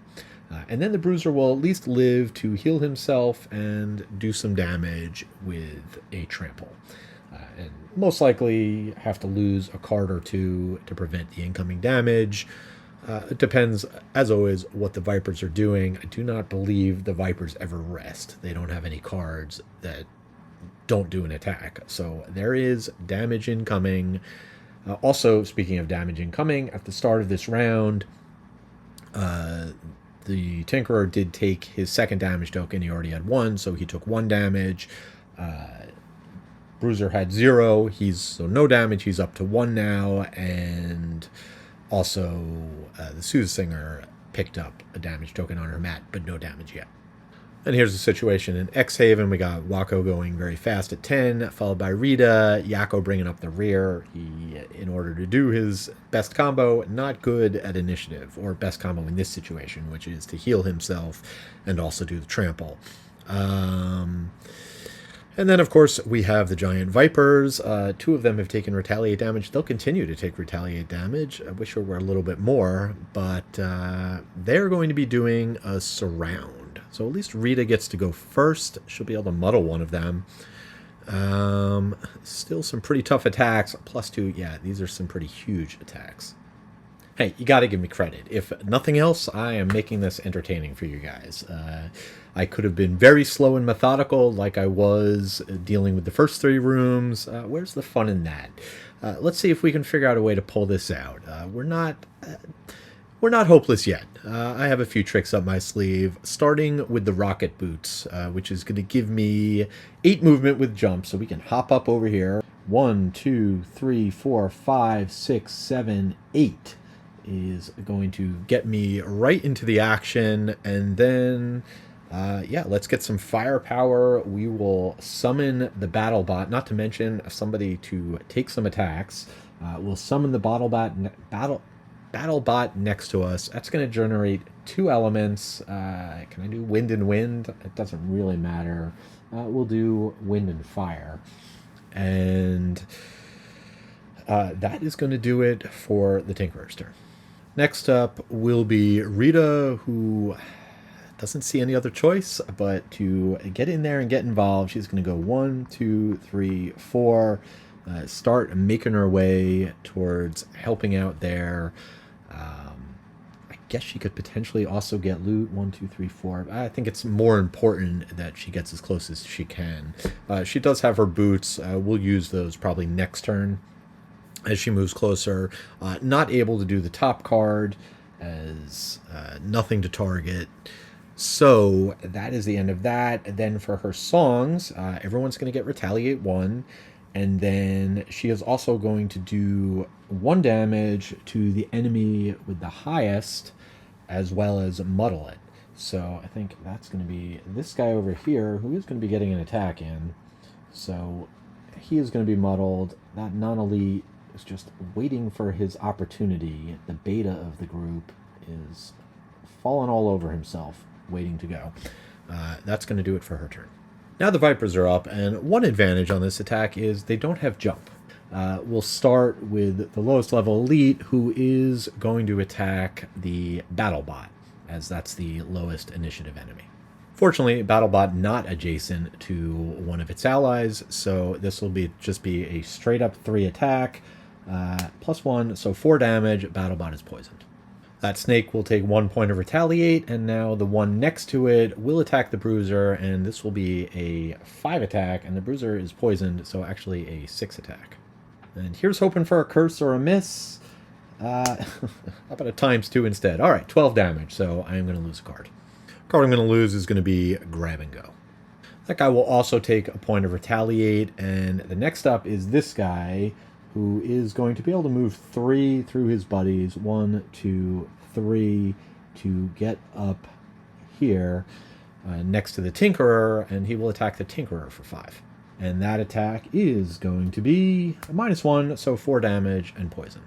And then the Bruiser will at least live to heal himself and do some damage with a trample. And most likely have to lose a card or two to prevent the incoming damage. It depends, as always, what the Vipers are doing. I do not believe the Vipers ever rest. They don't have any cards that don't do an attack. So there is damage incoming. Also, speaking of damage incoming, at the start of this round, the Tinkerer did take his second damage token. He already had one, so he took 1 damage. Bruiser had 0. So no damage. He's up to 1 now, and also the Soothsinger picked up a damage token on her mat, but no damage yet. And here's the situation in X-Haven. We got Yakko going very fast at 10, followed by Rita. Yakko bringing up the rear. He, in order to do his best combo, not good at initiative, or best combo in this situation, which is to heal himself and also do the trample. And then, of course, we have the giant Vipers. 2 of them have taken retaliate damage. They'll continue to take retaliate damage. I wish there were a little bit more, but they're going to be doing a surround. So at least Rita gets to go first. She'll be able to muddle one of them. Still some pretty tough attacks. +2, yeah, these are some pretty huge attacks. Hey, you got to give me credit. If nothing else, I am making this entertaining for you guys. I could have been very slow and methodical like I was dealing with the first 3 rooms. Where's the fun in that? Let's see if we can figure out a way to pull this out. We're not hopeless yet. I have a few tricks up my sleeve, starting with the rocket boots, which is going to give me 8 movement with jump, so we can hop up over here. 1, 2, 3, 4, 5, 6, 7, 8 is going to get me right into the action, and then yeah, let's get some firepower. We will summon the battle bot, not to mention somebody to take some attacks. We'll summon the battle bot next to us. That's going to generate 2 elements. Can I do wind and wind? It doesn't really matter. We'll do wind and fire. And that is going to do it for the Tinkerer's turn. Next up will be Rita, who doesn't see any other choice but to get in there and get involved. She's going to go 1, 2, 3, 4. Start making her way towards helping out there. I guess she could potentially also get loot. 1, 2, 3, 4. I think it's more important that she gets as close as she can. She does have her boots. We'll use those probably next turn as she moves closer. Not able to do the top card as nothing to target. So that is the end of that. Then for her songs, everyone's going to get Retaliate 1. And then she is also going to do 1 damage to the enemy with the highest, as well as muddle it. So I think that's going to be this guy over here, who is going to be getting an attack in. So he is going to be muddled. That non-elite is just waiting for his opportunity. The beta of the group is falling all over himself, waiting to go. That's going to do it for her turn. Now the Vipers are up, and one advantage on this attack is they don't have jump. We'll start with the lowest level elite, who is going to attack the BattleBot, as that's the lowest initiative enemy. Fortunately, BattleBot not adjacent to one of its allies, so this will just be a straight up 3 attack, +1, so 4 damage. BattleBot is poisoned. That snake will take 1 point of retaliate, and now the one next to it will attack the Bruiser, and this will be a 5 attack, and the Bruiser is poisoned, so actually a 6 attack. And here's hoping for a curse or a miss. How about a ×2 instead? All right, 12 damage, so I am going to lose a card. The card I'm going to lose is going to be Grab and Go. That guy will also take a point of Retaliate, and the next up is this guy, who is going to be able to move 3 through his buddies, 1, 2, 3, to get up here next to the Tinkerer, and he will attack the Tinkerer for 5. And that attack is going to be a -1, so 4 damage and poison.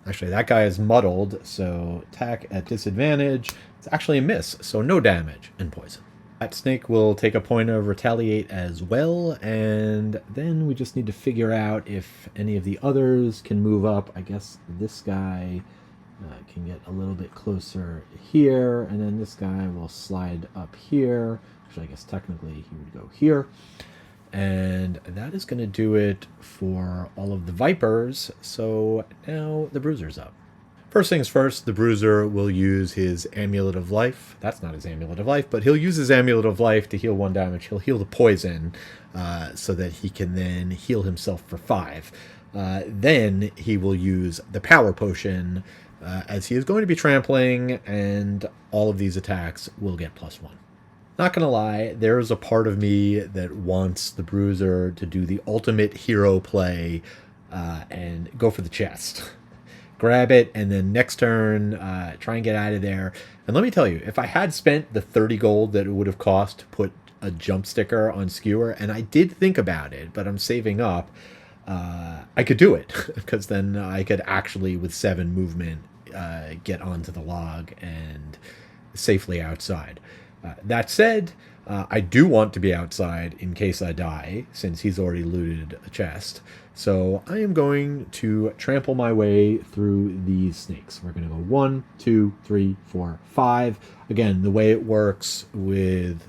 Actually, that guy is muddled, so attack at disadvantage. It's actually a miss, so no damage and poison. That snake will take a point of Retaliate as well, and then we just need to figure out if any of the others can move up. I guess this guy can get a little bit closer here, and then this guy will slide up here. Actually, I guess technically he would go here. And that is going to do it for all of the Vipers, so now the Bruiser's up. First things first, the Bruiser will use his Amulet of Life. That's not his Amulet of Life, but he'll use his Amulet of Life to heal 1 damage. He'll heal the poison so that he can then heal himself for 5. Then he will use the Power Potion as he is going to be trampling, and all of these attacks will get +1. Not gonna lie, there is a part of me that wants the Bruiser to do the ultimate hero play and go for the chest. Grab it, and then next turn, try and get out of there. And let me tell you, if I had spent the 30 gold that it would have cost to put a jump sticker on Skewer, and I did think about it, but I'm saving up, I could do it, because then I could actually, with 7 movement, get onto the log and safely outside. That said, I do want to be outside in case I die, since he's already looted a chest. So I am going to trample my way through these snakes. We're going to go 1, 2, 3, 4, 5. Again, the way it works with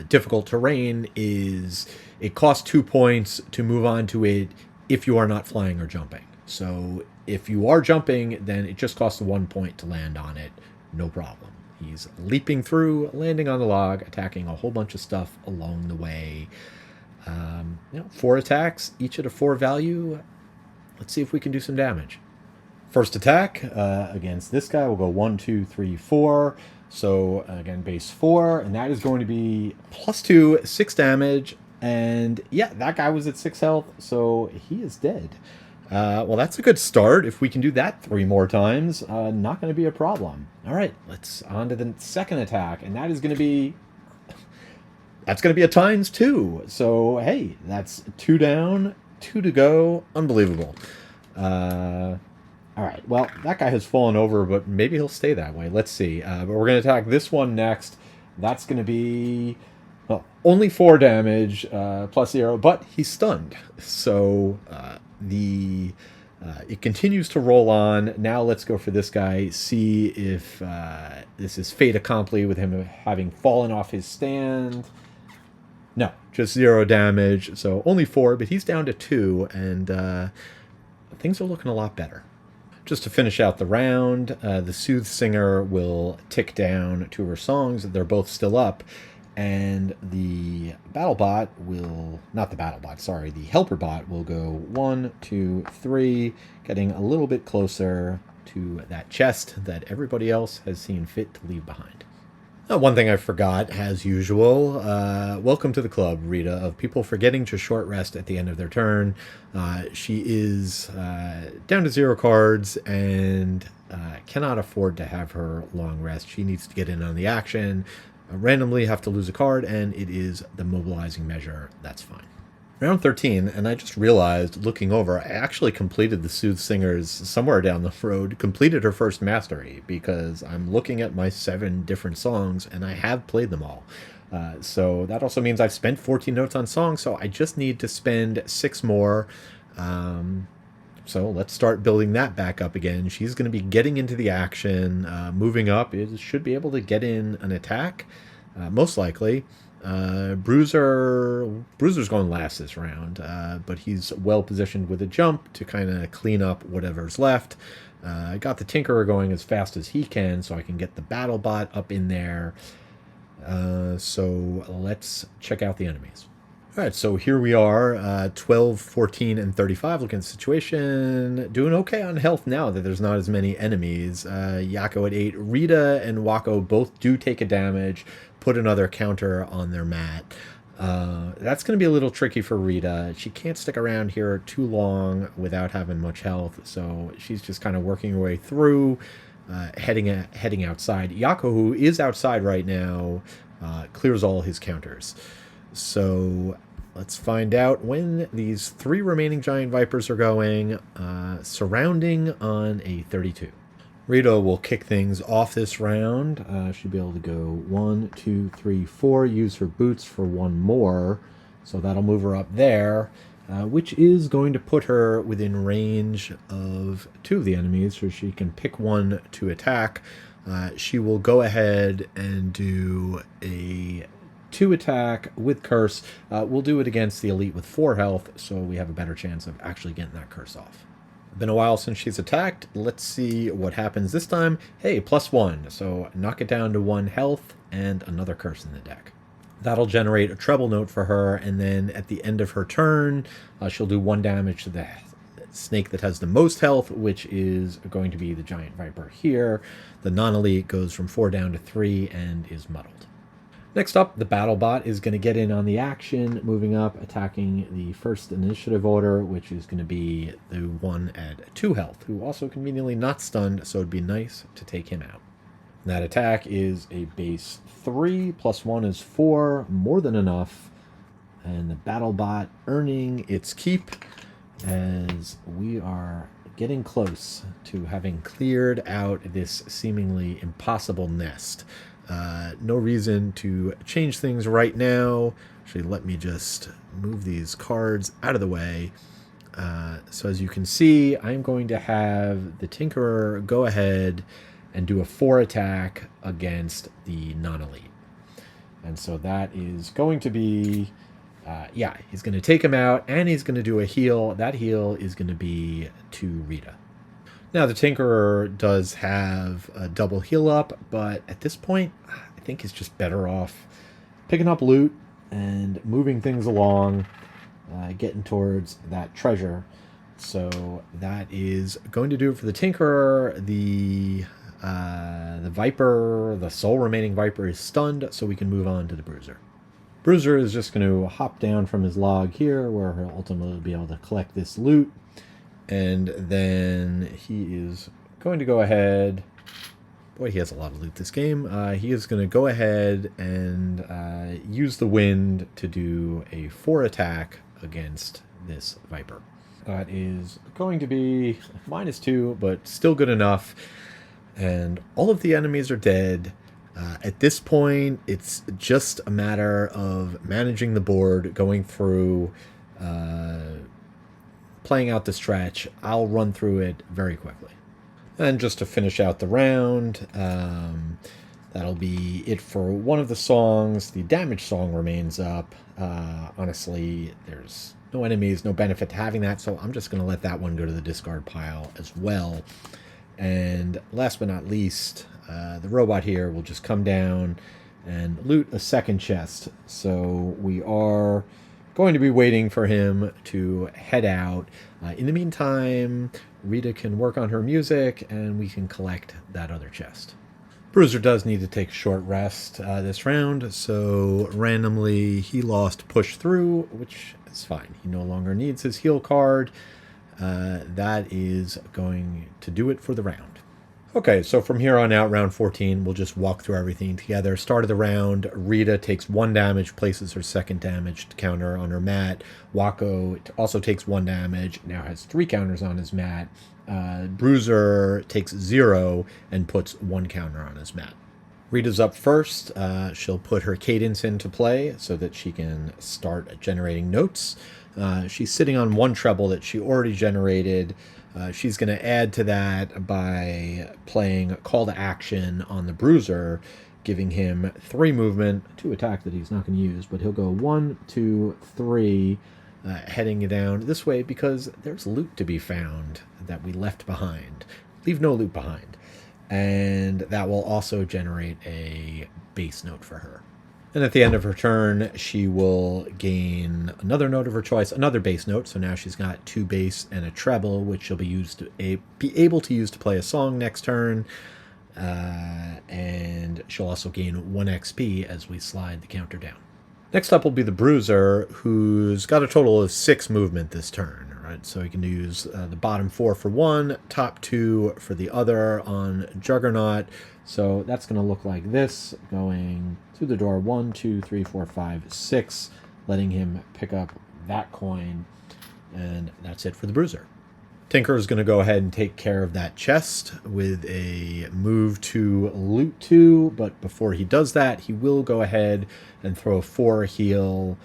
difficult terrain is it costs 2 points to move on to it if you are not flying or jumping. So if you are jumping, then it just costs 1 point to land on it. No problem. He's leaping through, landing on the log, attacking a whole bunch of stuff along the way. 4 attacks, each at a 4 value. Let's see if we can do some damage. First attack against this guy will go 1, 2, 3, 4. So again, base 4, and that is going to be +2, 6 damage. And yeah, that guy was at 6 health, so he is dead. Well, that's a good start. If we can do that 3 more times, not going to be a problem. All right, let's on to the second attack, and that is going to be... That's going to be a ×2. So, hey, that's 2 down, 2 to go. Unbelievable. All right, well, that guy has fallen over, but maybe he'll stay that way. Let's see. But we're going to attack this one next. That's going to be... Well, only 4 damage, +0, but he's stunned. So... it continues to roll on. Now let's go for this guy, see if this is fait accompli with him having fallen off his stand. No, just 0 damage, so only 4, but he's down to 2, and things are looking a lot better. Just to finish out the round, the Soothsinger will tick down 2 of her songs. They're both still up. And the BattleBot will, not the BattleBot, sorry, the Helper Bot will go 1, 2, 3, getting a little bit closer to that chest that everybody else has seen fit to leave behind. One thing I forgot, as usual, welcome to the club, Rita, of people forgetting to short rest at the end of their turn. She is down to 0 cards and cannot afford to have her long rest. She needs to get in on the action. Randomly have to lose a card, and it is the mobilizing measure. That's fine. Round 13, and I just realized, looking over, I actually completed the Soothsingers somewhere down the road, completed her first mastery, because I'm looking at my 7 different songs, and I have played them all. So that also means I've spent 14 notes on songs, so I just need to spend 6 more. So let's start building that back up again. She's going to be getting into the action, moving up. It should be able to get in an attack, most likely. Bruiser's going last this round, but he's well positioned with a jump to kind of clean up whatever's left. I got the Tinkerer going as fast as he can, so I can get the BattleBot up in there. So let's check out the enemies. All right, so here we are, 12, 14, and 35. Looking at the situation. Doing okay on health now that there's not as many enemies. Yakko at 8. Rita and Wakko both do take a damage. Put another counter on their mat. That's going to be a little tricky for Rita. She can't stick around here too long without having much health, so she's just kind of working her way through, heading outside. Yakko, who is outside right now, clears all his counters. So let's find out when these 3 remaining giant vipers are going, surrounding on a 32. Rita will kick things off this round. She'll be able to go 1, 2, 3, 4. Use her boots for 1 more. So that'll move her up there, which is going to put her within range of 2 of the enemies, so she can pick one to attack. She will go ahead and do a 2 attack with curse. We'll do it against the elite with 4 health, so we have a better chance of actually getting that curse off. Been a while since she's attacked. Let's see what happens this time. Hey, +1, so knock it down to 1 health and another curse in the deck. That'll generate a treble note for her, and then at the end of her turn, she'll do 1 damage to the snake that has the most health, which is going to be the giant viper here. The non-elite goes from 4 down to 3 and is muddled. Next up, the battle bot is going to get in on the action, moving up, attacking the first initiative order, which is going to be the one at 2 health, who also conveniently not stunned, so it'd be nice to take him out. And that attack is a base 3, +1 is 4, more than enough, and the battle bot earning its keep as we are getting close to having cleared out this seemingly impossible nest. No reason to change things right now. Actually, let me just move these cards out of the way. So as you can see, I'm going to have the Tinkerer go ahead and do a 4 attack against the non-elite. And so that is going to be, he's going to take him out, and he's going to do a heal. That heal is going to be to Rita. Now, the Tinkerer does have a double heal up, but at this point, I think he's just better off picking up loot and moving things along, getting towards that treasure. So that is going to do it for the Tinkerer. The Viper, the sole remaining Viper, is stunned, so we can move on to the Bruiser. Bruiser is just going to hop down from his log here, where he'll ultimately be able to collect this loot. And then he is going to go ahead. Boy, he has a lot of loot this game. He is going to go ahead and use the wind to do a 4 attack against this Viper. That is going to be -2, but still good enough. And all of the enemies are dead. At this point, it's just a matter of managing the board, going through, playing out the stretch. I'll run through it very quickly. And just to finish out the round, that'll be it for one of the songs. The damage song remains up. Honestly, there's no enemies, no benefit to having that, so I'm just going to let that one go to the discard pile as well. And last but not least, the robot here will just come down and loot a second chest. So we are going to be waiting for him to head out. In the meantime, Rita can work on her music, and we can collect that other chest. Bruiser does need to take a short rest this round, so randomly he lost push through, which is fine. He no longer needs his heal card. That is going to do it for the round. Okay, so from here on out, round 14, we'll just walk through everything together. Start of the round, Rita takes 1 damage, places her second damage counter on her mat. Wakko also takes 1 damage, now has 3 counters on his mat. Bruiser takes 0 and puts 1 counter on his mat. Rita's up first. She'll put her cadence into play so that she can start generating notes. She's sitting on 1 treble that she already generated. She's going to add to that by playing Call to Action on the Bruiser, giving him 3 movement, 2 attack that he's not going to use, but he'll go 1, 2, 3, heading down this way because there's loot to be found that we left behind. Leave no loot behind. And that will also generate a base note for her. And at the end of her turn, she will gain another note of her choice, another bass note. So now she's got 2 bass and a treble, which she'll be able to use to play a song next turn. And she'll also gain 1 XP as we slide the counter down. Next up will be the Bruiser, who's got a total of 6 movement this turn. Right, so he can use the bottom 4 for 1, top 2 for the other on Juggernaut. So that's going to look like this, going through the door 1, 2, 3, 4, 5, 6, letting him pick up that coin, and that's it for the Bruiser. Tinker is going to go ahead and take care of that chest with a move to loot 2, but before he does that, he will go ahead and throw a 4 heal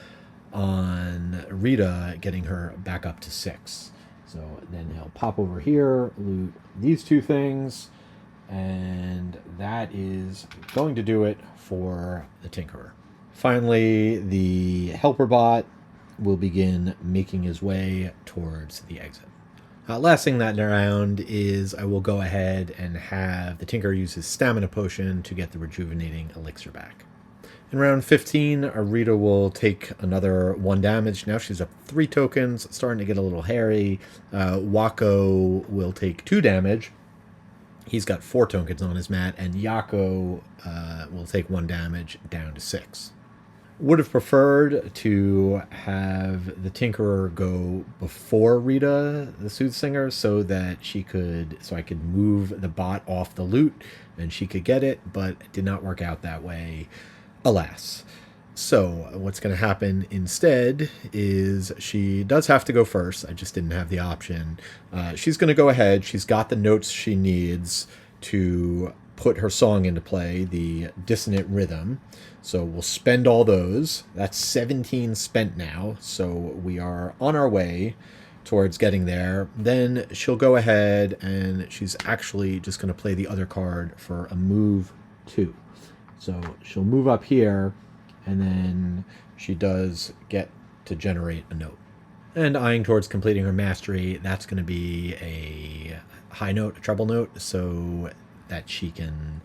on Rita, getting her back up to 6. So then he'll pop over here, loot these 2 things, and that is going to do it for the Tinkerer. Finally, the Helper Bot will begin making his way towards the exit. Last thing that round is I will go ahead and have the Tinker use his Stamina Potion to get the Rejuvenating Elixir back. In round 15, Rita will take another 1 damage. Now she's up 3 tokens, starting to get a little hairy. Yakko will take 2 damage. He's got 4 tokens on his mat, and Yakko will take 1 damage, down to 6. Would have preferred to have the Tinkerer go before Rita, the Soothsinger, so that I could move the bot off the loot and she could get it, but it did not work out that way, alas. So what's going to happen instead is she does have to go first. I just didn't have the option. She's going to go ahead. She's got the notes she needs to put her song into play, the Dissonant Rhythm. So we'll spend all those. That's 17 spent now. So we are on our way towards getting there. Then she'll go ahead and she's actually just going to play the other card for a move 2. So she'll move up here, and then she does get to generate a note. And eyeing towards completing her mastery, that's going to be a high note, a treble note, so that she can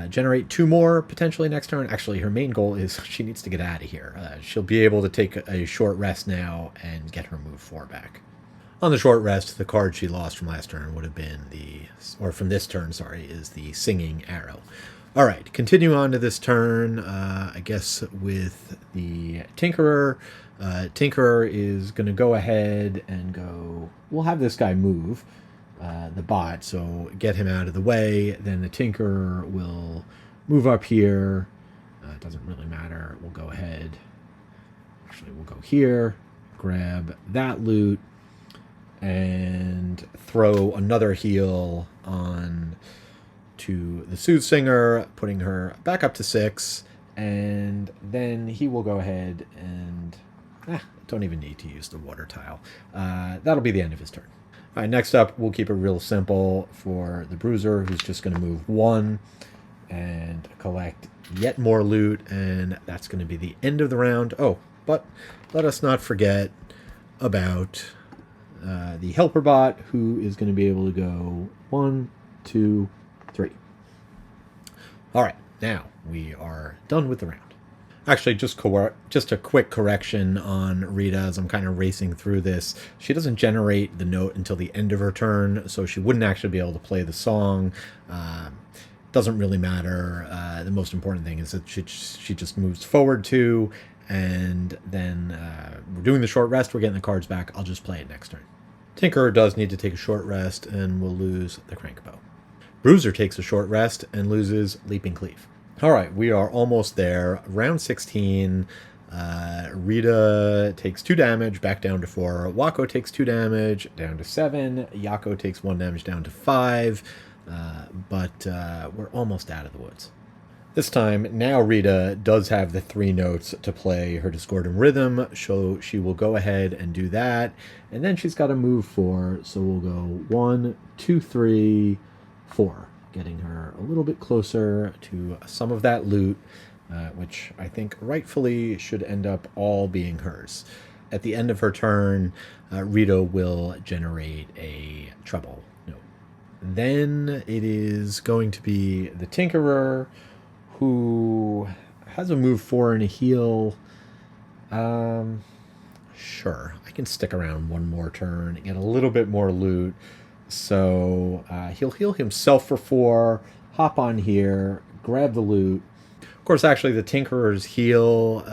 generate 2 more potentially next turn. Actually, her main goal is she needs to get out of here. She'll be able to take a short rest now and get her move 4 back. On the short rest, the card she lost from last turn would have been from this turn, is the Singing Arrow. All right, continue on to this turn, I guess, with the Tinkerer. Tinkerer is going to go ahead and go... We'll have this guy move, the bot, so get him out of the way. Then the Tinkerer will move up here. It doesn't really matter. We'll go ahead. Actually, we'll go here, grab that loot, and throw another heal on to the Soothsinger, putting her back up to 6, and then he will go ahead and don't even need to use the water tile. That'll be the end of his turn. All right, next up, we'll keep it real simple for the Bruiser, who's just going to move 1 and collect yet more loot, and that's going to be the end of the round. Oh, but let us not forget about the Helper Bot, who is going to be able to go 1, 2, 3. All right, now we are done with the round. Actually, just a quick correction on Rita as I'm kind of racing through this. She doesn't generate the note until the end of her turn, so she wouldn't actually be able to play the song. Doesn't really matter. The most important thing is that she just moves forward 2, and then we're doing the short rest. We're getting the cards back. I'll just play it next turn. Tinkerer does need to take a short rest, and we'll lose the Crankbow. Bruiser takes a short rest and loses Leaping Cleave. All right, we are almost there. Round 16, Rita takes 2 damage, back down to 4. Yakko takes 2 damage, down to 7. Yakko takes 1 damage, down to 5. But we're almost out of the woods. This time, now Rita does have the 3 notes to play her Discordant Rhythm, so she will go ahead and do that. And then she's got to move 4, so we'll go 1, 2, 3, 4, getting her a little bit closer to some of that loot, which I think rightfully should end up all being hers. At the end of her turn, Rita will generate a treble note. Then it is going to be the Tinkerer, who has a move 4 and a heal. Sure, I can stick around one more turn and get a little bit more loot. So he'll heal himself for 4, hop on here, grab the loot. Of course, actually, the Tinkerer's heal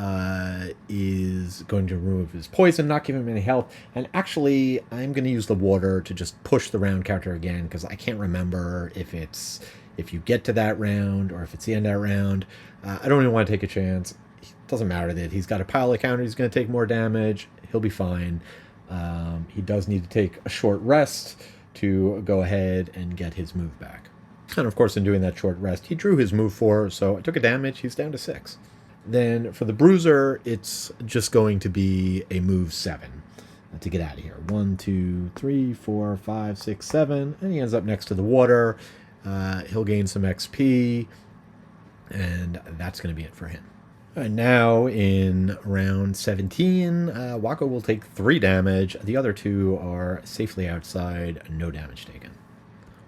is going to remove his poison, not give him any health. And actually, I'm going to use the water to just push the round counter again, because I can't remember if you get to that round or if it's the end of that round. I don't even want to take a chance. It doesn't matter that he's got a pilot counter. He's going to take more damage. He'll be fine. He does need to take a short rest to go ahead and get his move back. And of course, in doing that short rest, he drew his move 4, so I took a damage. He's down to 6. Then for the Bruiser, it's just going to be a move 7 to get out of here. 1, 2, 3, 4, 5, 6, 7, and he ends up next to the water. He'll gain some XP, and that's going to be it for him. And now in round 17, Yakko will take 3 damage. The other 2 are safely outside, no damage taken.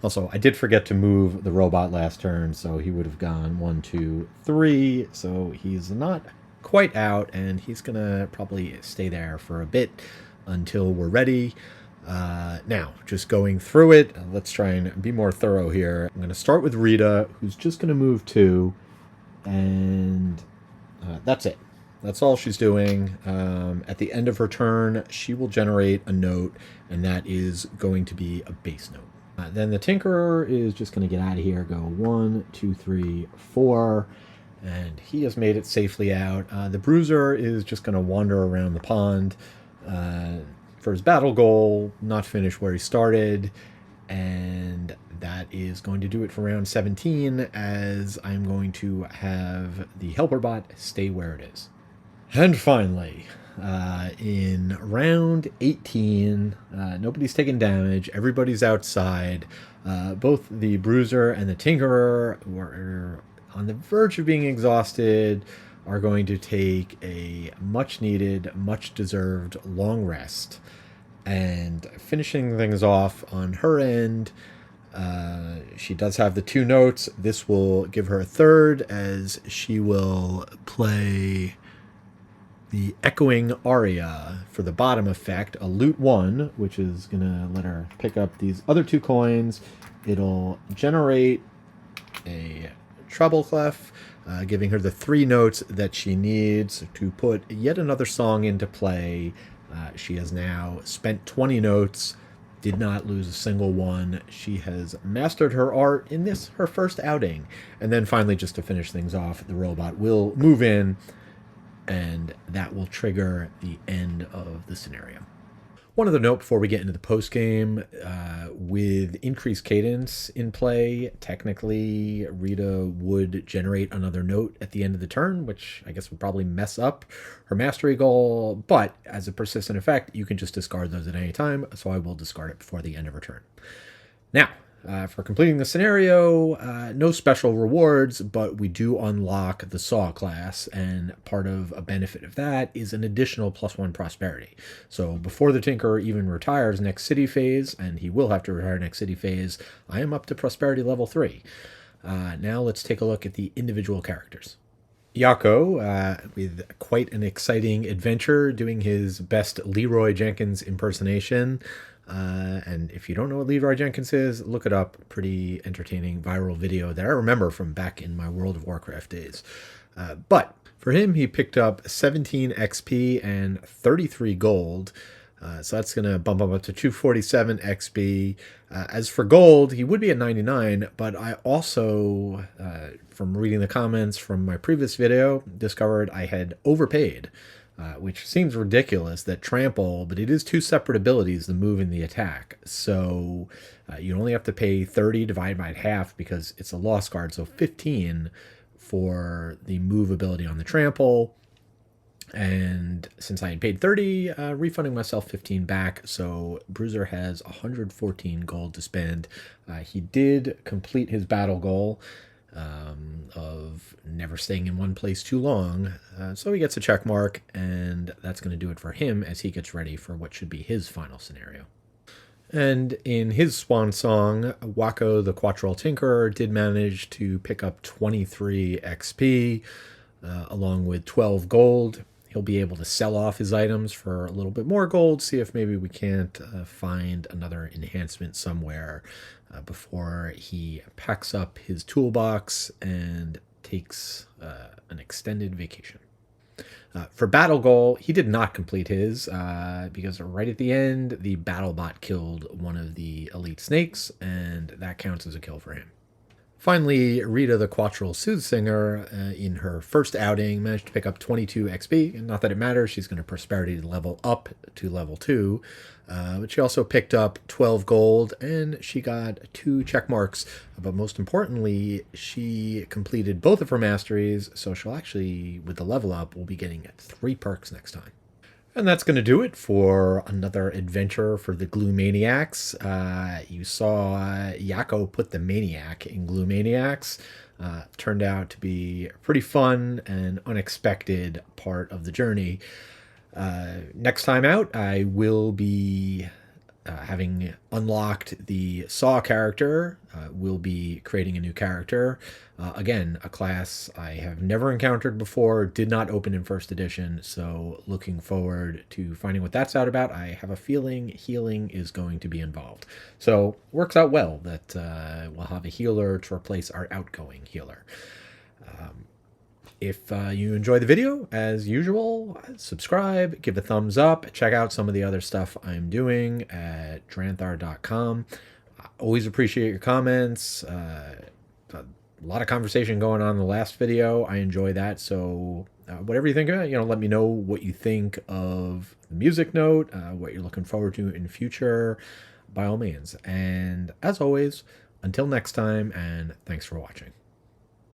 Also, I did forget to move the robot last turn, so he would have gone 1, 2, 3. So he's not quite out, and he's going to probably stay there for a bit until we're ready. Now, just going through it, let's try and be more thorough here. I'm going to start with Rita, who's just going to move 2, and that's it. That's all she's doing. At the end of her turn, she will generate a note, and that is going to be a base note. Then the Tinkerer is just going to get out of here, go 1, 2, 3, 4, and he has made it safely out. The Bruiser is just going to wander around the pond for his battle goal, not finish where he started, and that is going to do it for round 17, as I'm going to have the Helper Bot stay where it is. And finally, in round 18, nobody's taking damage. Everybody's outside. Both the Bruiser and the Tinkerer, who are on the verge of being exhausted, are going to take a much-needed, much-deserved long rest. And finishing things off on her end, she does have the 2 notes. This will give her a 3rd, as she will play the Echoing Aria for the bottom effect, a loot 1, which is going to let her pick up these other 2 coins. It'll generate a treble clef, giving her the 3 notes that she needs to put yet another song into play. She has now spent 20 notes, did not lose a single one. She has mastered her art in this, her first outing. And then finally, just to finish things off, the robot will move in, and that will trigger the end of the scenario. One other note before we get into the post-game, with increased cadence in play, technically Rita would generate another note at the end of the turn, which I guess would probably mess up her mastery goal, but as a persistent effect, you can just discard those at any time, so I will discard it before the end of her turn. Now, for completing the scenario, no special rewards, but we do unlock the Saw class, and part of a benefit of that is an additional +1 prosperity. So before the Tinkerer even retires next city phase, and he will have to retire next city phase, I am up to prosperity level 3. Now let's take a look at the individual characters. Yakko, with quite an exciting adventure, doing his best Leroy Jenkins impersonation. And if you don't know what Leroy Jenkins is, look it up. Pretty entertaining viral video that I remember from back in my World of Warcraft days. But for him, he picked up 17 XP and 33 gold. So that's going to bump him up to 247 XP. As for gold, he would be at 99, but I also, from reading the comments from my previous video, discovered I had overpaid. Which seems ridiculous that trample, but it is 2 separate abilities, the move and the attack. So you only have to pay 30 divided by half because it's a lost card, so 15 for the move ability on the trample. And since I had paid 30, refunding myself 15 back, so Bruiser has 114 gold to spend. He did complete his battle goal of never staying in one place too long, so he gets a check mark, and that's going to do it for him as he gets ready for what should be his final scenario. And in his swan song, Yakko the Quattrol Tinkerer did manage to pick up 23 XP. along with 12 gold. He'll be able to sell off his items for a little bit more gold, see if maybe we can't find another enhancement somewhere before he packs up his toolbox and takes an extended vacation. For Battle Goal, he did not complete his because right at the end, the battle bot killed one of the elite snakes, and that counts as a kill for him. Finally, Rita the Quattral Soothsinger, in her first outing, managed to pick up 22 XP. Not that it matters, she's going to prosperity level up to level 2. But she also picked up 12 gold, and she got 2 check marks. But most importantly, she completed both of her masteries, so she'll actually, with the level up, will be getting 3 perks next time. And that's going to do it for another adventure for the Gloomaniacs. You saw Yakko put the Maniac in Gloomaniacs. Turned out to be a pretty fun and unexpected part of the journey. Next time out, I will be having unlocked the Saw character. We'll be creating a new character. Again, a class I have never encountered before, did not open in first edition, so looking forward to finding what that's out about. I have a feeling healing is going to be involved. So works out well that we'll have a healer to replace our outgoing healer. If you enjoy the video, as usual, subscribe, give a thumbs up, check out some of the other stuff I'm doing at dranthar.com. Always appreciate your comments. A lot of conversation going on in the last video. I enjoy that. So whatever you think of it, let me know what you think of the music note, what you're looking forward to in future, by all means. And as always, until next time, and thanks for watching.